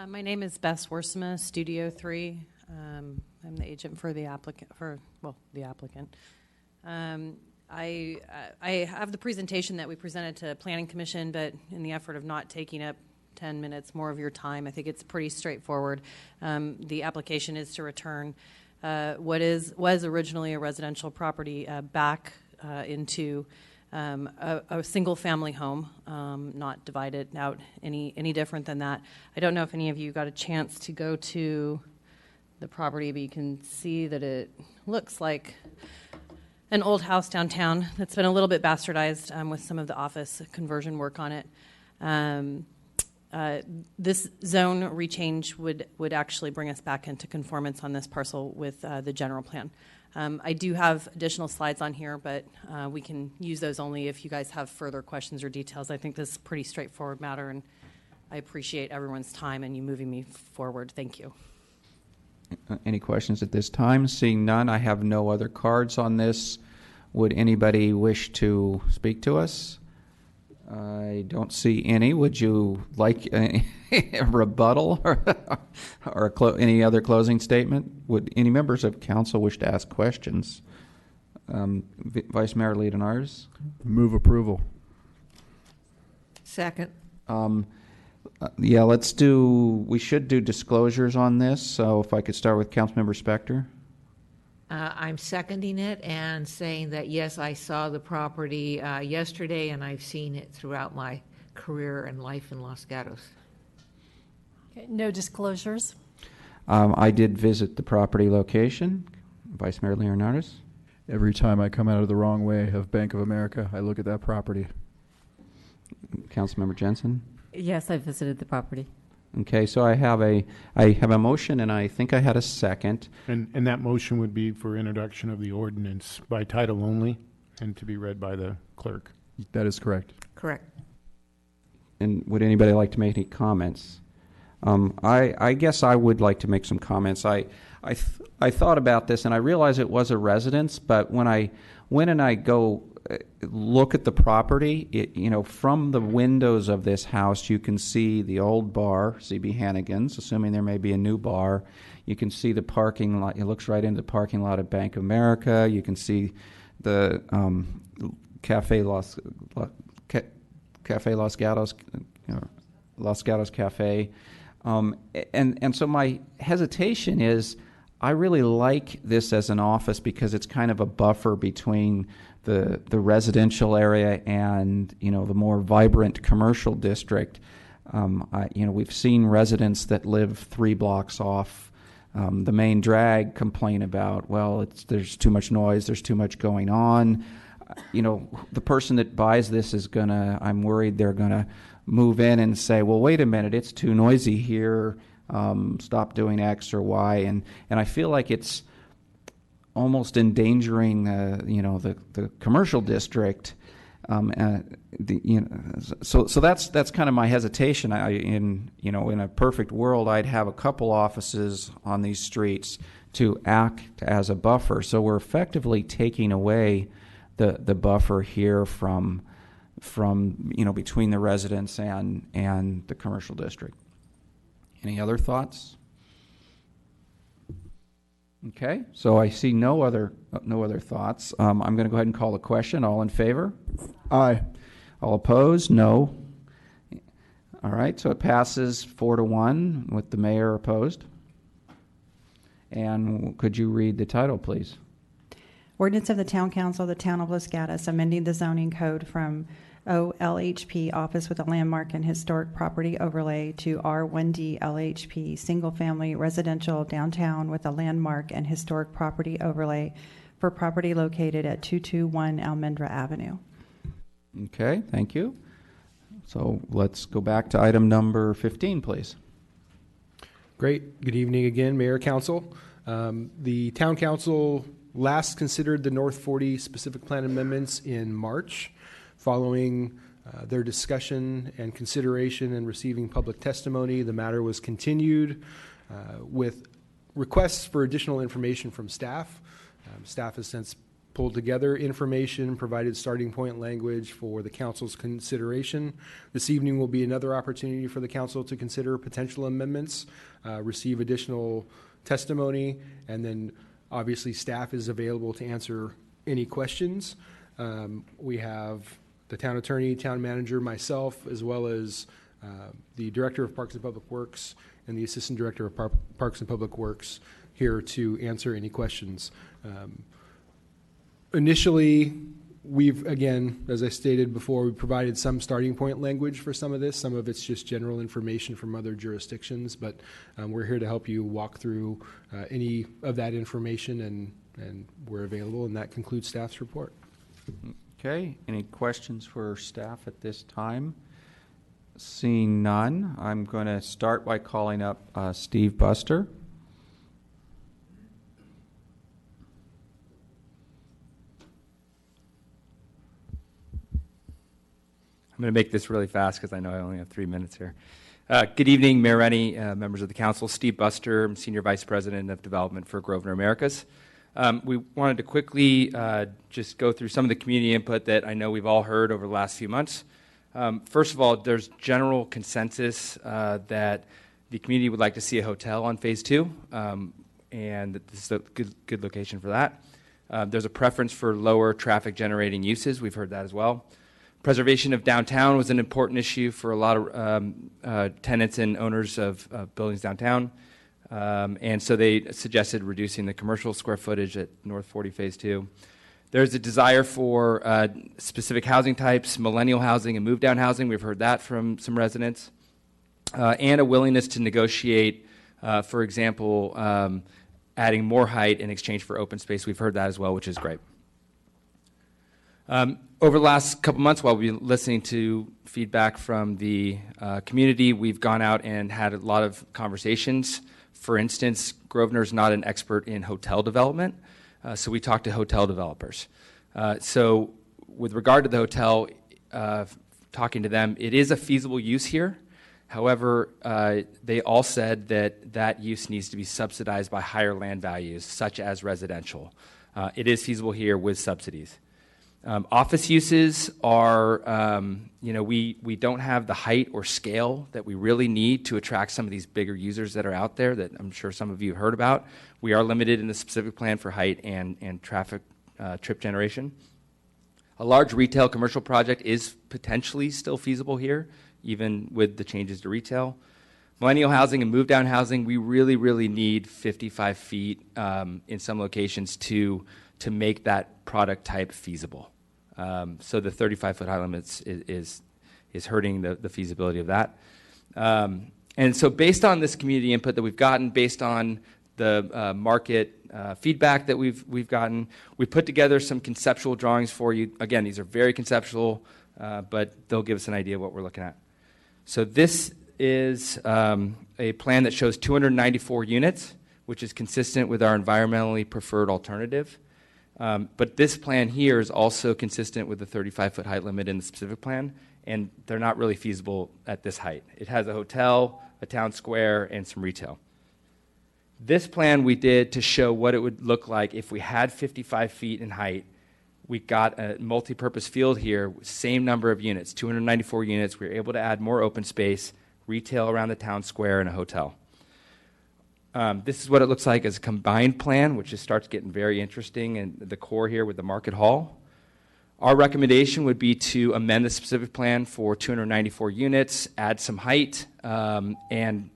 My name is Bess Worsma, Studio 3. I'm the agent for the applicant. I have the presentation that we presented to Planning Commission, but in the effort of not taking up 10 minutes more of your time, I think it's pretty straightforward. The application is to return what was originally a residential property back into a single-family home, not divided out any different than that. I don't know if any of you got a chance to go to the property, but you can see that it looks like an old house downtown that's been a little bit bastardized with some of the office conversion work on it. This zone rechange would actually bring us back into conformance on this parcel with the general plan. I do have additional slides on here, but we can use those only if you guys have further questions or details. I think this is a pretty straightforward matter, and I appreciate everyone's time and you moving me forward. Thank you. Any questions at this time? Seeing none, I have no other cards on this. Would anybody wish to speak to us? I don't see any. Would you like a rebuttal or any other closing statement? Would any members of council wish to ask questions? Vice Mayor Leonardes? Move approval. Second. Yeah, we should do disclosures on this. So if I could start with Councilmember Spector. I'm seconding it and saying that, yes, I saw the property yesterday, and I've seen it throughout my career and life in Los Gatos. Okay, no disclosures. I did visit the property location. Vice Mayor Leonardes? Every time I come out of the wrong way of Bank of America, I look at that property. Councilmember Jensen? Yes, I visited the property. Okay, so I have a motion, and I think I had a second. And that motion would be for introduction of the ordinance by title only and to be read by the clerk. That is correct. Correct. And would anybody like to make any comments? I guess I would like to make some comments. I thought about this, and I realized it was a residence, but when I go look at the property, from the windows of this house, you can see the old bar, CB Hannigan's, assuming there may be a new bar. You can see the parking lot. It looks right into the parking lot of Bank of America. You can see the Cafe Los Gatos, Los Gatos Cafe. And so my hesitation is, I really like this as an office because it's kind of a buffer between the residential area and the more vibrant commercial district. We've seen residents that live 3 blocks off the main drag complain about, there's too much noise, there's too much going on. The person that buys this I'm worried they're gonna move in and say, well, wait a minute, it's too noisy here. Stop doing X or Y, and I feel like it's almost endangering the commercial district. So that's kind of my hesitation. In a perfect world, I'd have a couple offices on these streets to act as a buffer. So we're effectively taking away the buffer here from between the residents and the commercial district. Any other thoughts? Okay, so I see no other thoughts. I'm going to go ahead and call the question. All in favor? Aye. All opposed? No. All right, so it passes 4-1 with the mayor opposed. And could you read the title, please? Ordinance of the Town Council of the Town of Los Gatos amending the zoning code from OLHP Office with a Landmark and Historic Property Overlay to R1D LHP Single Family Residential Downtown with a Landmark and Historic Property Overlay for property located at 221 Almendra Avenue. Okay, thank you. So let's go back to item number 15, please. Great. Good evening again, Mayor, Council. The Town Council last considered the North 40 specific plan amendments in March. Following their discussion and consideration and receiving public testimony, the matter was continued with requests for additional information from staff. Staff has since pulled together information, provided starting point language for the council's consideration. This evening will be another opportunity for the council to consider potential amendments, receive additional testimony, and then obviously staff is available to answer any questions. We have the town attorney, town manager, myself, as well as the director of Parks and Public Works and the assistant director of Parks and Public Works here to answer any questions. Initially, we've, again, as I stated before, we provided some starting point language for some of this. Some of it's just general information from other jurisdictions, but we're here to help you walk through any of that information, and we're available, and that concludes staff's report. Okay, any questions for staff at this time? Seeing none, I'm going to start by calling up Steve Buster. I'm going to make this really fast because I know I only have 3 minutes here. Good evening, Mayor Rennie, members of the council. Steve Buster, I'm Senior Vice President of Development for Grosvenor Americas. We wanted to quickly just go through some of the community input that I know we've all heard over the last few months. First of all, there's general consensus that the community would like to see a hotel on phase 2, and this is a good location for that. There's a preference for lower traffic generating uses. We've heard that as well. Preservation of downtown was an important issue for a lot of tenants and owners of buildings downtown. And so they suggested reducing the commercial square footage at North 40 Phase 2. There's a desire for specific housing types, millennial housing and move-down housing. We've heard that from some residents. And a willingness to negotiate, for example, adding more height in exchange for open space. We've heard that as well, which is great. Over the last couple months, while we've been listening to feedback from the community, we've gone out and had a lot of conversations. For instance, Grosvenor's not an expert in hotel development, so we talked to hotel developers. So with regard to the hotel, talking to them, it is a feasible use here. However, they all said that that use needs to be subsidized by higher land values, such as residential. It is feasible here with subsidies. Office uses are, we don't have the height or scale that we really need to attract some of these bigger users that are out there that I'm sure some of you have heard about. We are limited in the specific plan for height and traffic trip generation. A large retail commercial project is potentially still feasible here, even with the changes to retail. Millennial housing and move-down housing, we really, really need 55 feet in some locations to make that product type feasible. So the 35-foot high limits is hurting the feasibility of that. And so based on this community input that we've gotten, based on the market feedback that we've gotten, we put together some conceptual drawings for you. Again, these are very conceptual, but they'll give us an idea of what we're looking at. So this is a plan that shows 294 units, which is consistent with our environmentally preferred alternative. But this plan here is also consistent with the 35-foot height limit in the specific plan, and they're not really feasible at this height. It has a hotel, a town square, and some retail. This plan we did to show what it would look like if we had 55 feet in height. We got a multi-purpose field here, same number of units, 294 units. We were able to add more open space, retail around the town square, and a hotel. This is what it looks like as a combined plan, which just starts getting very interesting in the core here with the market hall. Our recommendation would be to amend the specific plan for 294 units, add some height, and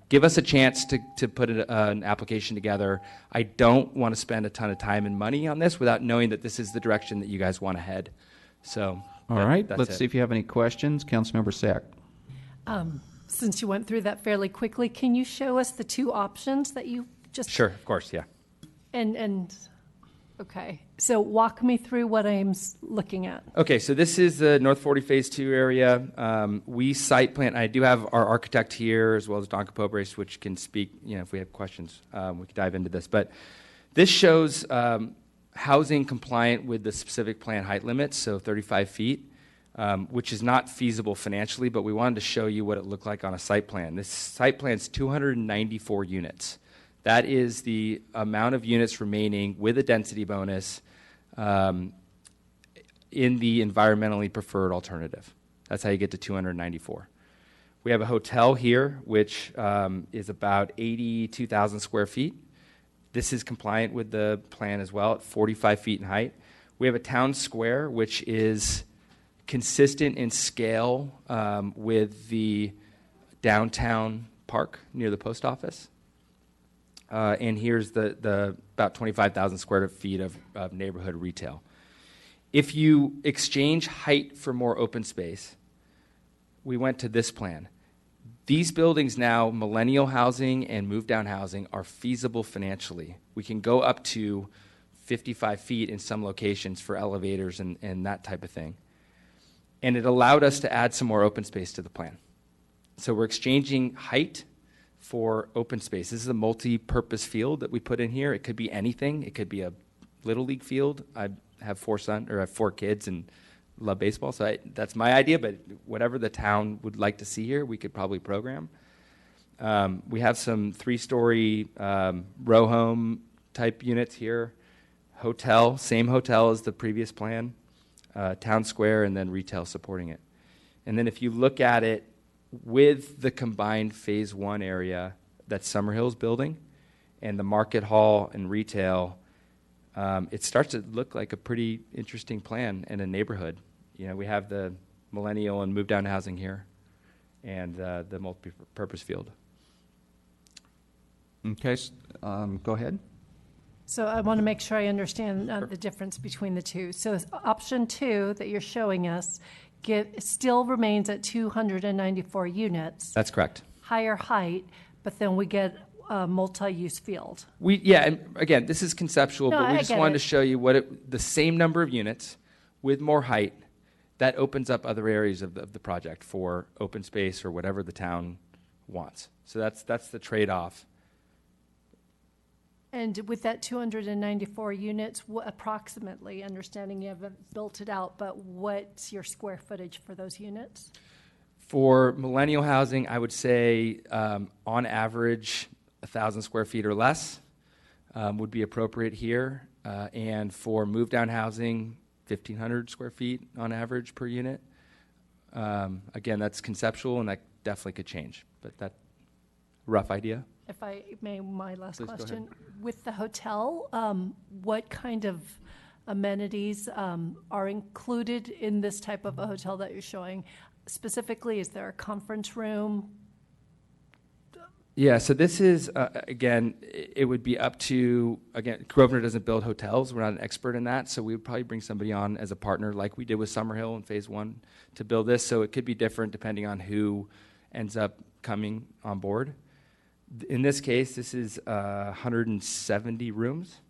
give us a chance to put an application together. I don't want to spend a ton of time and money on this without knowing that this is the direction that you guys want to head. So, all right, that's let's it. see if you have any questions. Councilmember Sack. Since you went through that fairly quickly, can you show us the two options that you just... Sure, of course, yeah. And okay, so walk me through what I'm looking at. Okay, so this is the North 40 Phase 2 area. We site plan. I do have our architect here as well as Don Capobres, which can speak, if we have questions, we can dive into this. But this shows housing compliant with the specific plan height limits, so 35 feet. Which is not feasible financially, but we wanted to show you what it looked like on a site plan. This site plan is 294 units. That is the amount of units remaining with a density bonus in the environmentally preferred alternative. That's how you get to 294. We have a hotel here, which is about 82,000 square feet. This is compliant with the plan as well, at 45 feet in height. We have a town square, which is consistent in scale with the downtown park near the post office. And here's the about 25,000 square feet of neighborhood retail. If you exchange height for more open space, we went to this plan. These buildings now, millennial housing and move-down housing, are feasible financially. We can go up to 55 feet in some locations for elevators and that type of thing. And it allowed us to add some more open space to the plan. So we're exchanging height for open space. This is a multi-purpose field that we put in here. It could be anything. It could be a little league field. I have four kids and love baseball, so that's my idea. But whatever the town would like to see here, we could probably program. We have some 3-story row home type units here. Hotel, same hotel as the previous plan. Town square, and then retail supporting it. And then if you look at it with the combined phase 1 area that Summerhill's building and the market hall and retail, it starts to look like a pretty interesting plan in a neighborhood. You know, we have the millennial and move down housing here and the multi-purpose field. Okay, go ahead. So I want to make sure I understand the difference between the two. So option 2 that you're showing us still remains at 294 units. That's correct. Higher height, but then we get a multi-use field. And again, this is conceptual, No, but we I just get wanted it. to show you what the same number of units with more height, that opens up other areas of the project for open space or whatever the town wants. So that's the trade-off. And with that 294 units, approximately, understanding you haven't built it out, but what's your square footage for those units? For millennial housing, I would say on average 1,000 square feet or less would be appropriate here. And for move-down housing, 1,500 square feet on average per unit. Again, that's conceptual, and that definitely could change, but that rough idea. If I may, my last Please, go ahead. question. With the hotel, what kind of amenities are included in this type of a hotel that you're showing? Specifically, is there a conference room? Yeah, so this is, again, it would be up to, again, Grosvenor doesn't build hotels. We're not an expert in that, so we would probably bring somebody on as a partner like we did with Summerhill in phase 1 to build this. So it could be different depending on who ends up coming on board. In this case, this is 170 rooms,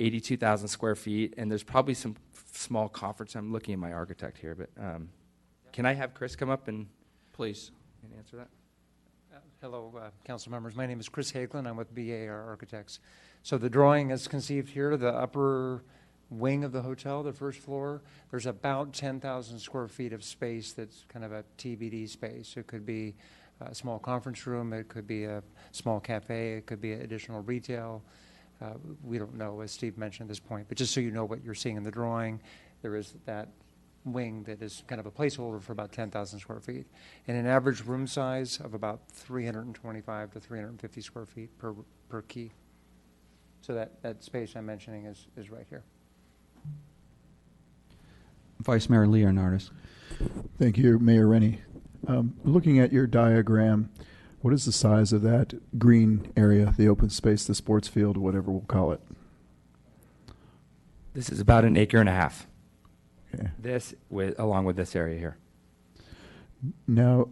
82,000 square feet, and there's probably some small conference. I'm looking at my architect here, but can I have Chris come up and please and answer that? Hello, council members. My name is Chris Hagelin. I'm with BAR Architects. So the drawing is conceived here, the upper wing of the hotel, the first floor. There's about 10,000 square feet of space that's kind of a TBD space. It could be a small conference room, it could be a small cafe, it could be additional retail. We don't know, as Steve mentioned at this point, but just so you know what you're seeing in the drawing, there is that wing that is kind of a placeholder for about 10,000 square feet, and an average room size of about 325 to 350 square feet per key. So that space I'm mentioning is right here. Vice Mayor Leonardis. Thank you, Mayor Rennie. Looking at your diagram, what is the size of that green area, the open space, the sports field, whatever we'll call it? This is about 1.5 acres. Okay. This, along with this area here. Now,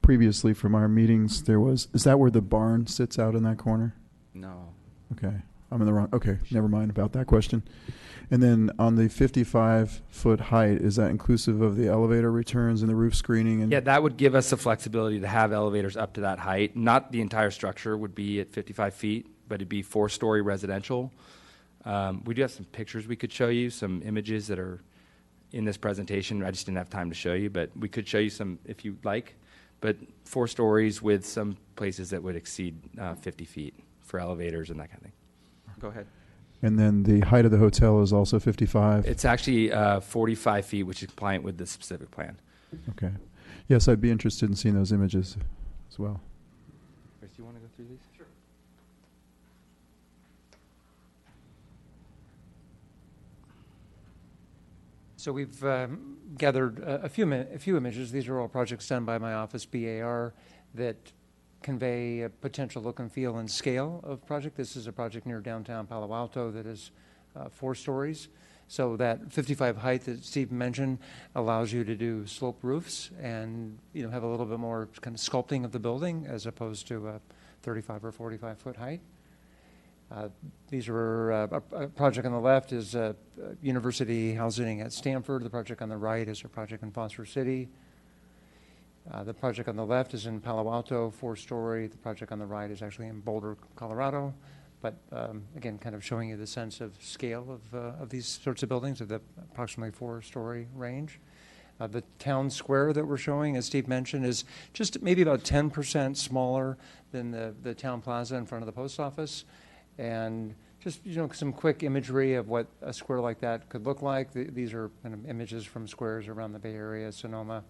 previously from our meetings, is that where the barn sits out in that corner? No. Okay. I'm in the wrong. Okay. Never mind about that question. And then on the 55-foot height, is that inclusive of the elevator returns and the roof screening? And Yeah, that would give us the flexibility to have elevators up to that height. Not the entire structure would be at 55 feet, but it'd be 4-story residential. We do have some pictures we could show you, some images that are in this presentation. I just didn't have time to show you, but we could show you some if you'd like. But 4 stories with some places that would exceed 50 feet for elevators and that kind of thing. Go ahead. And then the height of the hotel is also 55? It's actually 45 feet, which is compliant with the specific plan. Okay. Yes, I'd be interested in seeing those images as well. Chris, do you want to go through these? Sure. So we've gathered a few images. These are all projects done by my office, BAR, that convey a potential look and feel and scale of project. This is a project near downtown Palo Alto that is 4 stories. So that 55 height that Steve mentioned allows you to do slope roofs and have a little bit more kind of sculpting of the building as opposed to a 35 or 45 foot height. These are a project on the left is university housing at Stanford. The project on the right is a project in Foster City. The project on the left is in Palo Alto, 4-story. The project on the right is actually in Boulder, Colorado. But again, kind of showing you the sense of scale of these sorts of buildings of the approximately 4-story range. The town square that we're showing, as Steve mentioned, is just maybe about 10% smaller than the town plaza in front of the post office, and just some quick imagery of what a square like that could look like. These are kind of images from squares around the Bay Area, Sonoma,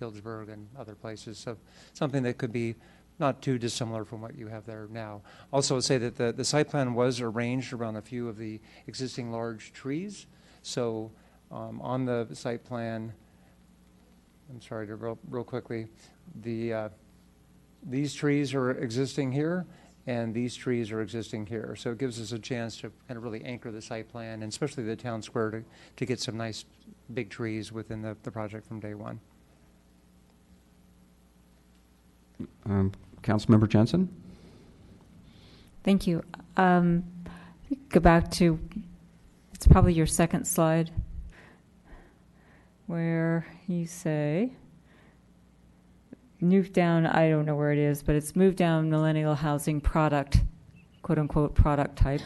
Healdsburg, and other places. So something that could be not too dissimilar from what you have there now. Also, I'll say that the site plan was arranged around a few of the existing large trees. So on the site plan, I'm sorry to real quickly, these trees are existing here, and these trees are existing here. So it gives us a chance to kind of really anchor the site plan, and especially the town square, to get some nice big trees within the project from day one. Councilmember Jensen? Thank you. Go back to, it's probably your second slide, where you say, move down, I don't know where it is, but it's move down millennial housing product, quote unquote product type,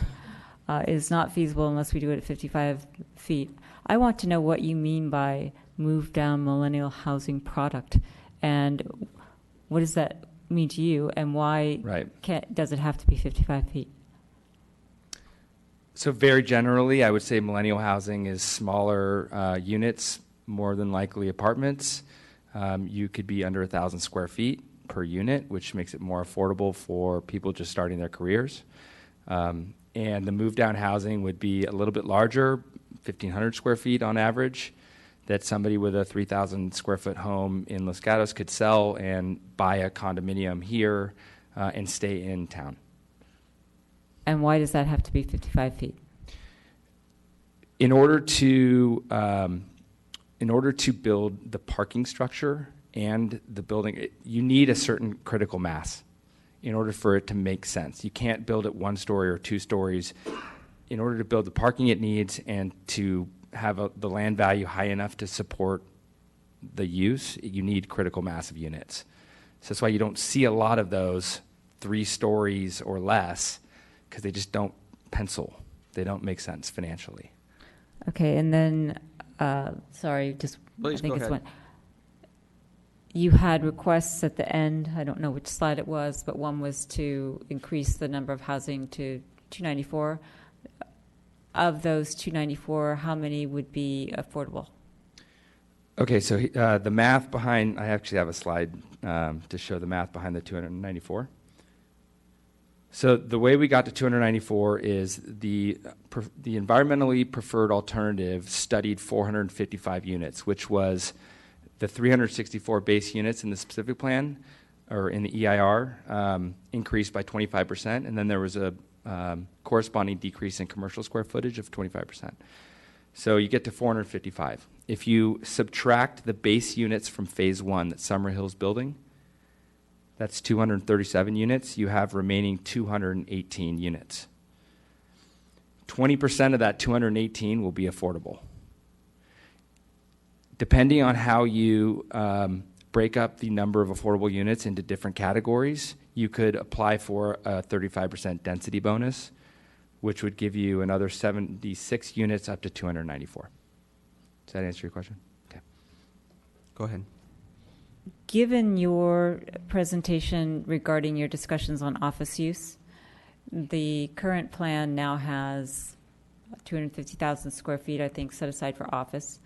is not feasible unless we do it at 55 feet. I want to know what you mean by move down millennial housing product, and what does that mean to you, and why does it have to be 55 feet? So very generally, I would say millennial housing is smaller units, more than likely apartments. You could be under 1,000 square feet per unit, which makes it more affordable for people just starting their careers. And the move down housing would be a little bit larger, 1,500 square feet on average, that somebody with a 3,000 square foot home in Los Gatos could sell and buy a condominium here and stay in town. And why does that have to be 55 feet? In order to build the parking structure and the building, you need a certain critical mass in order for it to make sense. You can't build it 1 story or 2 stories. In order to build the parking it needs and to have the land value high enough to support the use, you need critical mass of units. So that's why you don't see a lot of those 3 stories or less, because they just don't pencil. They don't make sense financially. Okay, and then, sorry, just Please, I think go it's ahead. one. You had requests at the end, I don't know which slide it was, but one was to increase the number of housing to 294. Of those 294, how many would be affordable? Okay, so the math behind, I actually have a slide to show the math behind the 294. So the way we got to 294 is the environmentally preferred alternative studied 455 units, which was the 364 base units in the specific plan, or in the EIR, increased by 25%, and then there was a corresponding decrease in commercial square footage of 25%. So you get to 455. If you subtract the base units from phase 1 that Summer Hill's building, that's 237 units. You have remaining 218 units. 20% of that 218 will be affordable. Depending on how you break up the number of affordable units into different categories, you could apply for a 35% density bonus, which would give you another 76 units up to 294. Does that answer your question? Okay. Go ahead. Given your presentation regarding your discussions on office use, the current plan now has 250,000 square feet, I think, set aside for office.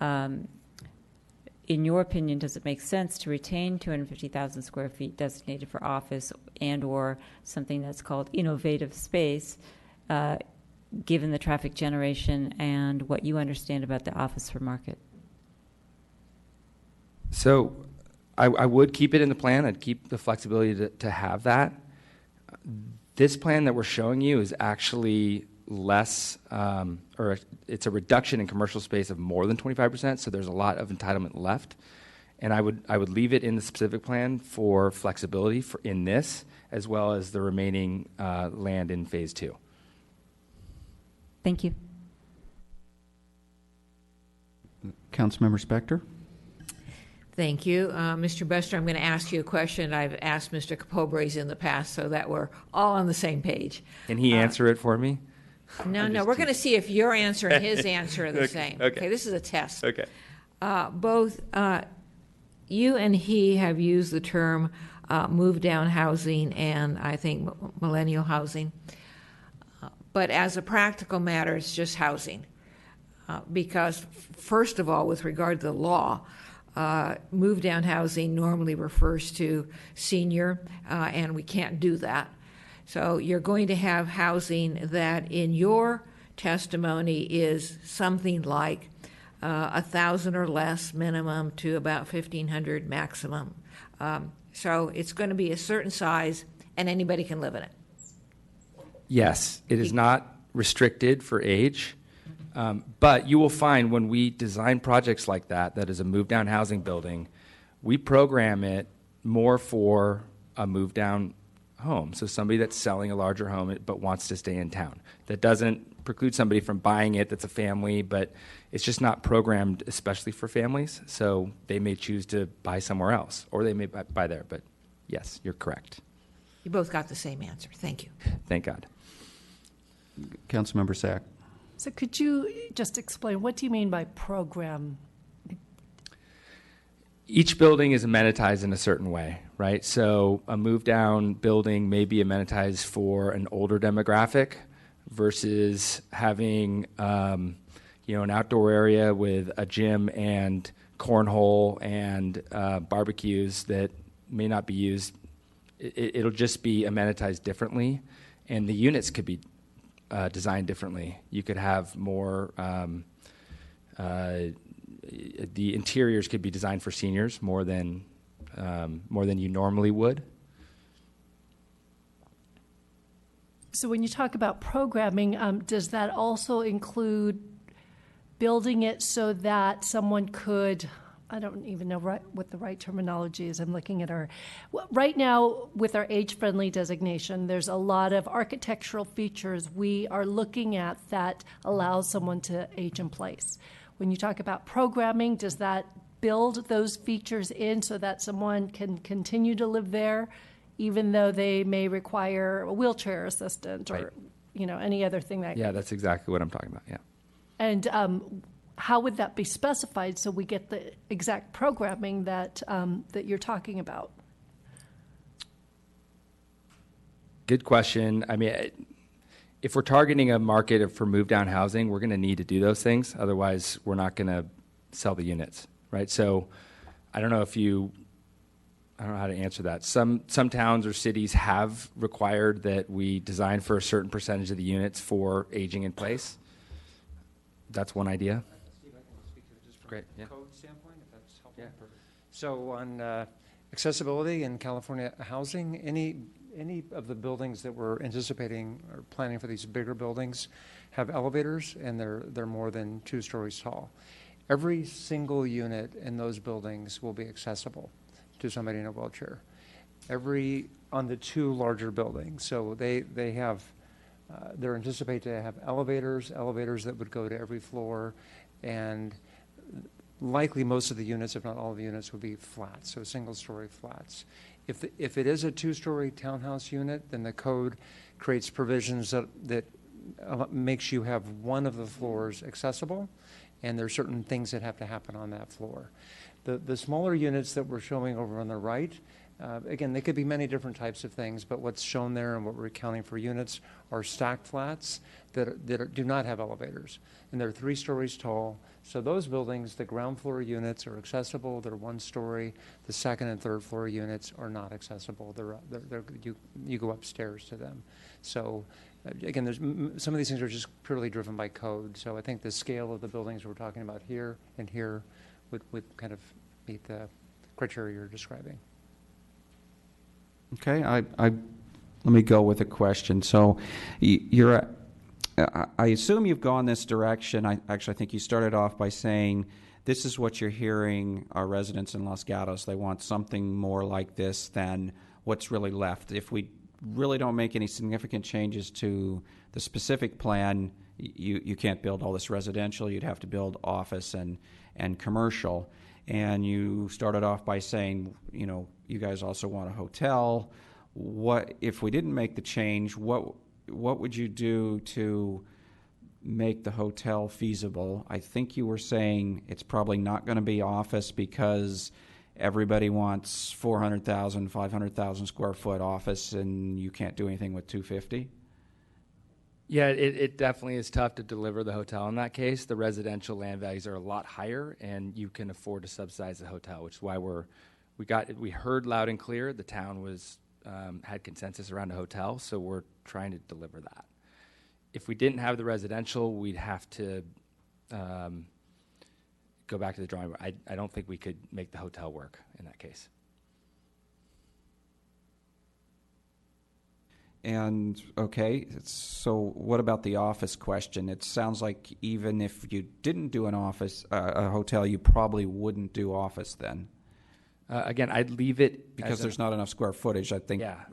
In your opinion, does it make sense to retain 250,000 square feet designated for office and or something that's called innovative space, given the traffic generation and what you understand about the office for market? So I would keep it in the plan. I'd keep the flexibility to have that. This plan that we're showing you is actually less, or it's a reduction in commercial space of more than 25%, so there's a lot of entitlement left. And I would leave it in the specific plan for flexibility in this, as well as the remaining land in phase 2. Thank you. Councilmember Spector? Thank you. Mr. Buster, I'm going to ask you a question I've asked Mr. Capobres in the past so that we're all on the same page. Can he answer it for me? No, we're going to see if your answer and his answer are the same. Okay. This is a test. Okay. Both you and he have used the term move down housing and I think millennial housing. but as a practical matter, it's just housing. Because, first of all, with regard to the law, move-down housing normally refers to senior, and we can't do that. So you're going to have housing that, in your testimony, is something like 1,000 or less minimum to about 1,500 maximum. So it's going to be a certain size, and anybody can live in it. Yes, it is not restricted for age. But you will find when we design projects like that is a move-down housing building, we program it more for a move-down home. So somebody that's selling a larger home but wants to stay in town. That doesn't preclude somebody from buying it that's a family, but it's just not programmed especially for families. So they may choose to buy somewhere else, or they may buy there. But yes, you're correct. You both got the same answer. Thank you. Thank God. Councilmember Sack. So could you just explain, what do you mean by program? Each building is amenitized in a certain way, right? So a move-down building may be amenitized for an older demographic versus having, an outdoor area with a gym and cornhole and barbecues that may not be used. It'll just be amenitized differently, and the units could be designed differently. You could have more, the interiors could be designed for seniors more than you normally would. So when you talk about programming, does that also include building it so that someone could, I don't even know what the right terminology is. I'm looking at right now with our age-friendly designation, there's a lot of architectural features we are looking at that allow someone to age in place. When you talk about programming, does that build those features in so that someone can continue to live there, even though they may require a wheelchair assistant or, any other thing that? Yeah, that's exactly what I'm talking about. Yeah. And how would that be specified so we get the exact programming that that you're talking about? Good question. I mean, if we're targeting a market for move-down housing, we're going to need to do those things. Otherwise, we're not going to sell the units, right? So I don't know how to answer that. Some towns or cities have required that we design for a certain percentage of the units for aging in place. That's one idea. Great. Yeah. Code standpoint, if that's helpful. Yeah. So on accessibility in California housing, any of the buildings that we're anticipating or planning for these bigger buildings have elevators, and they're more than 2 stories tall. Every single unit in those buildings will be accessible to somebody in a wheelchair. On the 2 larger buildings, so they have. They're anticipated to have elevators that would go to every floor, and likely most of the units, if not all of the units, would be flats, so single-story flats. If it is a 2-story townhouse unit, then the code creates provisions that makes you have one of the floors accessible, and there are certain things that have to happen on that floor. The smaller units that we're showing over on the right, again, they could be many different types of things, but what's shown there and what we're accounting for units are stacked flats that do not have elevators, and they're 3 stories tall. So those buildings, the ground floor units are accessible. They're 1 story. The 2nd and 3rd floor units are not accessible. You go upstairs to them. So again, some of these things are just purely driven by code. So I think the scale of the buildings we're talking about here and here would kind of meet the criteria you're describing. Okay, let me go with a question. So I assume you've gone this direction. I think you started off by saying this is what you're hearing our residents in Los Gatos. They want something more like this than what's really left. If we really don't make any significant changes to the specific plan, you can't build all this residential. You'd have to build office and commercial. And you started off by saying, you guys also want a hotel. What if we didn't make the change? What would you do to make the hotel feasible? I think you were saying it's probably not going to be office because everybody wants 400,000, 500,000 square foot office, and you can't do anything with 250. Yeah, it definitely is tough to deliver the hotel in that case. The residential land values are a lot higher, and you can afford to subsidize the hotel, which is why we heard loud and clear the town was had consensus around a hotel, so we're trying to deliver that. If we didn't have the residential, we'd have to go back to the drawing board. I don't think we could make the hotel work in that case. And, okay, so what about the office question? It sounds like even if you didn't do an office, a hotel, you probably wouldn't do office then. Again, I'd leave it because there's not enough square footage. I think Yeah.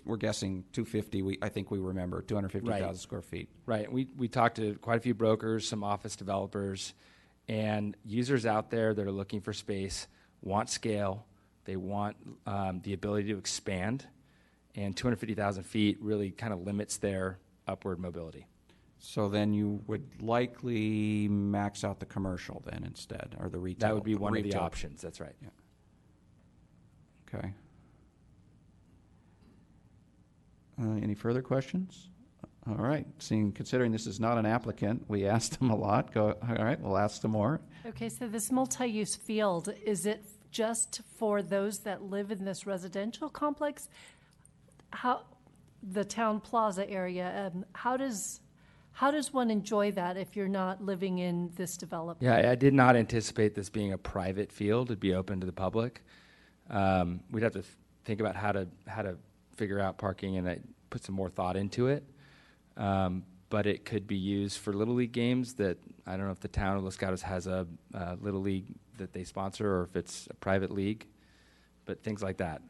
we're guessing 250. I think we remember 250,000 Right. square feet. Right. We talked to quite a few brokers, some office developers, and users out there that are looking for space want scale. They want the ability to expand, and 250,000 feet really kind of limits their upward mobility. So then you would likely max out the commercial then instead, or the retail. That would be one of the retail. options. That's right. Yeah. Okay. Any further questions? All right. Considering this is not an applicant, we asked them a lot. All right, we'll ask them more. Okay, so this multi-use field, is it just for those that live in this residential complex? How the town plaza area? How does one enjoy that if you're not living in this development? Yeah, I did not anticipate this being a private field. It'd be open to the public. We'd have to think about how to figure out parking, and I put some more thought into it. But it could be used for Little League games that I don't know if the town of Los Gatos has a Little League that they sponsor or if it's a private league, but things like that.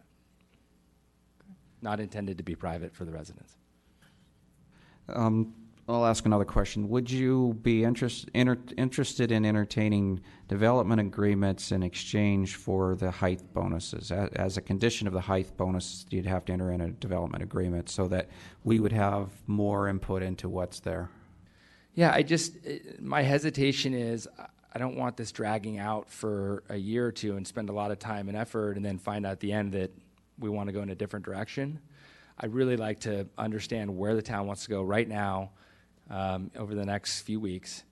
Not intended to be private for the residents. I'll ask another question. Would you be interested in entertaining development agreements in exchange for the height bonuses? As a condition of the height bonus, you'd have to enter in a development agreement so that we would have more input into what's there. Yeah, my hesitation is I don't want this dragging out for a year or two and spend a lot of time and effort and then find out at the end that we want to go in a different direction. I'd really like to understand where the town wants to go right now over the next few weeks,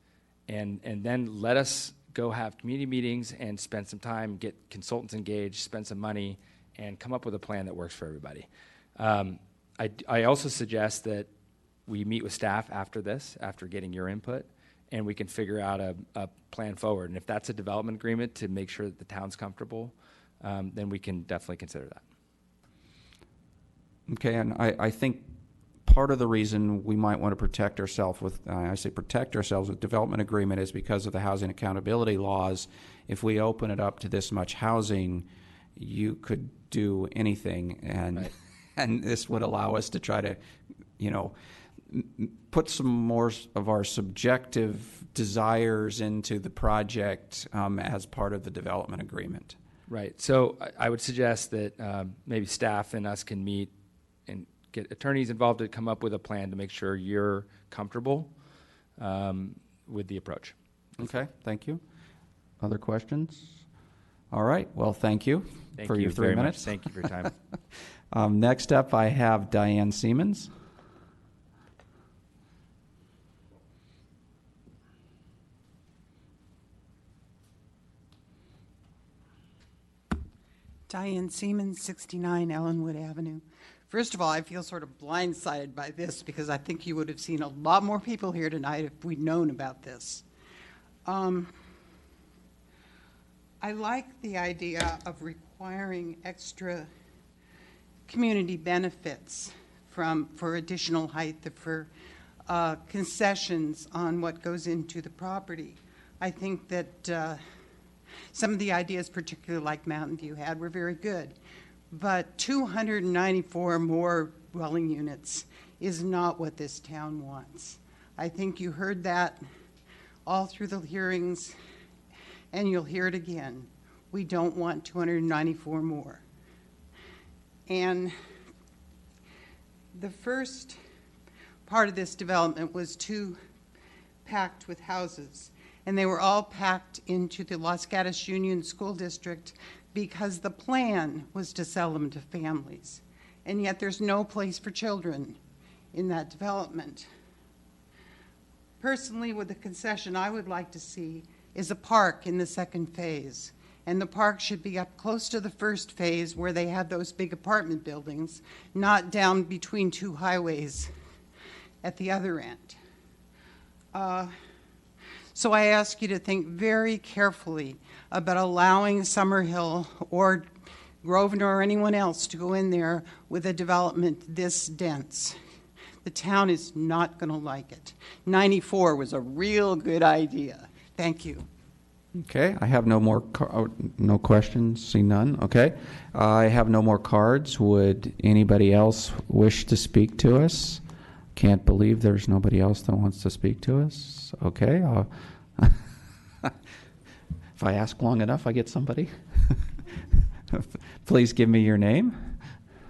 and then let us go have community meetings and spend some time, get consultants engaged, spend some money, and come up with a plan that works for everybody. I also suggest that we meet with staff after this, after getting your input, and we can figure out a plan forward. And if that's a development agreement to make sure that the town's comfortable, then we can definitely consider that. Okay, and I think part of the reason we might want to protect ourselves with, development agreement is because of the housing accountability laws. If we open it up to this much housing, you could do anything, and Right. and this would allow us to try to, put some more of our subjective desires into the project as part of the development agreement. Right. So I would suggest that maybe staff and us can meet and get attorneys involved to come up with a plan to make sure you're comfortable with the approach. Okay, thank you. Other questions? All right, well, thank you Thank for you your 3 very much. minutes. Thank you for your time. Next up, I have Diane Siemens. Diane Siemens, 69 Ellenwood Avenue. First of all, I feel sort of blindsided by this because I think you would have seen a lot more people here tonight if we'd known about this. I like the idea of requiring extra community benefits for additional height, for concessions on what goes into the property. I think that some of the ideas, particularly like Mountain View had, were very good. But 294 more dwelling units is not what this town wants. I think you heard that all through the hearings, and you'll hear it again. We don't want 294 more. And the first part of this development was too packed with houses. And they were all packed into the Los Gatos Union School District because the plan was to sell them to families. And yet there's no place for children in that development. Personally, with the concession I would like to see is a park in the second phase. And the park should be up close to the first phase where they have those big apartment buildings, not down between two highways at the other end. So I ask you to think very carefully about allowing Summerhill or Grosvenor or anyone else to go in there with a development this dense. The town is not going to like it. 94 was a real good idea. Thank you. Okay, I have no more no questions. See none. Okay, I have no more cards. Would anybody else wish to speak to us? Can't believe there's nobody else that wants to speak to us. Okay, if I ask long enough, I get somebody. Please give me your name.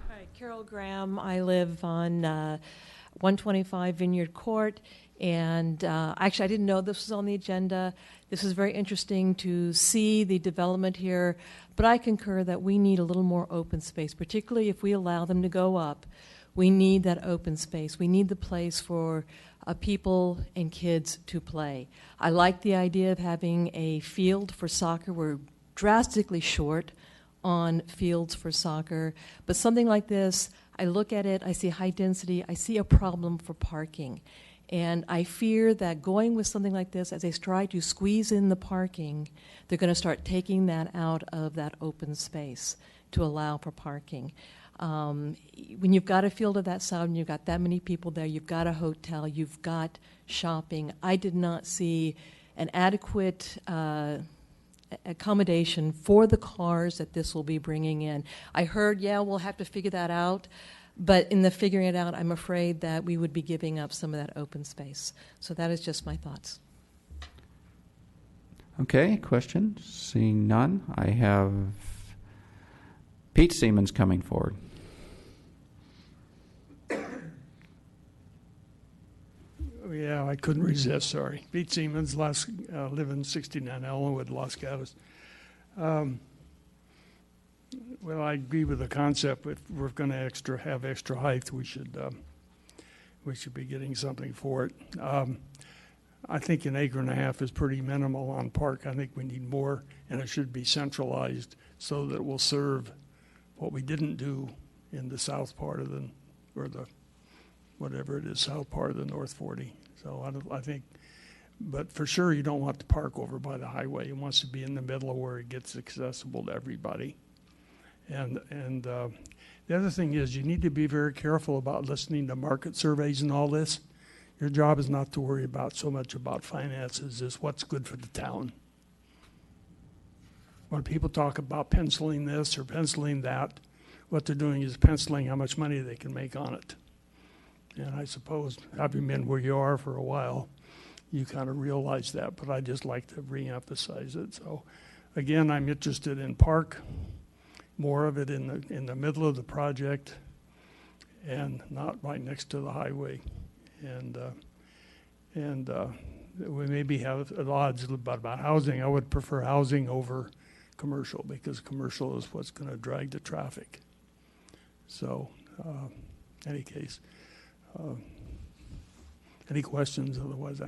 Hi, Carol Graham. I live on 125 Vineyard Court, and actually I didn't know this was on the agenda. This is very interesting to see the development here, but I concur that we need a little more open space, particularly if we allow them to go up. We need that open space. We need the place for people and kids to play. I like the idea of having a field for soccer. We're drastically short on fields for soccer, but something like this, I look at it, I see high density, I see a problem for parking. And I fear that going with something like this, as they try to squeeze in the parking, they're going to start taking that out of that open space to allow for parking. When you've got a field of that size and you've got that many people there, you've got a hotel, you've got shopping, I did not see an adequate accommodation for the cars that this will be bringing in. I heard, yeah, we'll have to figure that out. But in the figuring it out, I'm afraid that we would be giving up some of that open space. So that is just my thoughts. Okay, questions? Seeing none, I have Pete Siemens coming forward. Yeah, I couldn't resist, sorry. Pete Siemens, live in 69 Ellenwood, Los Gatos. Well, I agree with the concept. If we're going to have extra height, we should be getting something for it. I think an acre and a half is pretty minimal on park. I think we need more, and it should be centralized so that it will serve what we didn't do in the south part of whatever it is, south part of the North 40. So I think, but for sure you don't want to park over by the highway. It wants to be in the middle of where it gets accessible to everybody. And the other thing is you need to be very careful about listening to market surveys and all this. Your job is not to worry about so much about finances as what's good for the town. When people talk about penciling this or penciling that, what they're doing is penciling how much money they can make on it. And I suppose, having been where you are for a while, you kind of realize that, but I just like to re-emphasize it. So again, I'm interested in park, more of it in the middle of the project and not right next to the highway. And we maybe have at odds about housing. I would prefer housing over commercial because commercial is what's going to drag the traffic. So, any case, any questions? Otherwise,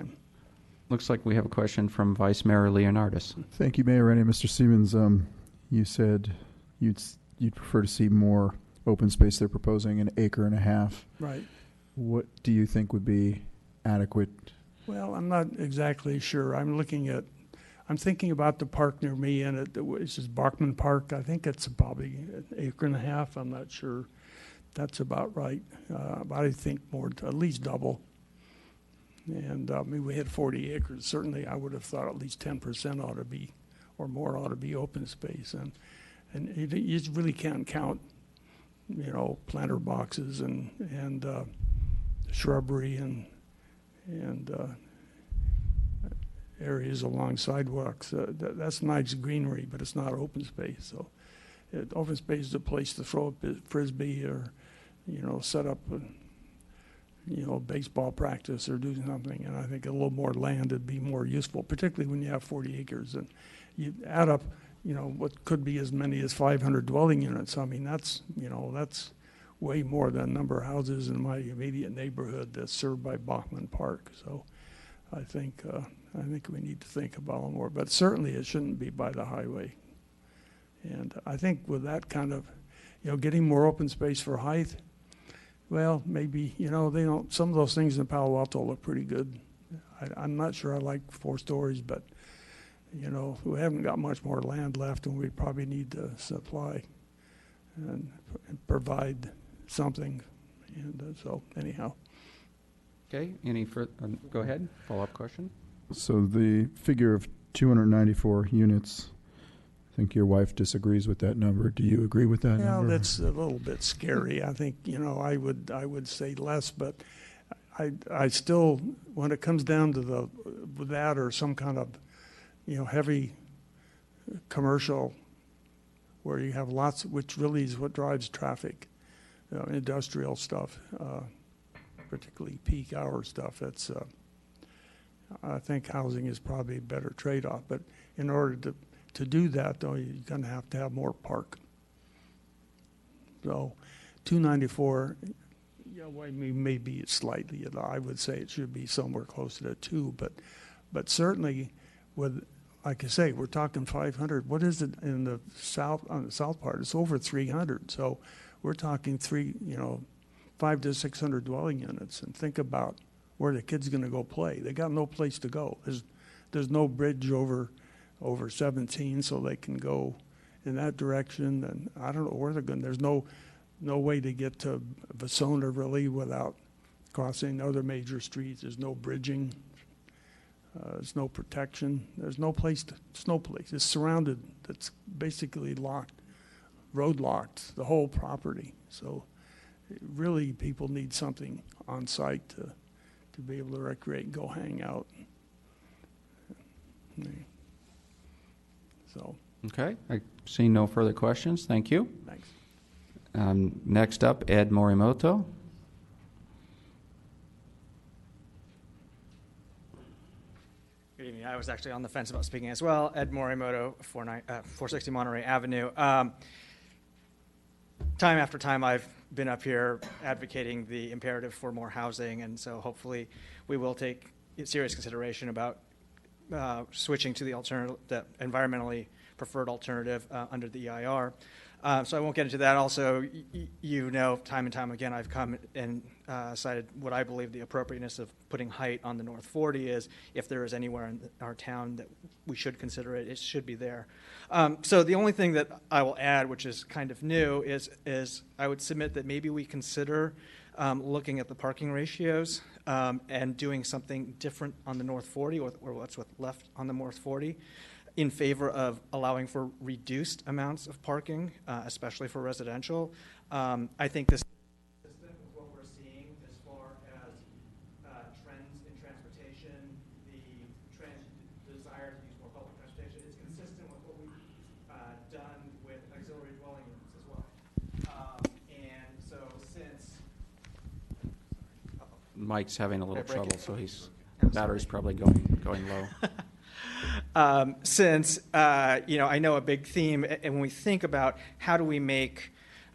Looks like we have a question from Vice Mayor Leonardis. Thank you, Mayor Rennie. Mr. Siemens, you said you'd prefer to see more open space. They're proposing an acre and a half. Right. What do you think would be adequate? Well, I'm not exactly sure. I'm thinking about the park near me, and it's just Bachman Park. I think it's probably an acre and a half. I'm not sure. That's about right. But I think more, at least double. And we had 40 acres. Certainly, I would have thought at least 10% ought to be, or more ought to be open space. And you really can't count, planter boxes and shrubbery and areas along sidewalks. That's nice greenery, but it's not open space. So open space is a place to throw a frisbee or, set up a baseball practice or do something. And I think a little more land would be more useful, particularly when you have 40 acres. And you add up, what could be as many as 500 dwelling units. I mean, that's way more than the number of houses in my immediate neighborhood that's served by Bachman Park. So I think we need to think about it more, but certainly it shouldn't be by the highway. And I think with that kind of, getting more open space for height, well, maybe, some of those things in Palo Alto look pretty good. I'm not sure I like 4 stories, but, we haven't got much more land left, and we probably need to supply and provide something. And so anyhow. Okay, any further, go ahead, follow-up question. So the figure of 294 units, I think your wife disagrees with that number. Do you agree with that number? That's a little bit scary. I think, I would say less, but I still, when it comes down to that or some kind of, heavy commercial where you have lots, which really is what drives traffic, industrial stuff, particularly peak hour stuff. That's, I think housing is probably a better trade-off. But in order to do that, though, you're going to have more park. So 294, maybe it's slightly, I would say it should be somewhere closer to 2, but certainly with, like I say, we're talking 500. What is it in the south, on the south part? It's over 300. So we're talking 500 to 600 dwelling units. And think about where the kid's going to go play. They got no place to go. There's no bridge over 17, so they can go in that direction. And I don't know where they're going. There's no way to get to Vasona really without crossing other major streets. There's no bridging. There's no protection. There's no place. It's surrounded. It's basically locked, road locked, the whole property. So really people need something on site to be able to recreate and go hang out. So. Okay, I see no further questions. Thank you. Thanks. Next up, Ed Morimoto. Good evening. I was actually on the fence about speaking as well. Ed Morimoto, 460 Monterey Avenue. Time after time, I've been up here advocating the imperative for more housing, and so hopefully we will take serious consideration about switching to the environmentally preferred alternative under the EIR. So I won't get into that. Also, time and time again, I've come and cited what I believe the appropriateness of putting height on the North 40 is. If there is anywhere in our town that we should consider it, it should be there. So the only thing that I will add, which is kind of new, is I would submit that maybe we consider looking at the parking ratios and doing something different on the North 40 or what's left on the North 40. In favor of allowing for reduced amounts of parking, especially for residential. I think this is consistent with what we're seeing as far as trends in transportation, the desire to use more public transportation. It's consistent with what we've done with auxiliary dwelling units as well. And so since... Mike's having a little trouble, so battery's probably going low. Since I know a big theme, and when we think about how do we make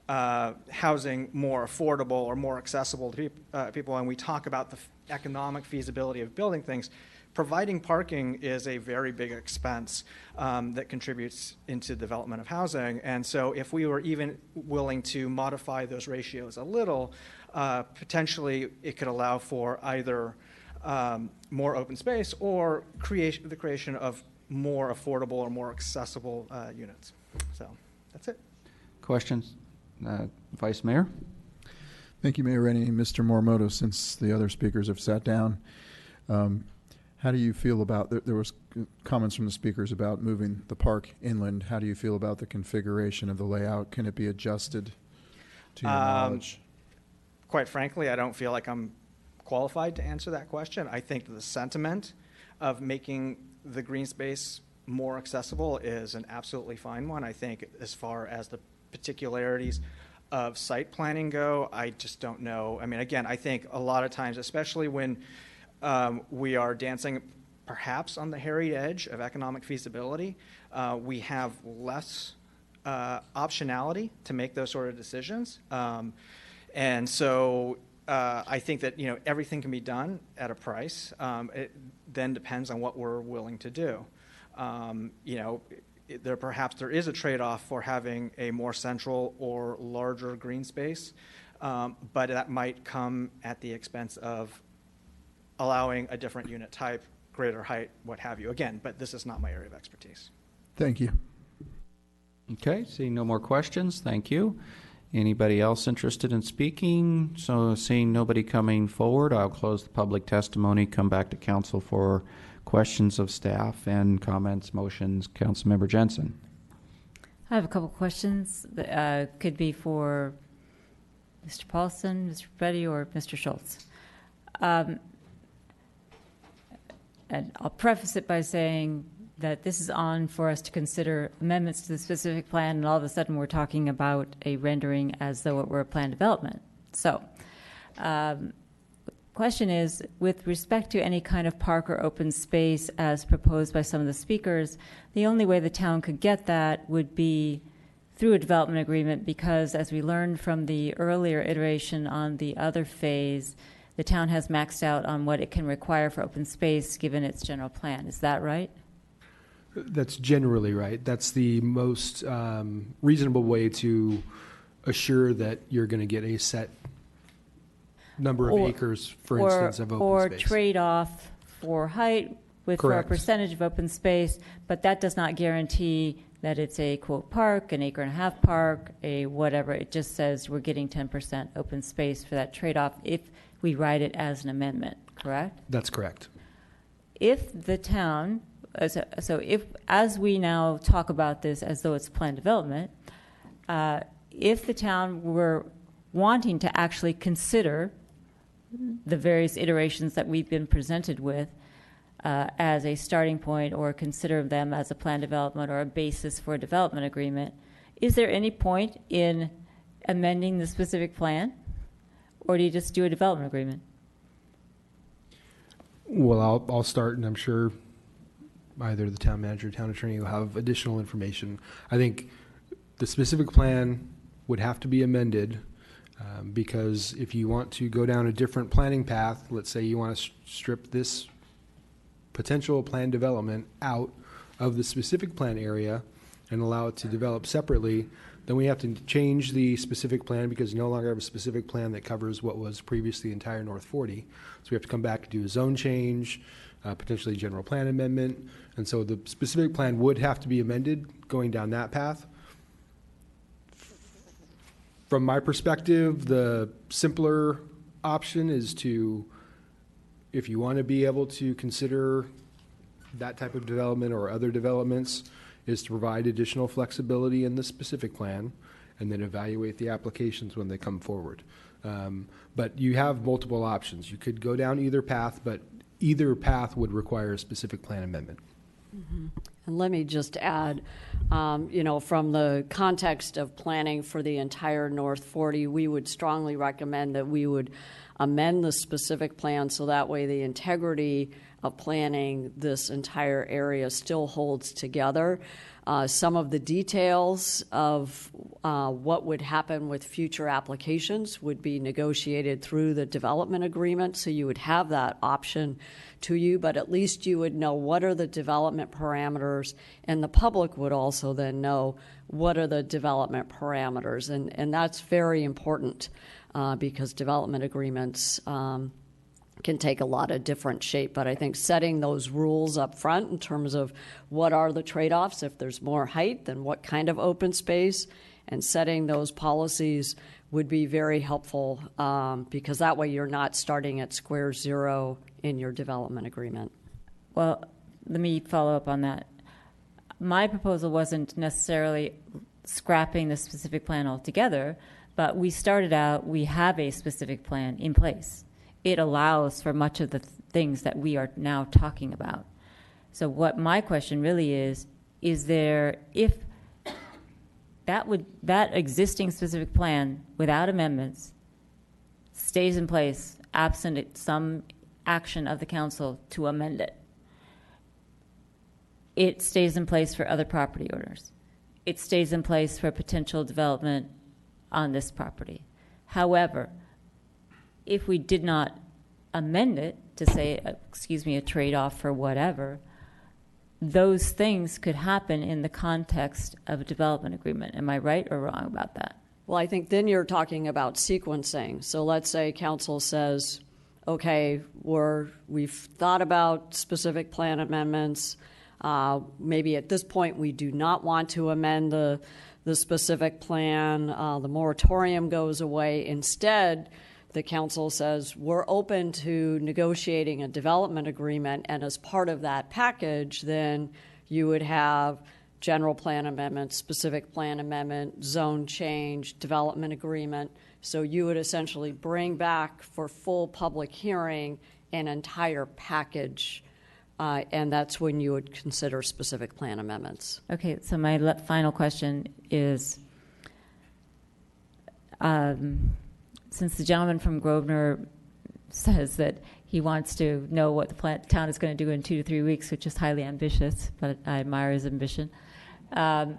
housing more affordable or more accessible to people, and we talk about the economic feasibility of building things, providing parking is a very big expense that contributes into development of housing. And so if we were even willing to modify those ratios a little, potentially it could allow for either more open space or the creation of more affordable or more accessible units. So that's it. Questions? Vice Mayor? Thank you, Mayor Rennie. Mr. Morimoto, since the other speakers have sat down, how do you feel about, there was comments from the speakers about moving the park inland. How do you feel about the configuration of the layout? Can it be adjusted to your knowledge? Quite frankly, I don't feel like I'm qualified to answer that question. I think the sentiment of making the green space more accessible is an absolutely fine one. I think as far as the particularities of site planning go, I just don't know. I mean, again, I think a lot of times, especially when we are dancing perhaps on the hairy edge of economic feasibility, we have less optionality to make those sort of decisions. And so I think that, everything can be done at a price. It then depends on what we're willing to do. Perhaps there is a trade-off for having a more central or larger green space, but that might come at the expense of allowing a different unit type, greater height, what have you. Again, but this is not my area of expertise. Thank you. Okay, seeing no more questions, thank you. Anybody else interested in speaking? So seeing nobody coming forward, I'll close the public testimony, come back to council for questions of staff and comments, motions. Councilmember Jensen. I have a couple questions that could be for Mr. Paulson, Mr. Petty, or Mr. Schultz. And I'll preface it by saying that this is on for us to consider amendments to the specific plan, and all of a sudden we're talking about a rendering as though it were a plan development. So, question is, with respect to any kind of park or open space as proposed by some of the speakers, the only way the town could get that would be through a development agreement, because as we learned from the earlier iteration on the other phase, the town has maxed out on what it can require for open space given its general plan. Is that right? That's generally right. That's the most reasonable way to assure that you're going to get a set number of acres, for instance, of open space. Or trade-off for height for a percentage of open space, but that does not guarantee that it's a, quote, park, an acre and a half park, a whatever. It just says we're getting 10% open space for that trade-off if we write it as an amendment, correct? That's correct. If the town, so if, as we now talk about this as though it's planned development, if the town were wanting to actually consider the various iterations that we've been presented with as a starting point, or consider them as a plan development or a basis for a development agreement, is there any point in amending the specific plan, or do you just do a development agreement? Well, I'll start, and I'm sure either the town manager or town attorney will have additional information. I think the specific plan would have to be amended because if you want to go down a different planning path, let's say you want to strip this potential plan development out of the specific plan area and allow it to develop separately, then we have to change the specific plan because you no longer have a specific plan that covers what was previously the entire North 40. So we have to come back and do a zone change, potentially a general plan amendment. And so the specific plan would have to be amended going down that path. From my perspective, the simpler option is to, if you want to be able to consider that type of development or other developments, is to provide additional flexibility in the specific plan and then evaluate the applications when they come forward. But you have multiple options. You could go down either path, but either path would require a specific plan amendment. Mm-hmm. And let me just add, from the context of planning for the entire North 40, we would strongly recommend that we would amend the specific plan so that way the integrity of planning this entire area still holds together. Some of the details of what would happen with future applications would be negotiated through the development agreement, so you would have that option to you, but at least you would know what are the development parameters, and the public would also then know what are the development parameters, and that's very important because development agreements can take a lot of different shape, but I think setting those rules up front in terms of what are the trade-offs, if there's more height, then what kind of open space, and setting those policies would be very helpful because that way you're not starting at square zero in your development agreement. Well, let me follow up on that. My proposal wasn't necessarily scrapping the specific plan altogether, but we started out, we have a specific plan in place. It allows for much of the things that we are now talking about. So what my question really is there, if that existing specific plan without amendments stays in place, absent some action of the council to amend it, it stays in place for other property owners. It stays in place for potential development on this property. However, if we did not amend it to say, a trade-off for whatever, those things could happen in the context of a development agreement. Am I right or wrong about that? Well, I think then you're talking about sequencing. So let's say council says, okay, we've thought about specific plan amendments. Maybe at this point we do not want to amend the specific plan. The moratorium goes away. Instead, the council says we're open to negotiating a development agreement, and as part of that package, then you would have general plan amendment, specific plan amendment, zone change, development agreement. So you would essentially bring back for full public hearing an entire package, and that's when you would consider specific plan amendments. Okay, so my final question is, since the gentleman from Grosvenor says that he wants to know what the town is going to do in 2 to 3 weeks, which is highly ambitious, but I admire his ambition. And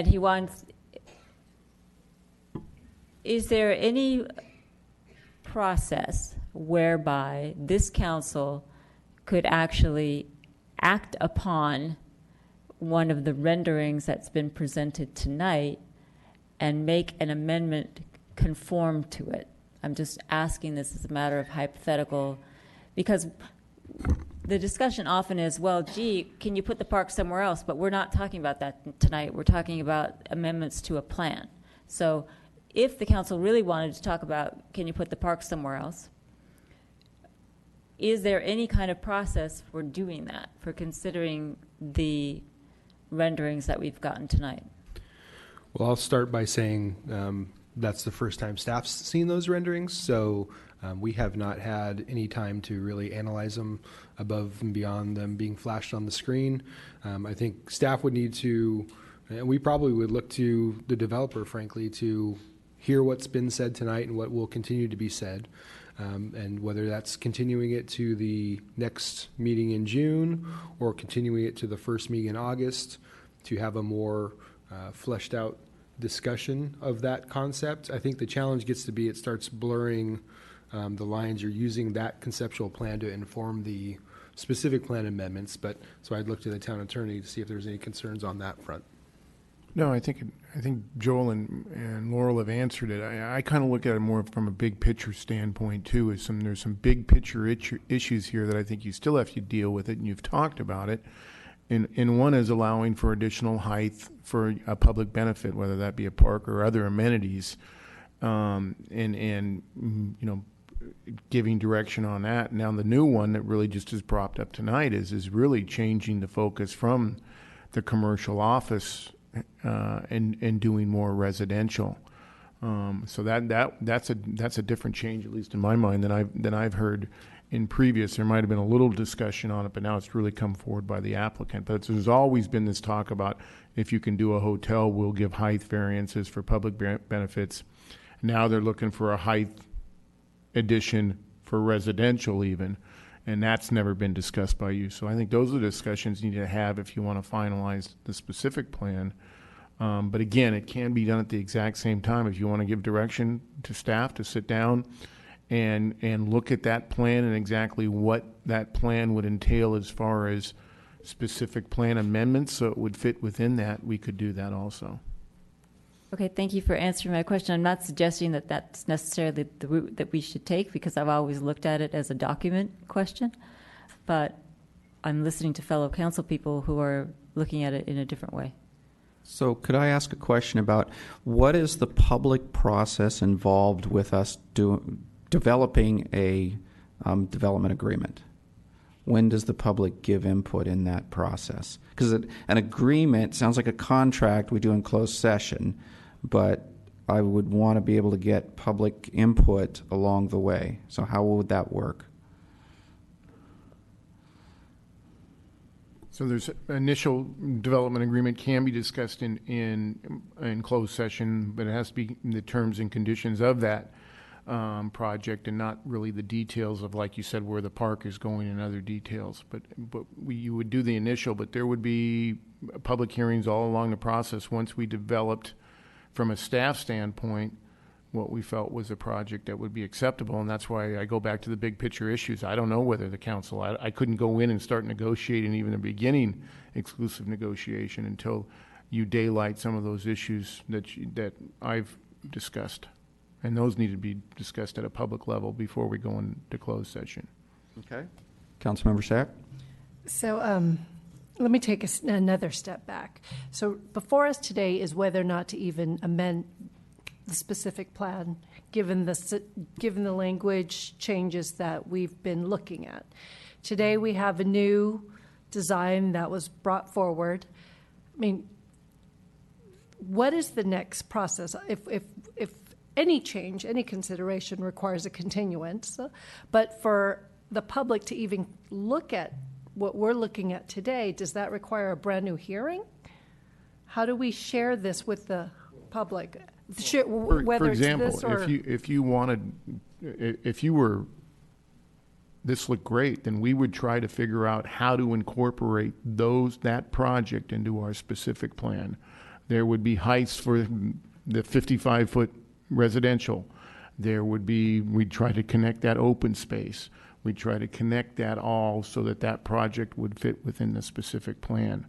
he wants, is there any process whereby this council could actually act upon one of the renderings that's been presented tonight and make an amendment conform to it? I'm just asking this as a matter of hypothetical, because the discussion often is, well, gee, can you put the park somewhere else? But we're not talking about that tonight. We're talking about amendments to a plan. So if the council really wanted to talk about, can you put the park somewhere else, is there any kind of process for doing that, for considering the renderings that we've gotten tonight? Well, I'll start by saying that's the first time staff's seen those renderings, so we have not had any time to really analyze them above and beyond them being flashed on the screen. I think staff would need to, and we probably would look to the developer, frankly, to hear what's been said tonight and what will continue to be said, and whether that's continuing it to the next meeting in June or continuing it to the first meeting in August to have a more fleshed out discussion of that concept. I think the challenge gets to be it starts blurring the lines. You're using that conceptual plan to inform the specific plan amendments, but so I'd look to the town attorney to see if there's any concerns on that front. No, I think Joel and Laurel have answered it. I kind of look at it more from a big picture standpoint too. There's some big picture issues here that I think you still have to deal with it, and you've talked about it. And one is allowing for additional height for a public benefit, whether that be a park or other amenities, and you know, giving direction on that. Now the new one that really just is propped up tonight is really changing the focus from the commercial office and doing more residential. So that's a different change, at least in my mind, than I've heard in previous. There might have been a little discussion on it, but now it's really come forward by the applicant. But there's always been this talk about if you can do a hotel, we'll give height variances for public benefits. Now they're looking for a height addition for residential even, and that's never been discussed by you. So I think those are the discussions you need to have if you want to finalize the specific plan. But again, it can be done at the exact same time. If you want to give direction to staff to sit down and look at that plan and exactly what that plan would entail as far as specific plan amendments, so it would fit within that, we could do that also. Okay, thank you for answering my question. I'm not suggesting that that's necessarily the route that we should take, because I've always looked at it as a document question, but I'm listening to fellow council people who are looking at it in a different way. So could I ask a question about what is the public process involved with us developing a development agreement? When does the public give input in that process? Because an agreement sounds like a contract we do in closed session, but I would want to be able to get public input along the way. So how would that work? So there's initial development agreement can be discussed in closed session, but it has to be in the terms and conditions of that project, and not really the details of, like you said, where the park is going and other details. But you would do the initial, but there would be public hearings all along the process. Once we developed, from a staff standpoint, what we felt was a project that would be acceptable, and that's why I go back to the big picture issues. I don't know whether the council, I couldn't go in and start negotiating even a beginning exclusive negotiation until you daylight some of those issues that I've discussed. And those need to be discussed at a public level before we go into closed session. Okay. Councilmember Sack? So let me take another step back. So before us today is whether or not to even amend the specific plan, given the language changes that we've been looking at. Today we have a new design that was brought forward. I mean, what is the next process? If any change, any consideration requires a continuance, but for the public to even look at what we're looking at today, does that require a brand new hearing? How do we share this with the public? For example, if you wanted, if you were, this looked great, then we would try to figure out how to incorporate that project into our specific plan. There would be heights for the 55-foot residential. There would be, we'd try to connect that open space. We'd try to connect that all so that project would fit within the specific plan.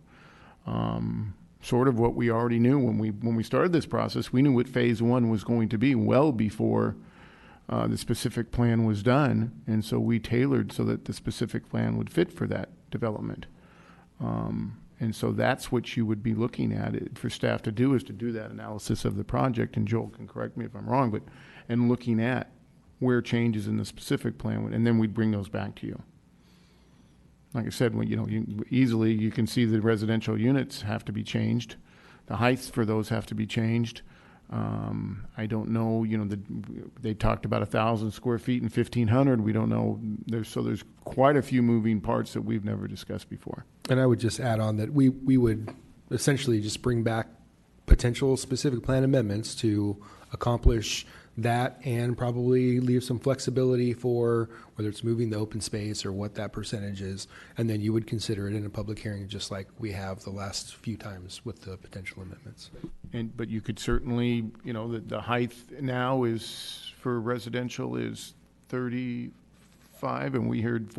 Sort of what we already knew when we started this process. We knew what phase one was going to be well before the specific plan was done, and so we tailored so that the specific plan would fit for that development. And so that's what you would be looking at for staff to do, is to do that analysis of the project, and Joel can correct me if I'm wrong, and looking at where changes in the specific plan, and then we'd bring those back to you. Like I said, you can see the residential units have to be changed. The heights for those have to be changed. I don't know, they talked about 1,000 square feet and 1,500. We don't know. There's quite a few moving parts that we've never discussed before. And I would just add on that we would essentially just bring back potential specific plan amendments to accomplish that, and probably leave some flexibility for whether it's moving the open space or what that percentage is. And then you would consider it in a public hearing, just like we have the last few times with the potential amendments. But you could certainly, the height now is for residential is 35, and we heard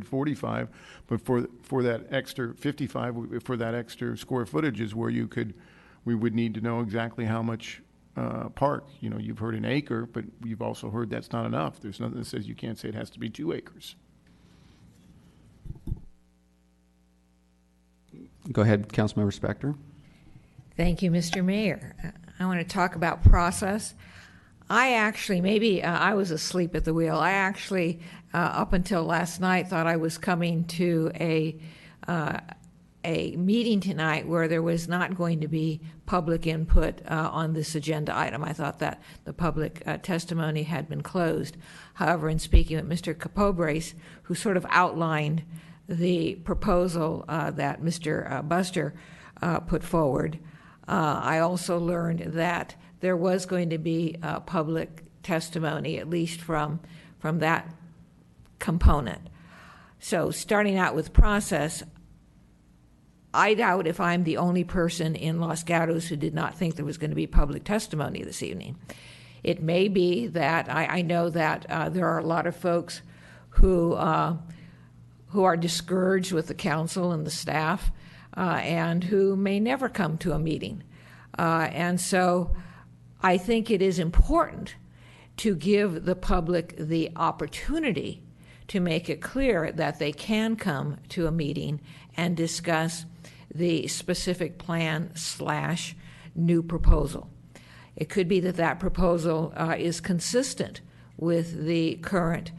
45. But for that extra 55, for that extra square footage is where we would need to know exactly how much park. You've heard an acre, but you've also heard that's not enough. There's nothing that says you can't say it has to be 2 acres. Go ahead, Councilmember Spector. Thank you, Mr. Mayor. I want to talk about process. I actually, I was asleep at the wheel. I actually, up until last night, thought I was coming to a meeting tonight where there was not going to be public input on this agenda item. I thought that the public testimony had been closed. However, in speaking with Mr. Capobrace, who sort of outlined the proposal that Mr. Buster put forward, I also learned that there was going to be public testimony, at least from that component. So starting out with process, I doubt if I'm the only person in Los Gatos who did not think there was going to be public testimony this evening. It may be that I know that there are a lot of folks who are discouraged with the council and the staff and who may never come to a meeting. And so I think it is important to give the public the opportunity to make it clear that they can come to a meeting and discuss the specific plan / new proposal. It could be that proposal is consistent with the current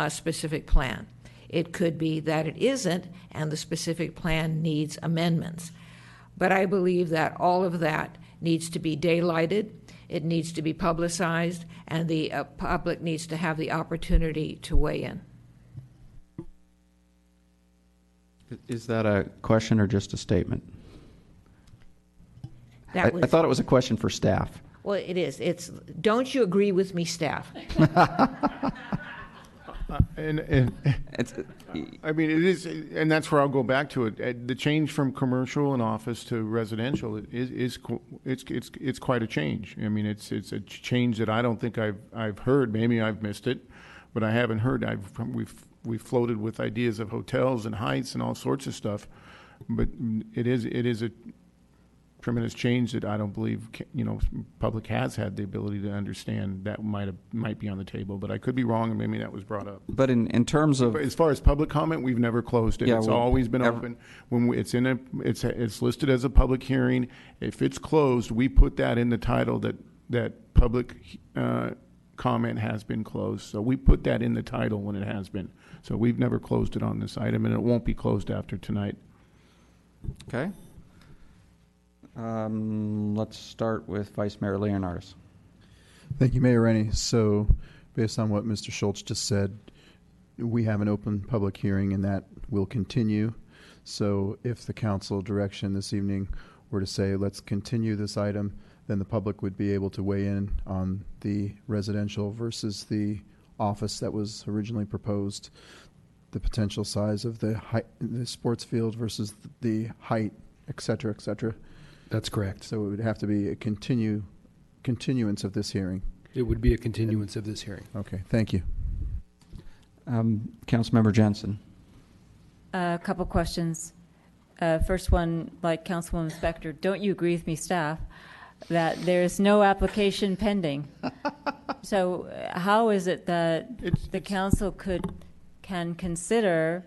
specific plan. It could be that it isn't, and the specific plan needs amendments. But I believe that all of that needs to be daylighted, it needs to be publicized, and the public needs to have the opportunity to weigh in. Is that a question or just a statement? I thought it was a question for staff. Well, it is. Don't you agree with me, staff? I mean, it is, and that's where I'll go back to it. The change from commercial and office to residential is it's quite a change. I mean, it's a change that I don't think I've heard. Maybe I've missed it, but I haven't heard. We've floated with ideas of hotels and heights and all sorts of stuff, but it is a tremendous change that I don't believe public has had the ability to understand. That might be on the table, but I could be wrong, and maybe that was brought up. But in terms of, as far as public comment, we've never closed it. Yeah, It's well, always been open. When it's listed as a public hearing. If it's closed, we put that in the title that public comment has been closed. So we put that in the title when it has been. So we've never closed it on this item, and it won't be closed after tonight. okay. Let's start with Vice Mayor Leonardis. Thank you, Mayor Rennie. So, based on what Mr. Schultz just said, we have an open public hearing, and that will continue. So, if the council direction this evening were to say, let's continue this item, then the public would be able to weigh in on the residential versus the office that was originally proposed, the potential size of the sports field versus the height, et cetera, et cetera. That's correct. So it would have to be a continuance of this hearing. It would be a continuance of this hearing. Okay, thank you. Councilmember Jensen. A couple questions. First one, like Councilwoman Spector, don't you agree with me, staff, that there's no application pending? So how is it that the council can consider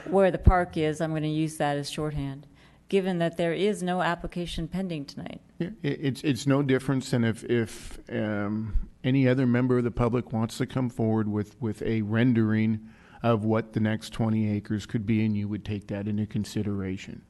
where the park is? I'm going to use that as shorthand, given that there is no application pending tonight. It's no difference than if any other member of the public wants to come forward with a rendering of what the next 20 acres could be, and you would take that into consideration.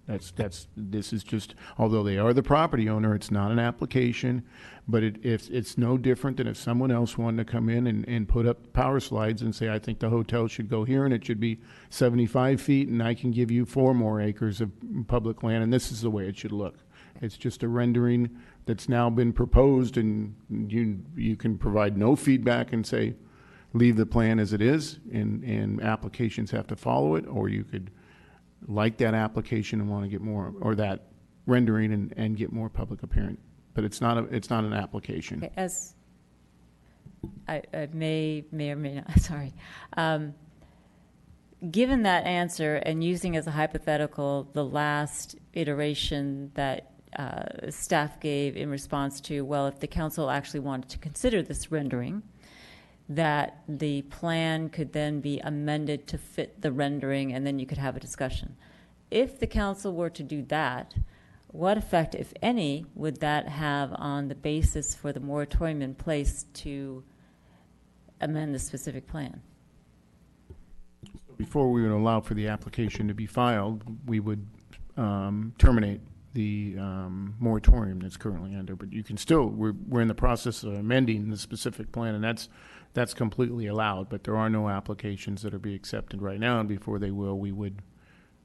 This is just, although they are the property owner, it's not an application, but it's no different than if someone else wanted to come in and put up power slides and say, I think the hotel should go here and it should be 75 feet and I can give you 4 more acres of public land, and this is the way it should look. It's just a rendering that's now been proposed, and you can provide no feedback and say, leave the plan as it is, and applications have to follow it, or you could like that application and want to get more, or that rendering and get more public appearance. But it's not an application. Okay, as I may or may not, sorry. Given that answer and using as a hypothetical the last iteration that staff gave in response to, well, if the council actually wanted to consider this rendering, that the plan could then be amended to fit the rendering, and then you could have a discussion. If the council were to do that, what effect, if any, would that have on the basis for the moratorium in place to amend the specific plan? Before we would allow for the application to be filed, we would terminate the moratorium that's currently under. But you can still, we're in the process of amending the specific plan, and that's completely allowed, but there are no applications that are being accepted right now, and before they will, we would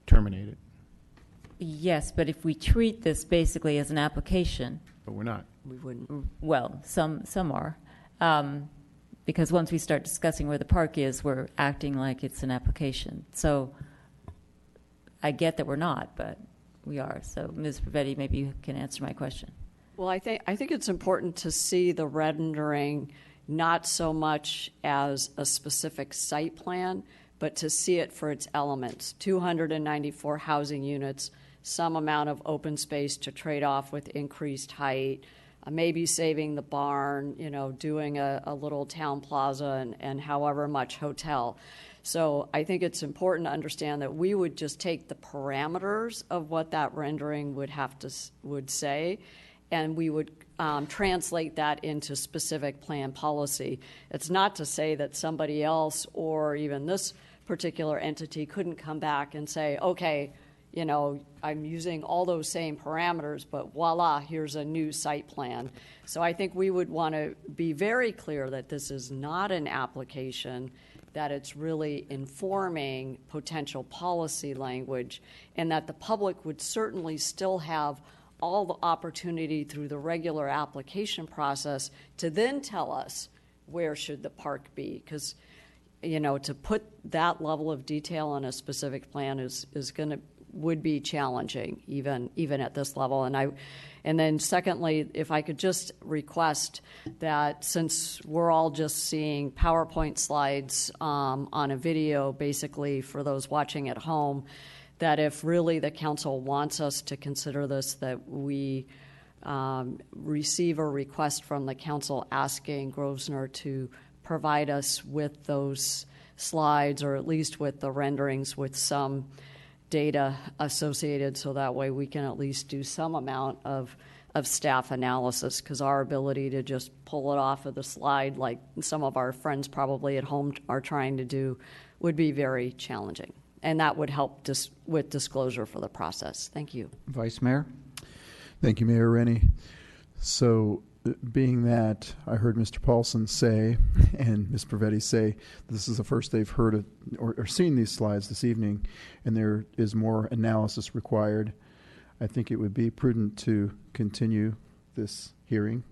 terminate it. Yes, but if we treat this basically as an application. But we're not. We wouldn't. Well, some are. Because once we start discussing where the park is, we're acting like it's an application. So I get that we're not, but we are. So Ms. Pravetti, maybe you can answer my question. Well, I think it's important to see the rendering not so much as a specific site plan, but to see it for its elements. 294 housing units, some amount of open space to trade off with increased height, maybe saving the barn, doing a little town plaza and however much hotel. So I think it's important to understand that we would just take the parameters of what that rendering would say, and we would translate that into specific plan policy. It's not to say that somebody else or even this particular entity couldn't come back and say, okay, I'm using all those same parameters, but voila, here's a new site plan. So I think we would want to be very clear that this is not an application, that it's really informing potential policy language, and that the public would certainly still have all the opportunity through the regular application process to then tell us where should the park be. Because to put that level of detail in a specific plan would be challenging, even at this level. And then secondly, if I could just request that, since we're all just seeing PowerPoint slides on a video, basically for those watching at home, that if really the council wants us to consider this, that we receive a request from the council asking Grosvenor to provide us with those slides, or at least with the renderings with some data associated, so that way we can at least do some amount of staff analysis, because our ability to just pull it off of the slide, like some of our friends probably at home are trying to do, would be very challenging. And that would help with disclosure for the process. Thank you. Vice Mayor? Thank you, Mayor Rennie. So, being that I heard Mr. Paulson say and Ms. Pravetti say this is the first they've heard of, or seen these slides this evening, and there is more analysis required, I think it would be prudent to continue this hearing,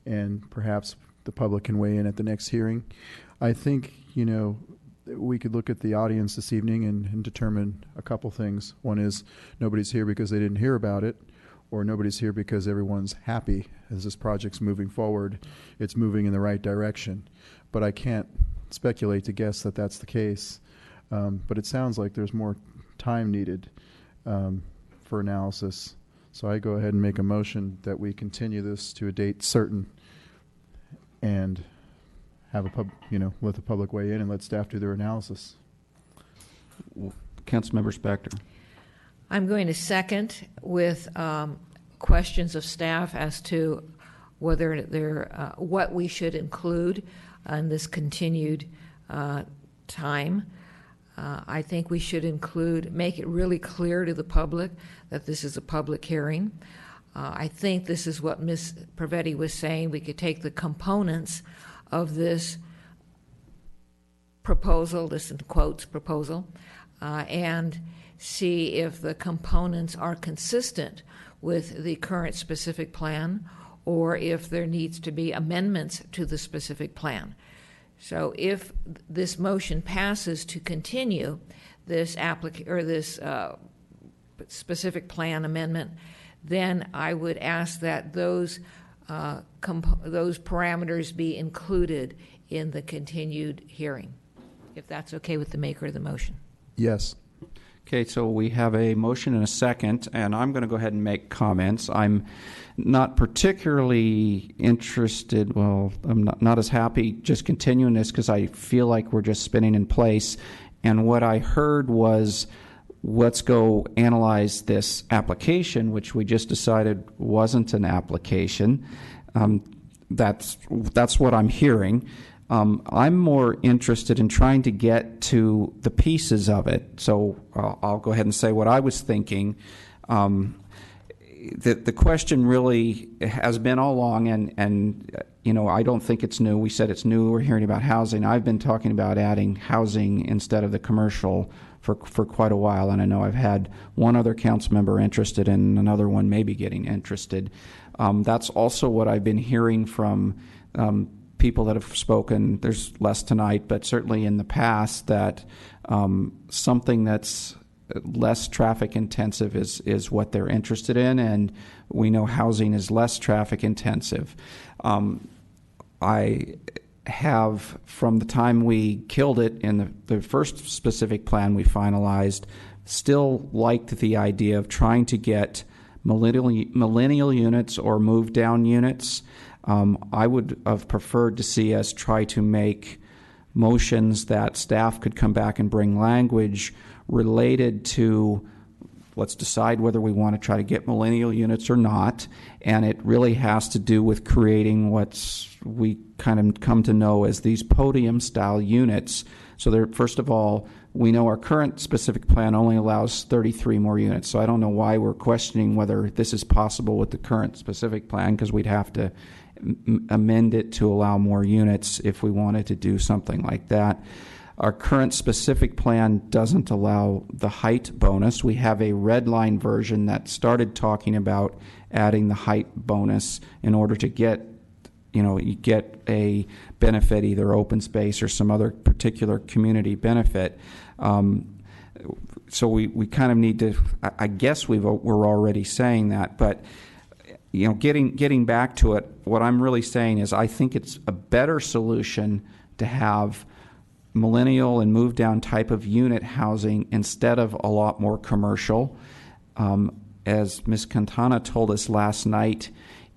and perhaps the public can weigh in at the next hearing. I think, we could look at the audience this evening and determine a couple things. One is nobody's here because they didn't hear about it, or nobody's here because everyone's happy as this project's moving forward. It's moving in the right direction. But I can't speculate to guess that that's the case. But it sounds like there's more time needed for analysis. So I go ahead and make a motion that we continue this to a date certain and have let the public weigh in and let staff do their analysis. Councilmember Spector. I'm going to second with questions of staff as to whether what we should include on this continued time. I think we should make it really clear to the public that this is a public hearing. I think this is what Ms. Pravetti was saying. We could take the components of this proposal, this in quotes proposal, and see if the components are consistent with the current specific plan, or if there needs to be amendments to the specific plan. So if this motion passes to continue this specific plan amendment, then I would ask that those parameters be included in the continued hearing, if that's okay with the maker of the motion. Yes. Okay, so we have a motion and a second, and I'm going to go ahead and make comments. I'm not particularly interested, I'm not as happy just continuing this, because I feel like we're just spinning in place. And what I heard was, let's go analyze this application, which we just decided wasn't an application. That's what I'm hearing. I'm more interested in trying to get to the pieces of it. So I'll go ahead and say what I was thinking. The question really has been all along, and I don't think it's new. We said it's new. We're hearing about housing. I've been talking about adding housing instead of the commercial for quite a while, and I know I've had one other council member interested and another one maybe getting interested. That's also what I've been hearing from people that have spoken. There's less tonight, but certainly in the past, that something that's less traffic intensive is what they're interested in, and we know housing is less traffic intensive. I have, from the time we killed it in the first specific plan we finalized, still liked the idea of trying to get millennial units or move down units. I would have preferred to see us try to make motions that staff could come back and bring language related to, let's decide whether we want to try to get millennial units or not. And it really has to do with creating what we kind of come to know as these podium-style units. So there, first of all, we know our current specific plan only allows 33 more units. So I don't know why we're questioning whether this is possible with the current specific plan, because we'd have to amend it to allow more units if we wanted to do something like that. Our current specific plan doesn't allow the height bonus. We have a red line version that started talking about adding the height bonus in order to get you get a benefit, either open space or some other particular community benefit. So we kind of need to, I guess we're already saying that, but getting back to it, what I'm really saying is I think it's a better solution to have millennial and move down type of unit housing instead of a lot more commercial. As Ms. Cantana told us last night,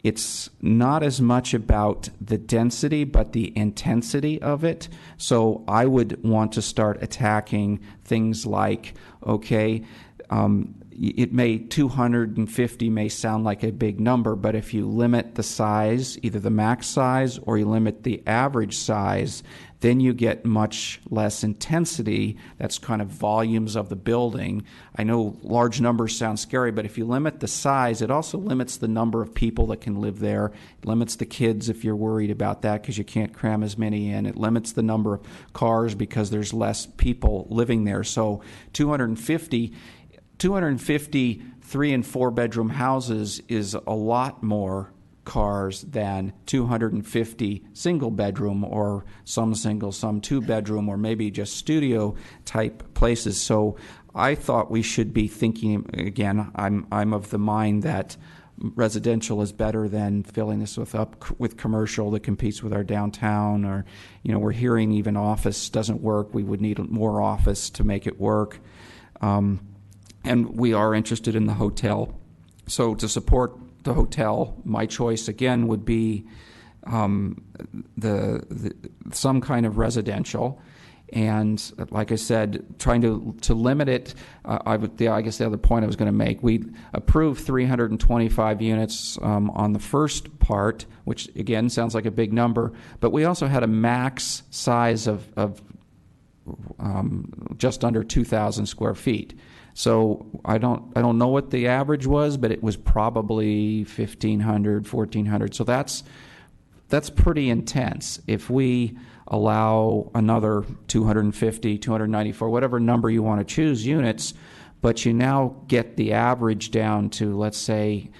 it's not as much about the density, but the intensity of it. So I would want to start attacking things like, okay, 250 may sound like a big number, but if you limit the size, either the max size or you limit the average size, then you get much less intensity. That's kind of volumes of the building. I know large numbers sound scary, but if you limit the size, it also limits the number of people that can live there. It limits the kids if you're worried about that because you can't cram as many in. It limits the number of cars because there's less people living there. So 250 3 and 4 bedroom houses is a lot more cars than 250 single bedroom, or some single, some 2 bedroom, or maybe just studio type places. So I thought we should be thinking, again, I'm of the mind that residential is better than filling this with commercial that competes with our downtown, or we're hearing even office doesn't work. We would need more office to make it work. And we are interested in the hotel. So to support the hotel, my choice again would be some kind of residential. And like I said, trying to limit it, I guess the other point I was going to make, we approved 325 units on the first part, which again sounds like a big number, but we also had a max size of just under 2,000 square feet. So I don't know what the average was, but it was probably 1,500, 1,400. So that's pretty intense. If we allow another 250, 294, whatever number you want to choose units, but you now get the average down to, let's say,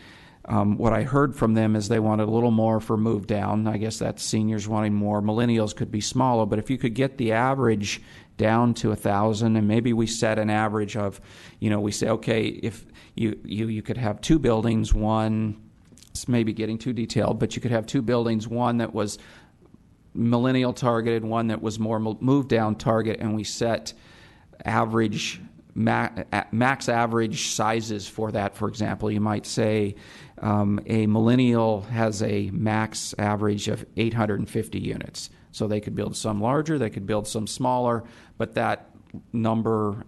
what I heard from them is they wanted a little more for move down. I guess that's seniors wanting more. Millennials could be smaller, but if you could get the average down to 1,000, and maybe we set an average of, we say, okay, if you could have 2 buildings, one, it's maybe getting too detailed, but you could have 2 buildings, one that was millennial targeted, one that was more move down target, and we set average max average sizes for that. For example, you might say a millennial has a max average of 850 units. So they could build some larger, they could build some smaller, but that number,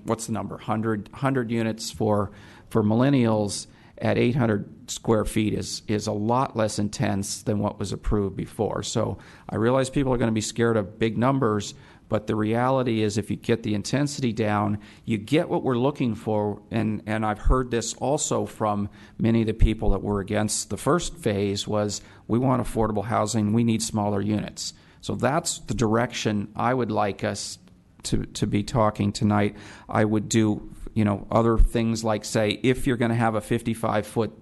what's the number? 100 units for millennials at 800 square feet is a lot less intense than what was approved before. So I realize people are going to be scared of big numbers, but the reality is if you get the intensity down, you get what we're looking for. And I've heard this also from many of the people that were against the first phase was, we want affordable housing, we need smaller units. So that's the direction I would like us to be talking tonight. I would do, other things like, say, if you're going to have a 55-foot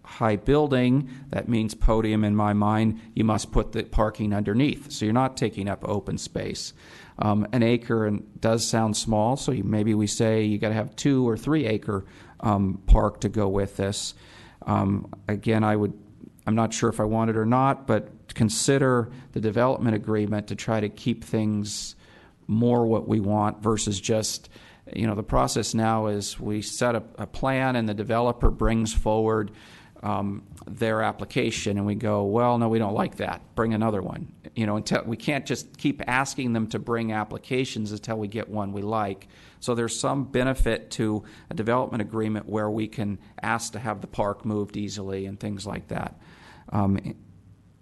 high building, that means podium in my mind, you must put the parking underneath. So you're not taking up open space. An acre does sound small, so maybe we say you got to have 2 or 3 acre park to go with this. Again, I'm not sure if I want it or not, but consider the development agreement to try to keep things more what we want versus just, the process now is we set a plan and the developer brings forward their application and we go, well, no, we don't like that. Bring another one. Until we can't just keep asking them to bring applications until we get one we like. So there's some benefit to a development agreement where we can ask to have the park moved easily and things like that. And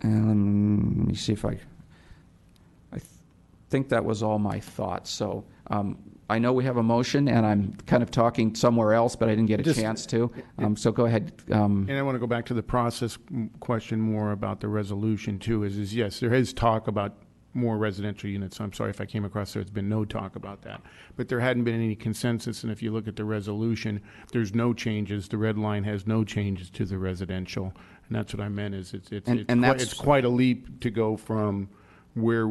let me see if I think that was all my thoughts. So I know we have a motion, and I'm kind of talking somewhere else, but I didn't get a chance to. So go ahead. And I want to go back to the process question more about the resolution, too, is yes, there is talk about more residential units. I'm sorry if I came across there's been no talk about that. But there hadn't been any consensus, and if you look at the resolution, there's no changes. The red line has no changes to the residential. And that's what I meant, is that's quite a leap to go from where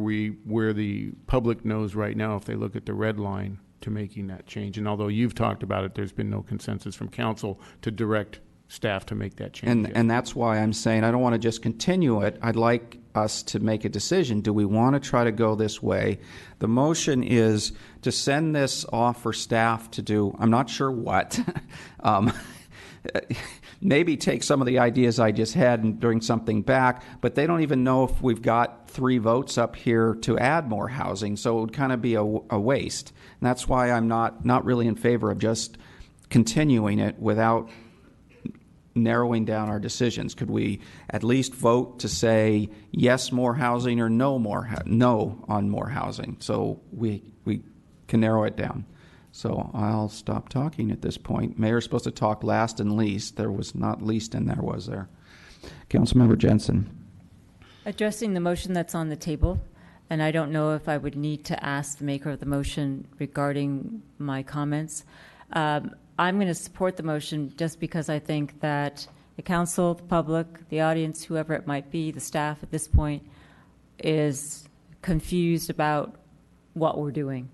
the public knows right now, if they look at the red line, to making that change. And although you've talked about it, there's been no consensus from council to direct staff to make that change. And that's why I'm saying I don't want to just continue it. I'd like us to make a decision. Do we want to try to go this way? The motion is to send this off for staff to do, I'm not sure what. Maybe take some of the ideas I just had and bring something back, but they don't even know if we've got 3 votes up here to add more housing, so it would kind of be a waste. And that's why I'm not really in favor of just continuing it without narrowing down our decisions. Could we at least vote to say yes, more housing, or no on more housing, so we can narrow it down? So I'll stop talking at this point. Mayor's supposed to talk last and least. There was not least in there, was there? Councilmember Jensen. Addressing the motion that's on the table, and I don't know if I would need to ask the maker of the motion regarding my comments. I'm going to support the motion just because I think that the council, the public, the audience, whoever it might be, the staff at this point, is confused about what we're doing.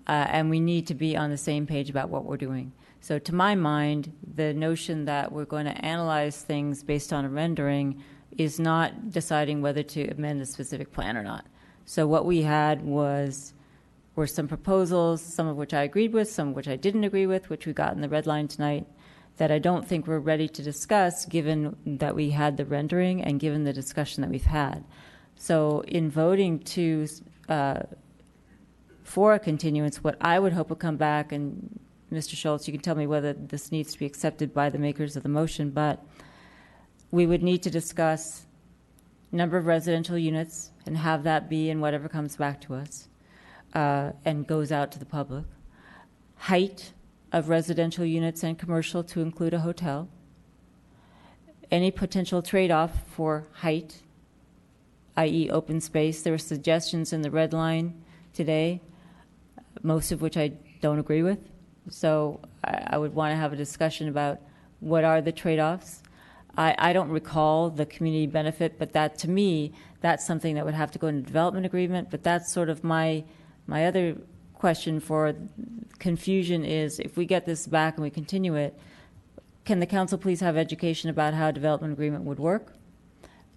And we need to be on the same page about what we're doing. So to my mind, the notion that we're going to analyze things based on a rendering is not deciding whether to amend a specific plan or not. So what we had were some proposals, some of which I agreed with, some of which I didn't agree with, which we got in the red line tonight, that I don't think we're ready to discuss given that we had the rendering and given the discussion that we've had. So in voting to for a continuance, what I would hope would come back, and Mr. Schultz, you can tell me whether this needs to be accepted by the makers of the motion, but we would need to discuss number of residential units and have that be in whatever comes back to us and goes out to the public. Height of residential units and commercial to include a hotel. Any potential trade-off for height, i.e. open space. There were suggestions in the red line today, most of which I don't agree with. So I would want to have a discussion about what are the trade-offs. I don't recall the community benefit, but that, to me, that's something that would have to go in a development agreement. But that's sort of my other question for confusion is, if we get this back and we continue it, can the council please have education about how a development agreement would work?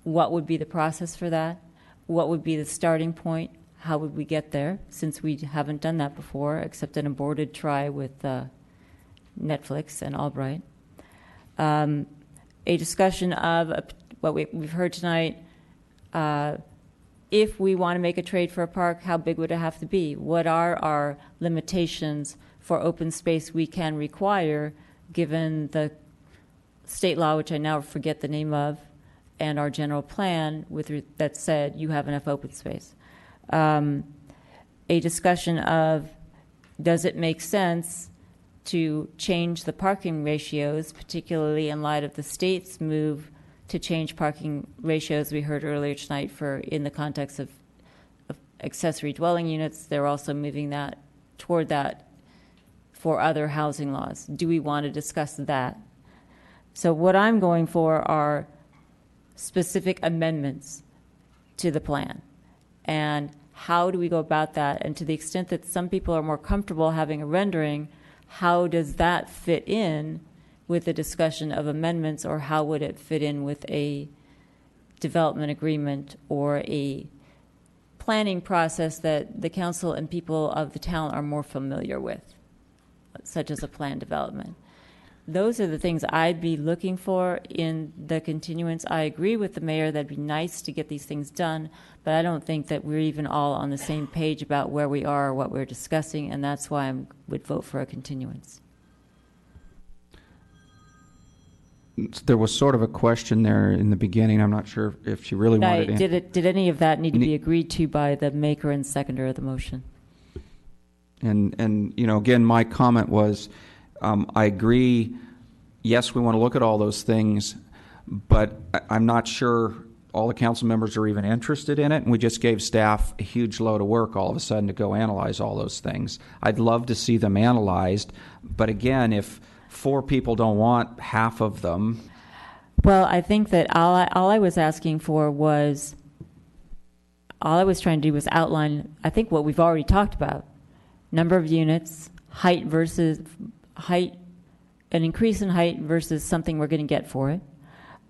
What would be the process for that? What would be the starting point? How would we get there, since we haven't done that before, except an aborted try with Netflix and Albright? A discussion of what we've heard tonight. If we want to make a trade for a park, how big would it have to be? What are our limitations for open space we can require, given the state law, which I now forget the name of, and our general plan that said you have enough open space? A discussion of, does it make sense to change the parking ratios, particularly in light of the state's move to change parking ratios we heard earlier tonight in the context of accessory dwelling units. They're also moving that toward that for other housing laws. Do we want to discuss that? So what I'm going for are specific amendments to the plan. And how do we go about that? And to the extent that some people are more comfortable having a rendering, how does that fit in with the discussion of amendments, or how would it fit in with a development agreement or a planning process that the council and people of the town are more familiar with, such as a planned development? Those are the things I'd be looking for in the continuance. I agree with the mayor that it'd be nice to get these things done, but I don't think that we're even all on the same page about where we are or what we're discussing, and that's why I would vote for a continuance. There was sort of a question there in the beginning. I'm not sure if she really wanted to. Did any of that need to be agreed to by the maker and seconder of the motion? And again, my comment was, I agree, yes, we want to look at all those things, but I'm not sure all the council members are even interested in it, and we just gave staff a huge load of work all of a sudden to go analyze all those things. I'd love to see them analyzed, but again, if 4 people don't want half of them, Well, I think that all I was asking for was, all I was trying to do was outline, I think, what we've already talked about. Number of units, height versus height, an increase in height versus something we're going to get for it.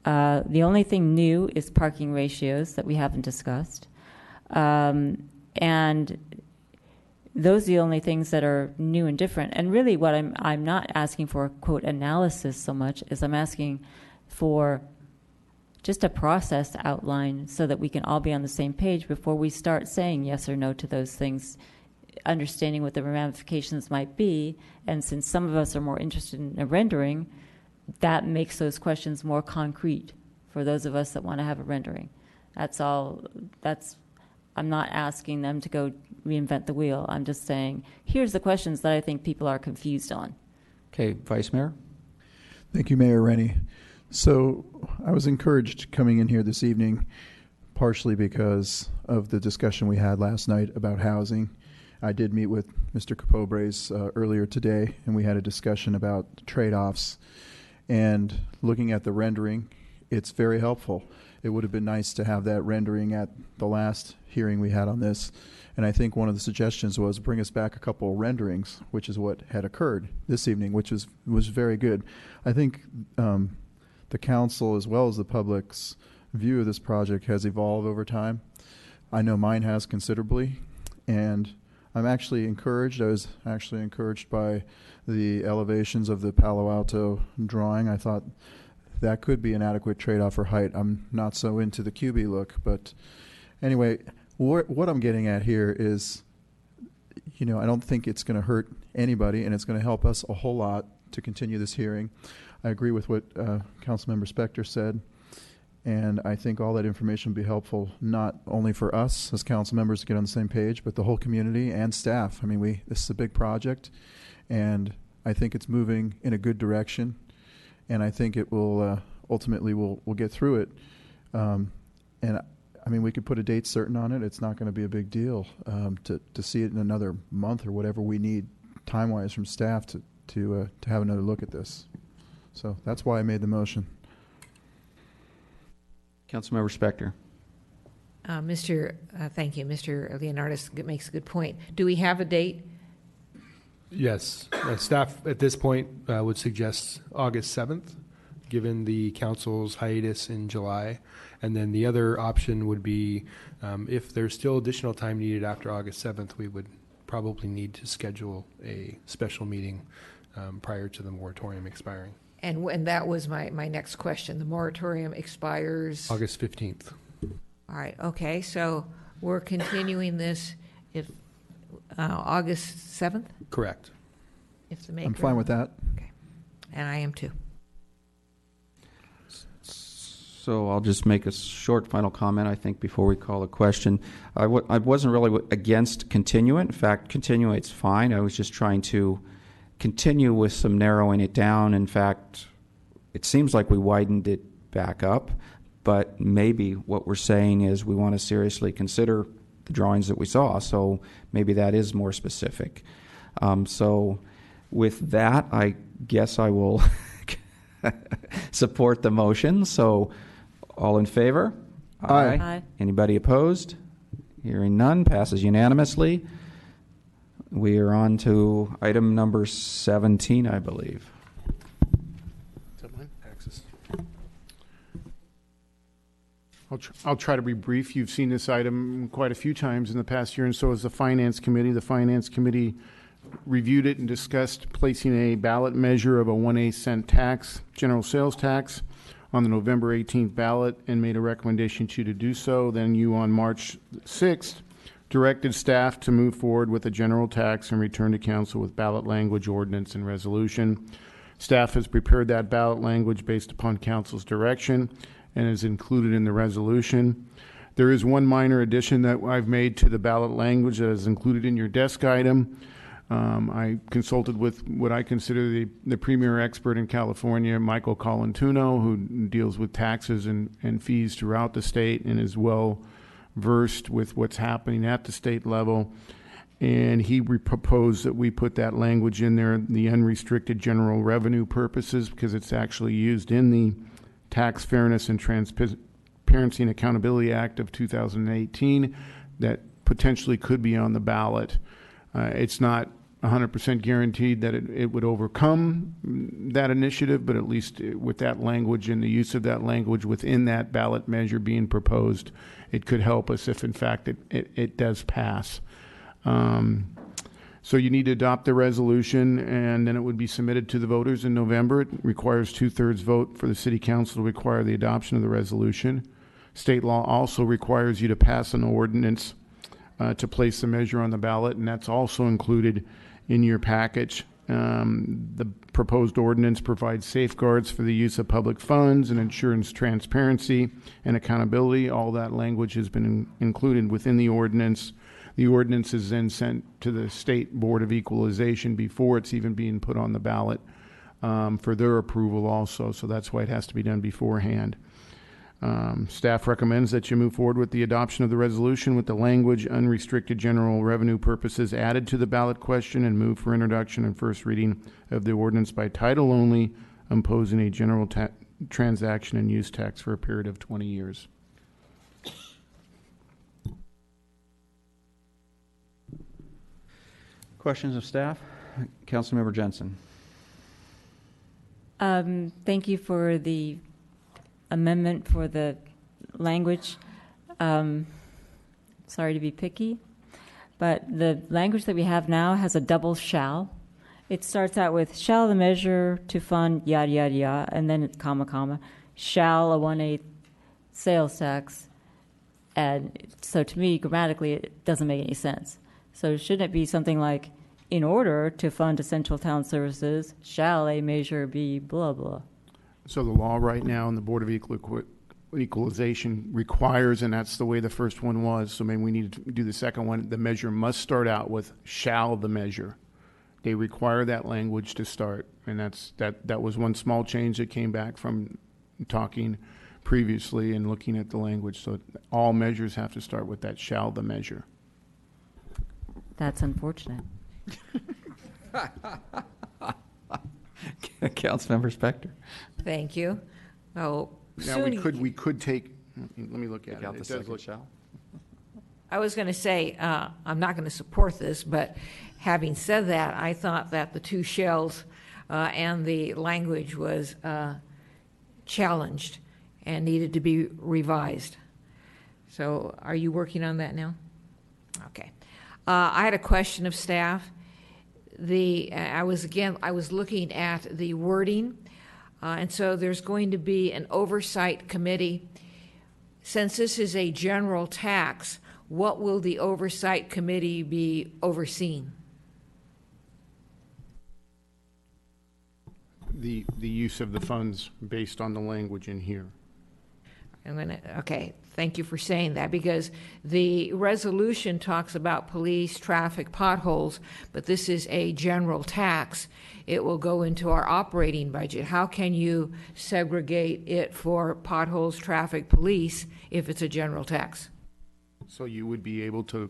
The only thing new is parking ratios that we haven't discussed. And those are the only things that are new and different. And really what I'm not asking for, quote, analysis so much, is I'm asking for just a process outline so that we can all be on the same page before we start saying yes or no to those things, understanding what the ramifications might be. And since some of us are more interested in a rendering, that makes those questions more concrete for those of us that want to have a rendering. That's all. I'm not asking them to go reinvent the wheel. I'm just saying, here's the questions that I think people are confused on. Okay, Vice Mayor. Thank you, Mayor Rennie. So I was encouraged coming in here this evening, partially because of the discussion we had last night about housing. I did meet with Mr. Capobres earlier today, and we had a discussion about trade-offs. And looking at the rendering, it's very helpful. It would have been nice to have that rendering at the last hearing we had on this. And I think one of the suggestions was bring us back a couple of renderings, which is what had occurred this evening, which was very good. I think the council, as well as the public's view of this project, has evolved over time. I know mine has considerably, and I'm actually encouraged. I was actually encouraged by the elevations of the Palo Alto drawing. I thought that could be an adequate trade-off for height. I'm not so into the QB look, but anyway, what I'm getting at here is, I don't think it's going to hurt anybody, and it's going to help us a whole lot to continue this hearing. I agree with what Councilmember Spector said, and I think all that information will be helpful not only for us as council members to get on the same page, but the whole community and staff. I mean, this is a big project, and I think it's moving in a good direction, and I think it will ultimately we'll get through it. And I mean, we could put a date certain on it. It's not going to be a big deal to see it in another month or whatever we need time-wise from staff to have another look at this. So that's why I made the motion. Councilmember Spector. Thank you. Mr. Leonardis makes a good point. Do we have a date? Yes. Staff at this point would suggest August 7th, given the council's hiatus in July. And then the other option would be if there's still additional time needed after August 7th, we would probably need to schedule a special meeting prior to the moratorium expiring. And that was my next question. The moratorium expires August 15th. All right. Okay. So we're continuing this if August 7th? Correct. If the maker. I'm fine with that. Okay. And I am too. So I'll just make a short final comment, I think, before we call a question. I wasn't really against continuing. In fact, continuing's fine. I was just trying to continue with some narrowing it down. In fact, it seems like we widened it back up, but maybe what we're saying is we want to seriously consider the drawings that we saw, so maybe that is more specific. So with that, I guess I will support the motion. So all in favor? Aye. Aye. Anybody opposed? Hearing none, passes unanimously. We are on to item number 17, I believe. Is that mine? I'll try to be brief. You've seen this item quite a few times in the past year, and so has the Finance Committee. The Finance Committee reviewed it and discussed placing a ballot measure of a 1/8 cent tax, general sales tax, on the November 18th ballot and made a recommendation to you to do so. Then you, on March 6th, directed staff to move forward with a general tax and return to council with ballot language, ordinance, and resolution. Staff has prepared that ballot language based upon council's direction and is included in the resolution. There is one minor addition that I've made to the ballot language that is included in your desk item. I consulted with what I consider the premier expert in California, Michael Colantuno, who deals with taxes and fees throughout the state and is well versed with what's happening at the state level. And he proposed that we put that language in there, the unrestricted general revenue purposes, because it's actually used in the Tax Fairness and Transparency and Accountability Act of 2018 that potentially could be on the ballot. It's not 100% guaranteed that it would overcome that initiative, but at least with that language and the use of that language within that ballot measure being proposed, it could help us if in fact it does pass. So you need to adopt the resolution, and then it would be submitted to the voters in November. It requires 2/3 vote for the City Council to require the adoption of the resolution. State law also requires you to pass an ordinance to place the measure on the ballot, and that's also included in your package. The proposed ordinance provides safeguards for the use of public funds and ensures transparency and accountability. All that language has been included within the ordinance. The ordinance is then sent to the State Board of Equalization before it's even being put on the ballot for their approval also, so that's why it has to be done beforehand. Staff recommends that you move forward with the adoption of the resolution with the language unrestricted general revenue purposes added to the ballot question, and move for introduction and first reading of the ordinance by title only, imposing a general transaction and use tax for a period of 20 years. Questions of staff? Councilmember Jensen. Thank you for the amendment for the language. Sorry to be picky, but the language that we have now has a double shall. It starts out with shall the measure to fund yada yada yada, and then it's comma comma, shall a 1/8 sales tax. And so to me, grammatically, it doesn't make any sense. So shouldn't it be something like, in order to fund essential town services, shall a measure be blah blah? So the law right now in the Board of Equalization requires, and that's the way the first one was, so maybe we need to do the second one, the measure must start out with shall the measure. They require that language to start, and that was one small change that came back from talking previously and looking at the language. So all measures have to start with that shall the measure. That's unfortunate. Councilmember Spector. Thank you. Oh, Now we could take. Let me look at it. Out the It does second look. shall. I was going to say, I'm not going to support this, but having said that, I thought that the two shells and the language was challenged and needed to be revised. So are you working on that now? Okay. I had a question of staff. I was looking at the wording, and so there's going to be an oversight committee. Since this is a general tax, what will the oversight committee be overseeing? The use of the funds based on the language in here. Okay, thank you for saying that, because the resolution talks about police, traffic, potholes, but this is a general tax. It will go into our operating budget. How can you segregate it for potholes, traffic, police if it's a general tax? So you would be able to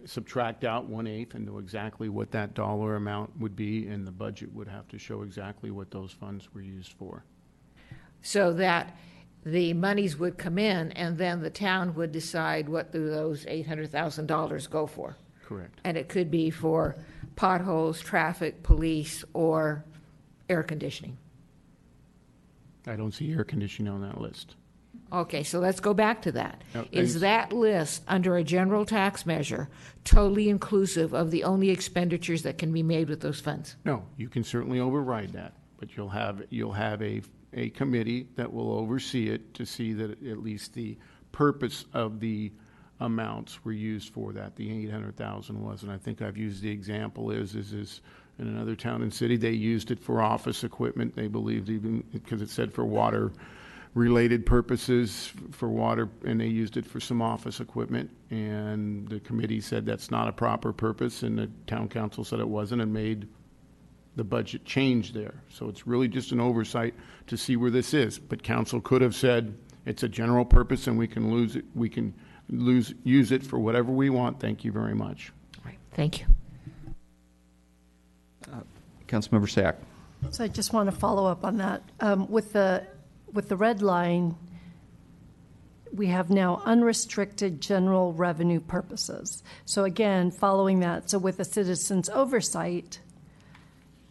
subtract out 1/8 and know exactly what that dollar amount would be, and the budget would have to show exactly what those funds were used for. So that the monies would come in, and then the town would decide what do those $800,000 go for. Correct. And it could be for potholes, traffic, police, or air conditioning. I don't see air conditioning on that list. Okay, so let's go back to that. No, Is that list under a general tax measure totally inclusive of the only expenditures that can be made with those funds? No, you can certainly override that, but you'll have a committee that will oversee it to see that at least the purpose of the amounts were used for that. The 800,000 was, and I think I've used the example is in another town and city, they used it for office equipment. They believed, even because it said for water related purposes, for water, and they used it for some office equipment, and the committee said that's not a proper purpose, and the town council said it wasn't, and made the budget change there. So it's really just an oversight to see where this is. But council could have said it's a general purpose and we can use it for whatever we want. Thank you very much. All right. Thank you. Councilmember Sack. So I just want to follow up on that. With the with the red line, we have now unrestricted general revenue purposes. So again, following that, so with the citizens' oversight,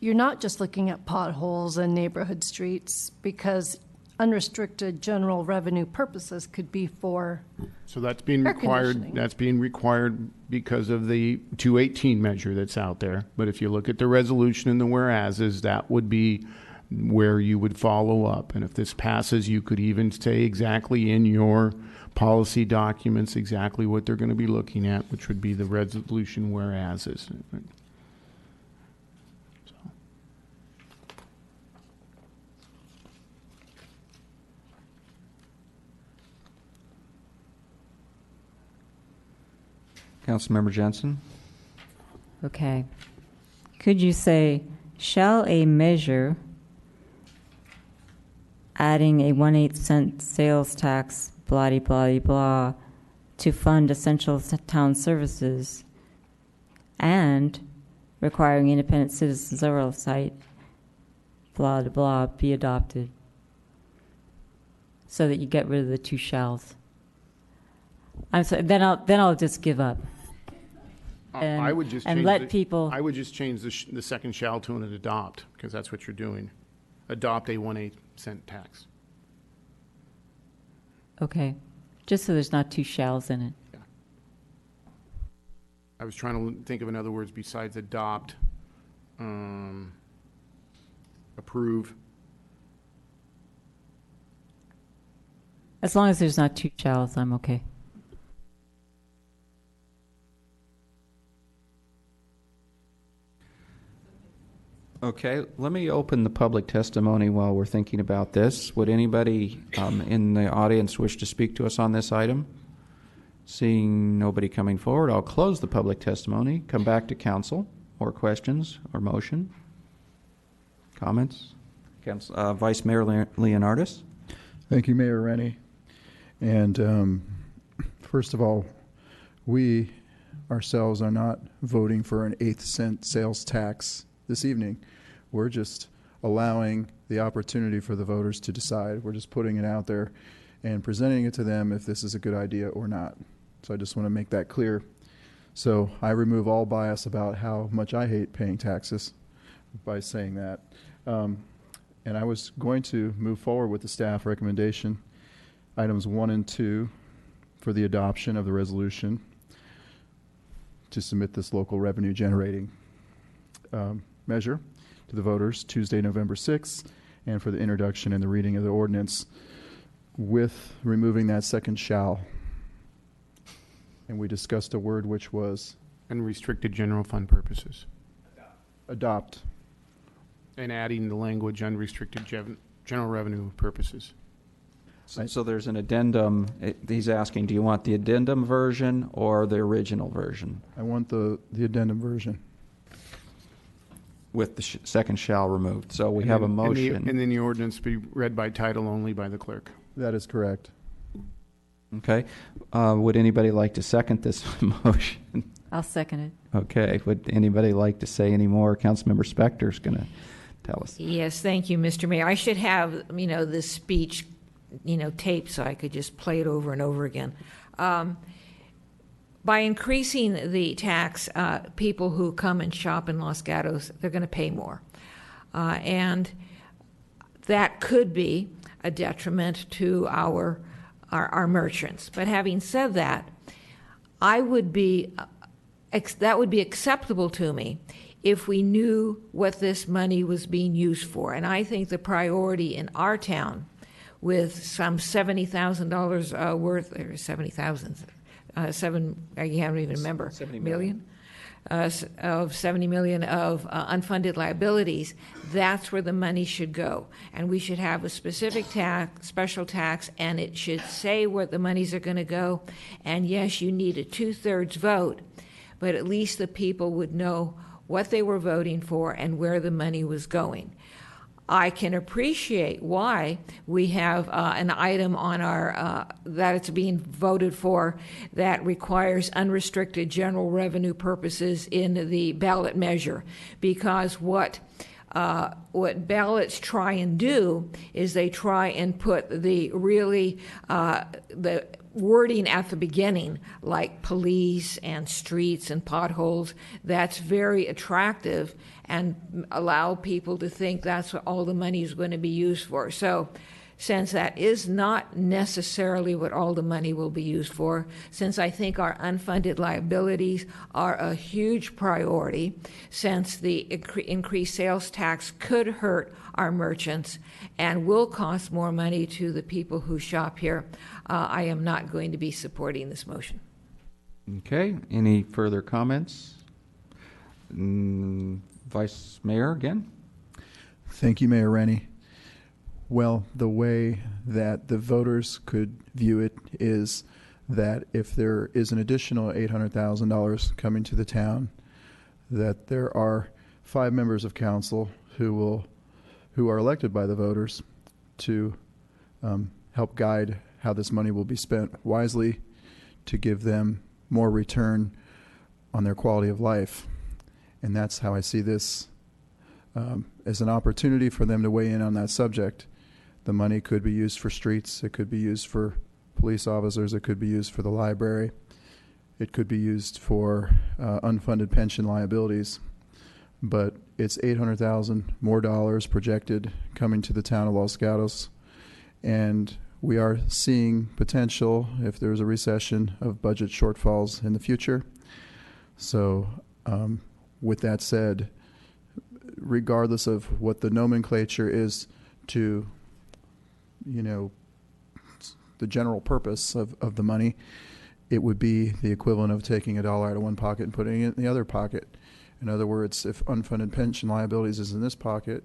you're not just looking at potholes and neighborhood streets, because unrestricted general revenue purposes could be for So that's being air required. conditioning. That's being required because of the 218 measure that's out there. But if you look at the resolution and the whereases, that would be where you would follow up. And if this passes, you could even say exactly in your policy documents exactly what they're going to be looking at, which would be the resolution whereases. Councilmember Jensen? Okay. Could you say, shall a measure adding a 1/8 cent sales tax, blah, blah, blah, to fund essential town services and requiring independent citizens oversight, blah, blah, be adopted, so that you get rid of the two shalls? I'm sorry, then I'll just give up. I would just and change let people. I would just change the second shall to an adopt, because that's what you're doing. Adopt a 1/8 cent tax. Okay, just so there's not two shalls in it. I was trying to think of another words besides adopt, approve. As long as there's not two shalls, I'm okay. Okay, let me open the public testimony while we're thinking about this. Would anybody in the audience wish to speak to us on this item? Seeing nobody coming forward, I'll close the public testimony, come back to council. More questions or motion? Comments? Vice Mayor Leonardis? Thank you, Mayor Rennie. And first of all, we ourselves are not voting for an 1/8 cent sales tax this evening. We're just allowing the opportunity for the voters to decide. We're just putting it out there and presenting it to them if this is a good idea or not. So I just want to make that clear. So I remove all bias about how much I hate paying taxes by saying that. And I was going to move forward with the staff recommendation, items 1 and 2, for the adoption of the resolution to submit this local revenue generating measure to the voters Tuesday, November 6th, and for the introduction and the reading of the ordinance with removing that second shall. And we discussed a word which was Unrestricted general fund purposes. adopt. And adding the language unrestricted general revenue purposes. So there's an addendum. He's asking, do you want the addendum version or the original version? I want the addendum version. With the second shall removed. So we have a motion. And then the ordinance be read by title only by the clerk. That is correct. Okay. Would anybody like to second this motion? I'll second it. Okay. Would anybody like to say any more? Councilmember Spector's going to tell us. Yes, thank you, Mr. Mayor. I should have, this speech, taped so I could just play it over and over again. By increasing the tax, people who come and shop in Los Gatos, they're going to pay more. And that could be a detriment to our merchants. But having said that, that would be acceptable to me if we knew what this money was being used for. And I think the priority in our town, with some $70,000 worth, or 70,000, I can't even remember, 70 million? Of 70 million of unfunded liabilities, that's where the money should go. And we should have a specific tax, special tax, and it should say where the monies are going to go. And yes, you need a 2/3 vote, but at least the people would know what they were voting for and where the money was going. I can appreciate why we have an item on our that it's being voted for that requires unrestricted general revenue purposes in the ballot measure, because what what ballots try and do is they try and put the the wording at the beginning, like police and streets and potholes. That's very attractive and allow people to think that's what all the money is going to be used for. So since that is not necessarily what all the money will be used for, since I think our unfunded liabilities are a huge priority, since the increased sales tax could hurt our merchants and will cost more money to the people who shop here, I am not going to be supporting this motion. Okay. Any further comments? Vice Mayor again. Thank you, Mayor Rennie. Well, the way that the voters could view it is that if there is an additional $800,000 coming to the town, that there are 5 members of council who are elected by the voters to help guide how this money will be spent wisely, to give them more return on their quality of life. And that's how I see this as an opportunity for them to weigh in on that subject. The money could be used for streets, it could be used for police officers, it could be used for the library, it could be used for unfunded pension liabilities. But it's $800,000 more dollars projected coming to the town of Los Gatos, and we are seeing potential, if there's a recession, of budget shortfalls in the future. So with that said, regardless of what the nomenclature is to, the general purpose of the money, it would be the equivalent of taking $1 out of one pocket and putting it in the other pocket. In other words, if unfunded pension liabilities is in this pocket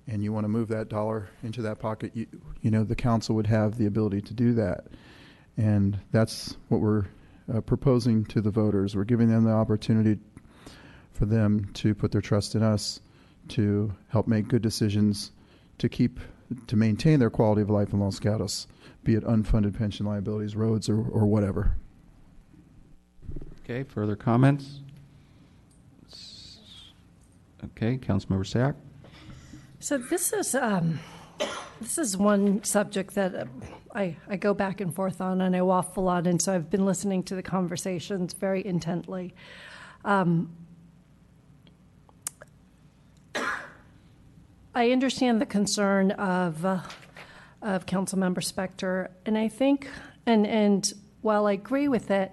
and you want to move that dollar into that pocket, the council would have the ability to do that. And that's what we're proposing to the voters. We're giving them the opportunity for them to put their trust in us to help make good decisions to maintain their quality of life in Los Gatos, be it unfunded pension liabilities, roads, or whatever. Okay, further comments? Okay, Councilmember Sack. So this is one subject that I go back and forth on, and I waffle on, and so I've been listening to the conversations very intently. I understand the concern of Councilmember Spector, and I think, and while I agree with it,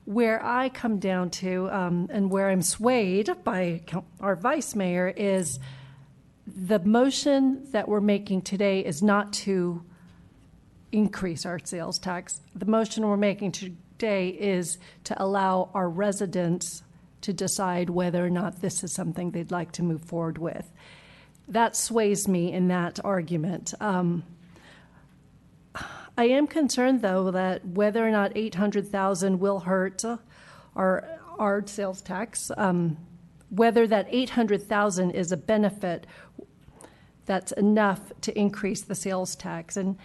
where I come down to, and where I'm swayed by our vice mayor, is the motion that we're making today is not to increase our sales tax. The motion we're making today is to allow our residents to decide whether or not this is something they'd like to move forward with. That sways me in that argument. I am concerned, though, that whether or not $800,000 will hurt our sales tax, whether that $800,000 is a benefit that's enough to increase the sales tax. And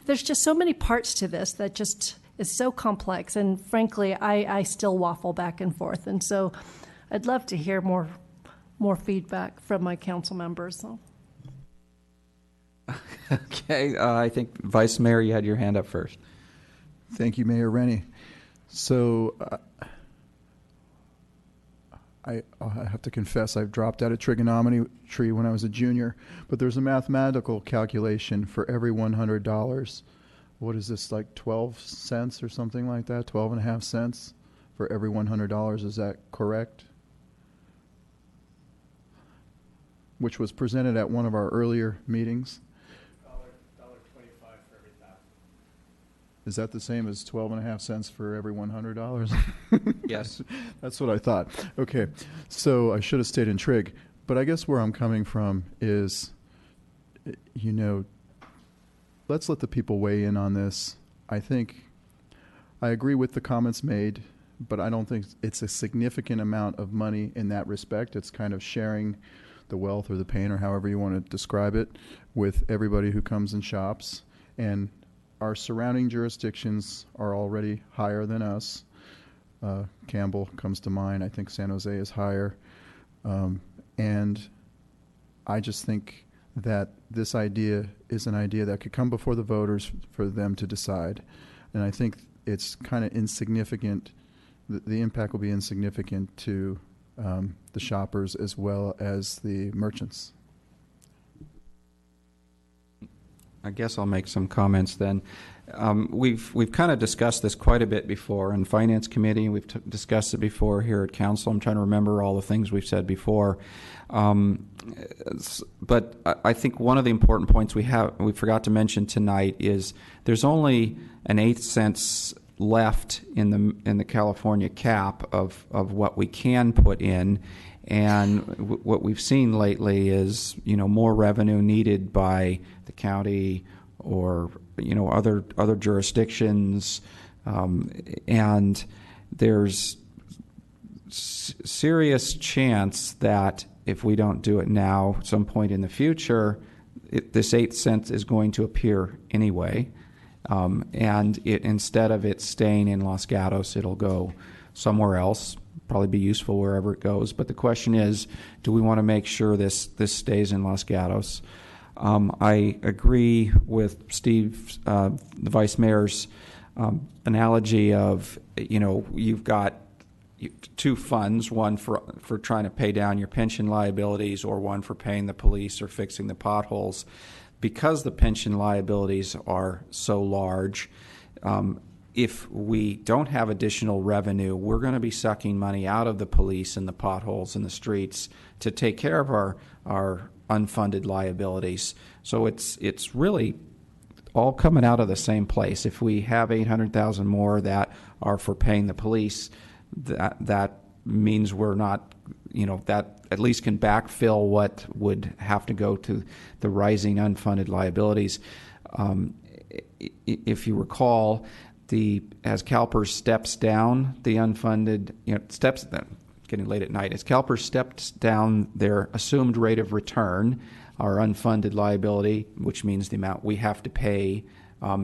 there's just so many parts to this that just is so complex. And frankly, I still waffle back and forth. And so I'd love to hear more feedback from my council members. So. Okay, I think Vice Mayor, you had your hand up first. Thank you, Mayor Rennie. So I have to confess, I've dropped out of trigonometry when I was a junior, but there's a mathematical calculation for every $100. What is this, like 12 cents or something like that? 12 and a half cents for every $100. Is that correct? Which was presented at one of our earlier meetings. $1.25 for every 1,000. Is that the same as 12 and a half cents for every $100? Yes. That's what I thought. Okay, so I should have stayed in trig. But I guess where I'm coming from is, let's let the people weigh in on this. I agree with the comments made, but I don't think it's a significant amount of money in that respect. It's kind of sharing the wealth or the pain, or however you want to describe it, with everybody who comes and shops. And our surrounding jurisdictions are already higher than us. Campbell comes to mind. I think San Jose is higher. And I just think that this idea is an idea that could come before the voters for them to decide. And I think it's kind of insignificant. The impact will be insignificant to the shoppers as well as the merchants. I guess I'll make some comments then. We've kind of discussed this quite a bit before in Finance Committee. We've discussed it before here at Council. I'm trying to remember all the things we've said before. But I think one of the important points we forgot to mention tonight is there's only an 8 cents left in the California cap of what we can put in. And what we've seen lately is, more revenue needed by the county or, other jurisdictions. And there's serious chance that if we don't do it now, at some point in the future, this 8 cents is going to appear anyway. And instead of it staying in Los Gatos, it'll go somewhere else. Probably be useful wherever it goes. But the question is, do we want to make sure this stays in Los Gatos? I agree with Steve, the Vice Mayor's analogy of, you've got two funds, one for trying to pay down your pension liabilities or one for paying the police or fixing the potholes. Because the pension liabilities are so large, if we don't have additional revenue, we're going to be sucking money out of the police and the potholes in the streets to take care of our unfunded liabilities. So it's really all coming out of the same place. If we have 800,000 more that are for paying the police, that means we're not, that at least can backfill what would have to go to the rising unfunded liabilities. If you recall, as CalPERS steps down the unfunded, getting late at night, as CalPERS steps down their assumed rate of return, our unfunded liability, which means the amount we have to pay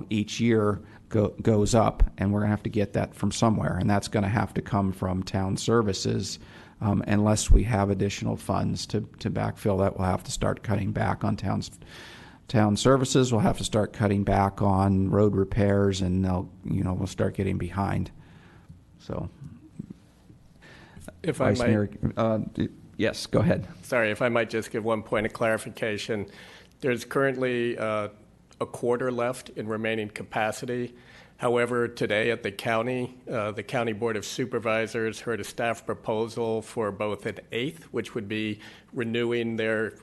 each year, goes up, and we're going to have to get that from somewhere, and that's going to have to come from town services. Unless we have additional funds to backfill that, we'll have to start cutting back on town services. We'll have to start cutting back on road repairs, and we'll start getting behind. So, if I might, yes, go ahead. Sorry, if I might just give one point of clarification. There's currently a quarter left in remaining capacity. However, today at the County Board of Supervisors heard a staff proposal for both an eighth, which would be renewing their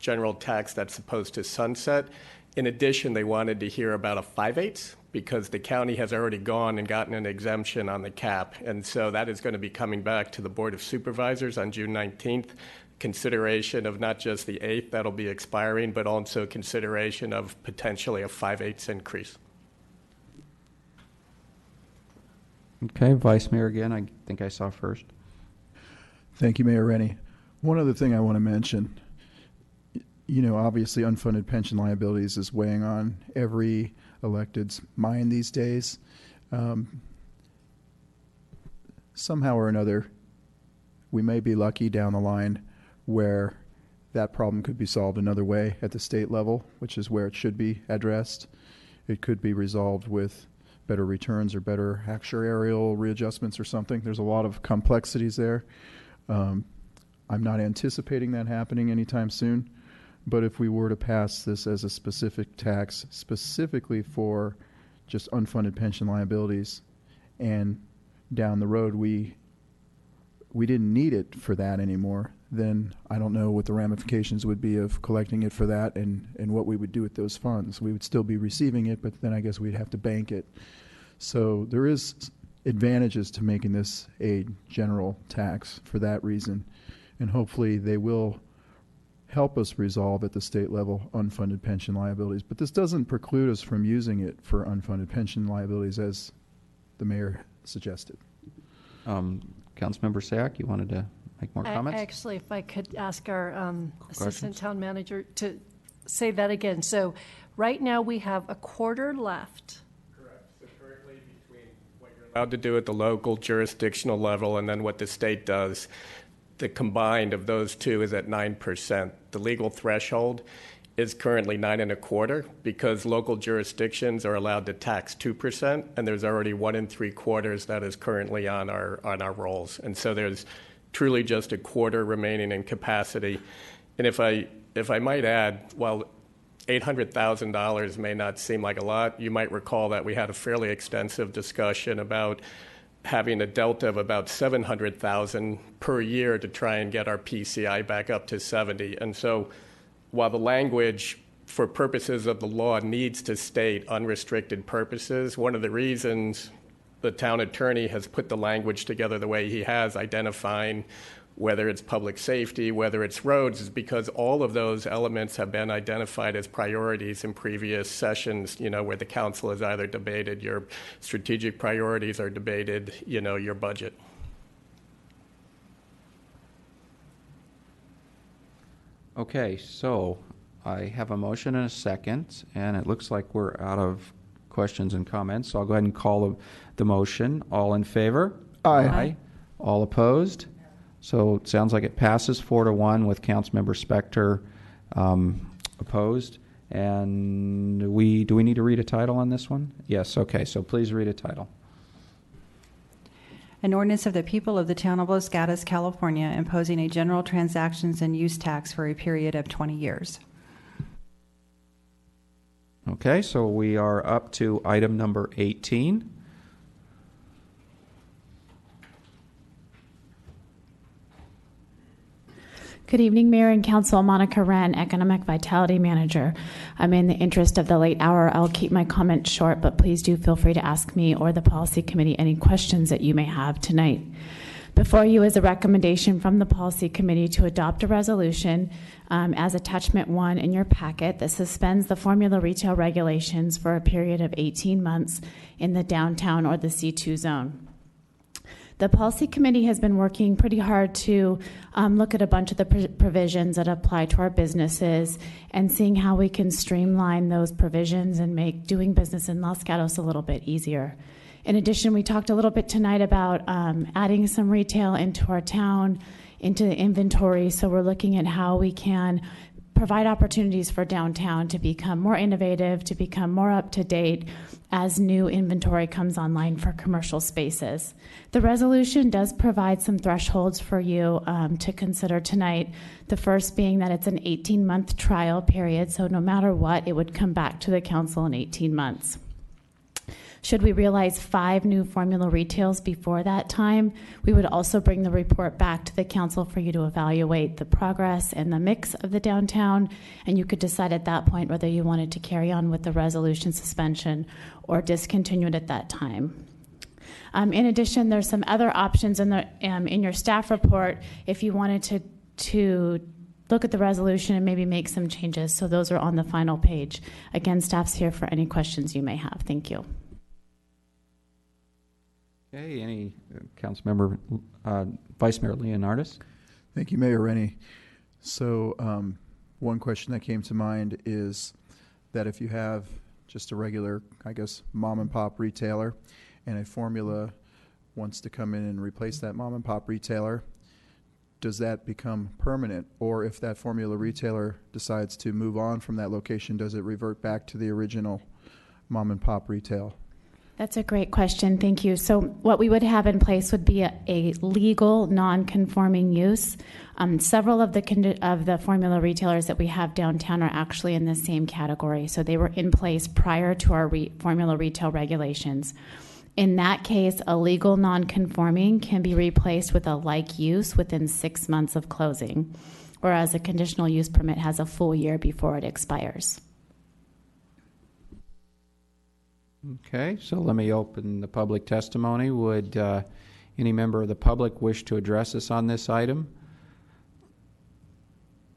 general tax that's supposed to sunset. In addition, they wanted to hear about a 5/8 because the county has already gone and gotten an exemption on the cap. And so that is going to be coming back to the Board of Supervisors on June 19th. Consideration of not just the eighth that'll be expiring, but also consideration of potentially a 5/8 increase. Okay, Vice Mayor again, I think I saw first. Thank you, Mayor Rennie. One other thing I want to mention, obviously unfunded pension liabilities is weighing on every elected's mind these days. Somehow or another, we may be lucky down the line where that problem could be solved another way at the state level, which is where it should be addressed. It could be resolved with better returns or better actuarial readjustments or something. There's a lot of complexities there. I'm not anticipating that happening anytime soon, but if we were to pass this as a specific tax specifically for just unfunded pension liabilities, and down the road we didn't need it for that anymore, then I don't know what the ramifications would be of collecting it for that and what we would do with those funds. We would still be receiving it, but then I guess we'd have to bank it. So there is advantages to making this a general tax for that reason, and hopefully they will help us resolve at the state level unfunded pension liabilities. But this doesn't preclude us from using it for unfunded pension liabilities as the mayor suggested. Councilmember Sayak, you wanted to make more comments? Actually, if I could ask our assistant town manager to say that again. So right now we have a quarter left. Correct. So currently between what you're allowed to do at the local jurisdictional level and then what the state does, the combined of those two is at 9%. The legal threshold is currently 9.25% because local jurisdictions are allowed to tax 2%, and there's already 1 3/4 that is currently on our rolls. And so there's truly just a quarter remaining in capacity. And if I might add, while $800,000 may not seem like a lot, you might recall that we had a fairly extensive discussion about having a delta of about $700,000 per year to try and get our PCI back up to 70. And so while the language for purposes of the law needs to state unrestricted purposes, one of the reasons the town attorney has put the language together the way he has, identifying whether it's public safety, whether it's roads, is because all of those elements have been identified as priorities in previous sessions, where the council has either debated your strategic priorities or debated, your budget. Okay, so I have a motion and a second, and it looks like we're out of questions and comments, so I'll go ahead and call the motion. All in favor? Aye. All opposed? So it sounds like it passes 4-1 with Councilmember Spector opposed. And do we need to read a title on this one? Yes, okay, so please read a title. An ordinance of the people of the town of Los Gatos, California, imposing a general transactions and use tax for a period of 20 years. Okay, so we are up to item number 18. Good evening, Mayor and Council. Monica Wren, Economic Vitality Manager. In the interest of the late hour, I'll keep my comments short, but please do feel free to ask me or the Policy Committee any questions that you may have tonight. Before you is a recommendation from the Policy Committee to adopt a resolution as Attachment 1 in your packet that suspends the formula retail regulations for a period of 18 months in the downtown or the C2 zone. The Policy Committee has been working pretty hard to look at a bunch of the provisions that apply to our businesses and seeing how we can streamline those provisions and make doing business in Los Gatos a little bit easier. In addition, we talked a little bit tonight about adding some retail into our town, into the inventory, so we're looking at how we can provide opportunities for downtown to become more innovative, to become more up to date as new inventory comes online for commercial spaces. The resolution does provide some thresholds for you to consider tonight. The first being that it's an 18-month trial period, so no matter what, it would come back to the council in 18 months. Should we realize 5 new formula retails before that time, we would also bring the report back to the council for you to evaluate the progress and the mix of the downtown, and you could decide at that point whether you wanted to carry on with the resolution suspension or discontinue it at that time. In addition, there's some other options in your staff report if you wanted to look at the resolution and maybe make some changes. So those are on the final page. Again, staff's here for any questions you may have. Thank you. Okay, any council member, Vice Mayor Leonardis? Thank you, Mayor Rennie. So one question that came to mind is that if you have just a regular, mom and pop retailer and a formula wants to come in and replace that mom and pop retailer, does that become permanent? Or if that formula retailer decides to move on from that location, does it revert back to the original mom and pop retail? That's a great question. Thank you. So what we would have in place would be a legal non-conforming use. Several of the formula retailers that we have downtown are actually in the same category. So they were in place prior to our formula retail regulations. In that case, a legal non-conforming can be replaced with a like use within 6 months of closing, whereas a conditional use permit has a full year before it expires. Okay, so let me open the public testimony. Would any member of the public wish to address us on this item?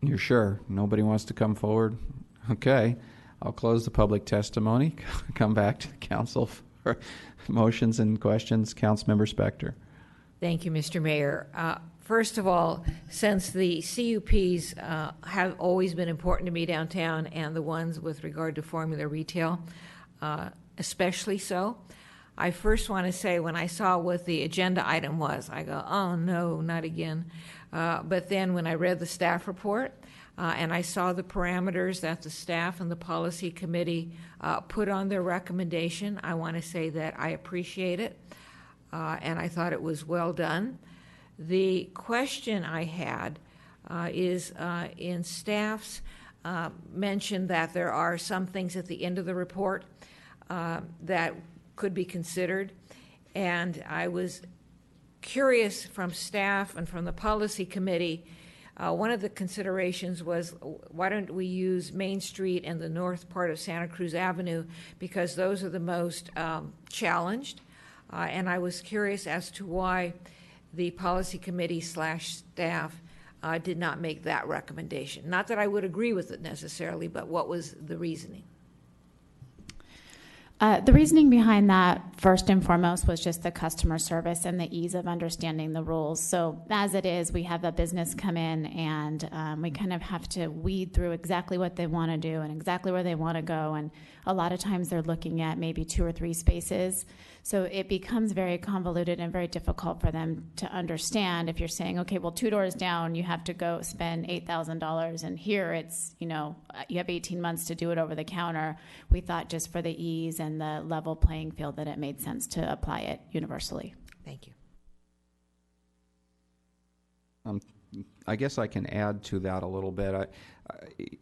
You're sure? Nobody wants to come forward? Okay, I'll close the public testimony. Come back to the council for motions and questions. Councilmember Spector. Thank you, Mr. Mayor. First of all, since the CUPs have always been important to me downtown and the ones with regard to formula retail, especially so, I first want to say when I saw what the agenda item was, I go, oh no, not again. But then when I read the staff report and I saw the parameters that the staff and the policy committee put on their recommendation, I want to say that I appreciate it and I thought it was well done. The question I had is in staff's mention that there are some things at the end of the report that could be considered, and I was curious from staff and from the policy committee. One of the considerations was, why don't we use Main Street and the north part of Santa Cruz Avenue, because those are the most challenged, and I was curious as to why the policy committee / staff did not make that recommendation. Not that I would agree with it necessarily, but what was the reasoning? The reasoning behind that, first and foremost, was just the customer service and the ease of understanding the rules. So as it is, we have a business come in and we kind of have to weed through exactly what they want to do and exactly where they want to go. And a lot of times they're looking at maybe 2 or 3 spaces. So it becomes very convoluted and very difficult for them to understand if you're saying, okay, well, 2 doors down, you have to go spend $8,000, and here it's, you have 18 months to do it over the counter. We thought just for the ease and the level playing field that it made sense to apply it universally. Thank you. I guess I can add to that a little bit.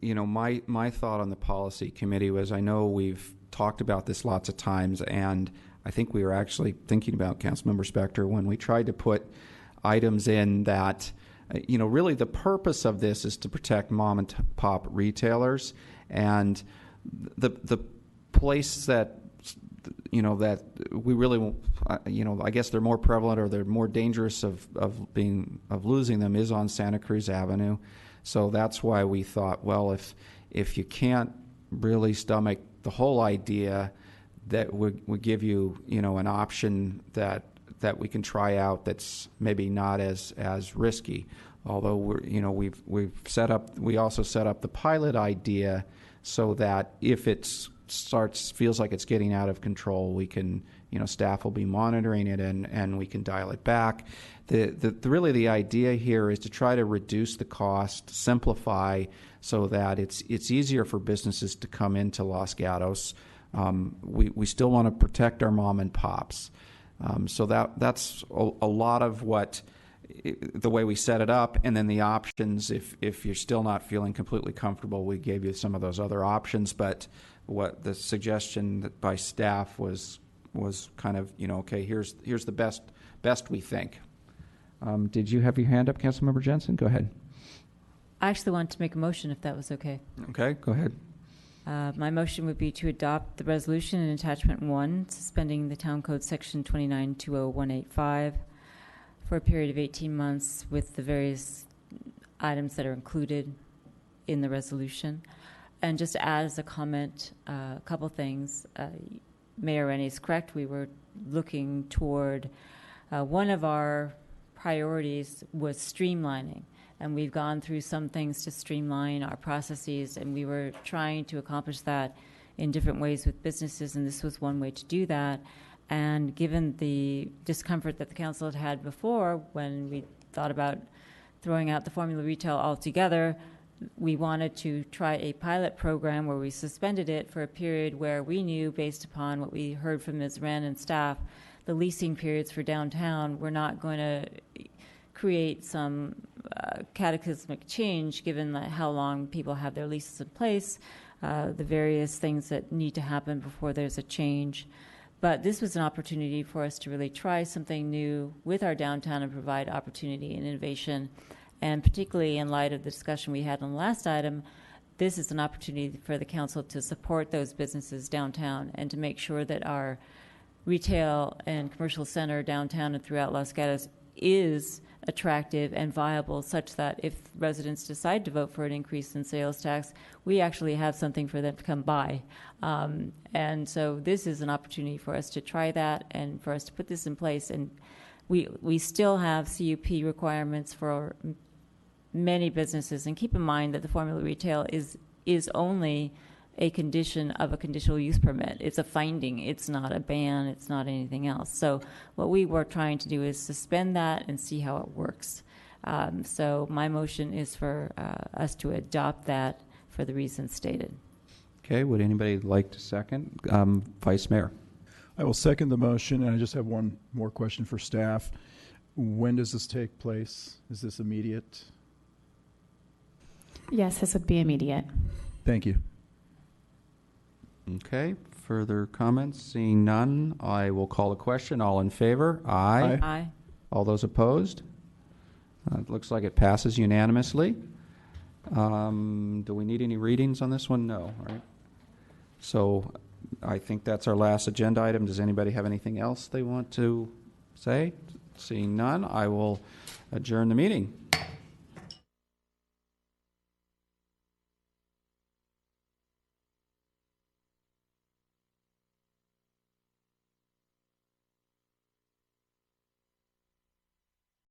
My thought on the policy committee was, I know we've talked about this lots of times, and I think we were actually thinking about Councilmember Spector when we tried to put items in that, really the purpose of this is to protect mom and pop retailers, and the place that that we really, I guess they're more prevalent or they're more dangerous of losing them is on Santa Cruz Avenue. So that's why we thought, well, if you can't really stomach the whole idea, that would give you, an option that we can try out that's maybe not as risky. Although we also set up the pilot idea so that if it feels like it's getting out of control, we can, staff will be monitoring it and we can dial it back. Really the idea here is to try to reduce the cost, simplify, so that it's easier for businesses to come into Los Gatos. We still want to protect our mom and pops. So that's a lot of the way we set it up, and then the options, if you're still not feeling completely comfortable, we gave you some of those other options, but what the suggestion by staff was kind of, okay, here's the best we think. Did you have your hand up, Councilmember Jensen? Go ahead. I actually wanted to make a motion, if that was okay. Okay, go ahead. My motion would be to adopt the resolution in attachment 1, suspending the Town Code Section 2920185 for a period of 18 months with the various items that are included in the resolution. And just to add as a comment, a couple things. Mayor Rennie is correct. We were looking toward one of our priorities was streamlining. And we've gone through some things to streamline our processes, and we were trying to accomplish that in different ways with businesses, and this was one way to do that. And given the discomfort that the council had had before when we thought about throwing out the formula retail altogether, we wanted to try a pilot program where we suspended it for a period where we knew, based upon what we heard from Ms. Wren and staff, the leasing periods for downtown were not going to create some cataclysmic change given how long people have their leases in place, the various things that need to happen before there's a change. But this was an opportunity for us to really try something new with our downtown and provide opportunity and innovation. And particularly in light of the discussion we had on the last item, this is an opportunity for the council to support those businesses downtown and to make sure that our retail and commercial center downtown and throughout Los Gatos is attractive and viable, such that if residents decide to vote for an increase in sales tax, we actually have something for them to come buy. And so this is an opportunity for us to try that and for us to put this in place. And we still have CUP requirements for many businesses. And keep in mind that the formula retail is only a condition of a conditional use permit. It's a finding. It's not a ban. It's not anything else. So what we were trying to do is suspend that and see how it works. So my motion is for us to adopt that for the reasons stated. Okay, would anybody like to second? Vice Mayor. I will second the motion, and I just have one more question for staff. When does this take place? Is this immediate? Yes, this would be immediate. Thank you. Okay, further comments? Seeing none, I will call a question. All in favor? Aye. Aye. All those opposed? It looks like it passes unanimously. Do we need any readings on this one? No, right? So I think that's our last agenda item. Does anybody have anything else they want to say? Seeing none, I will adjourn the meeting.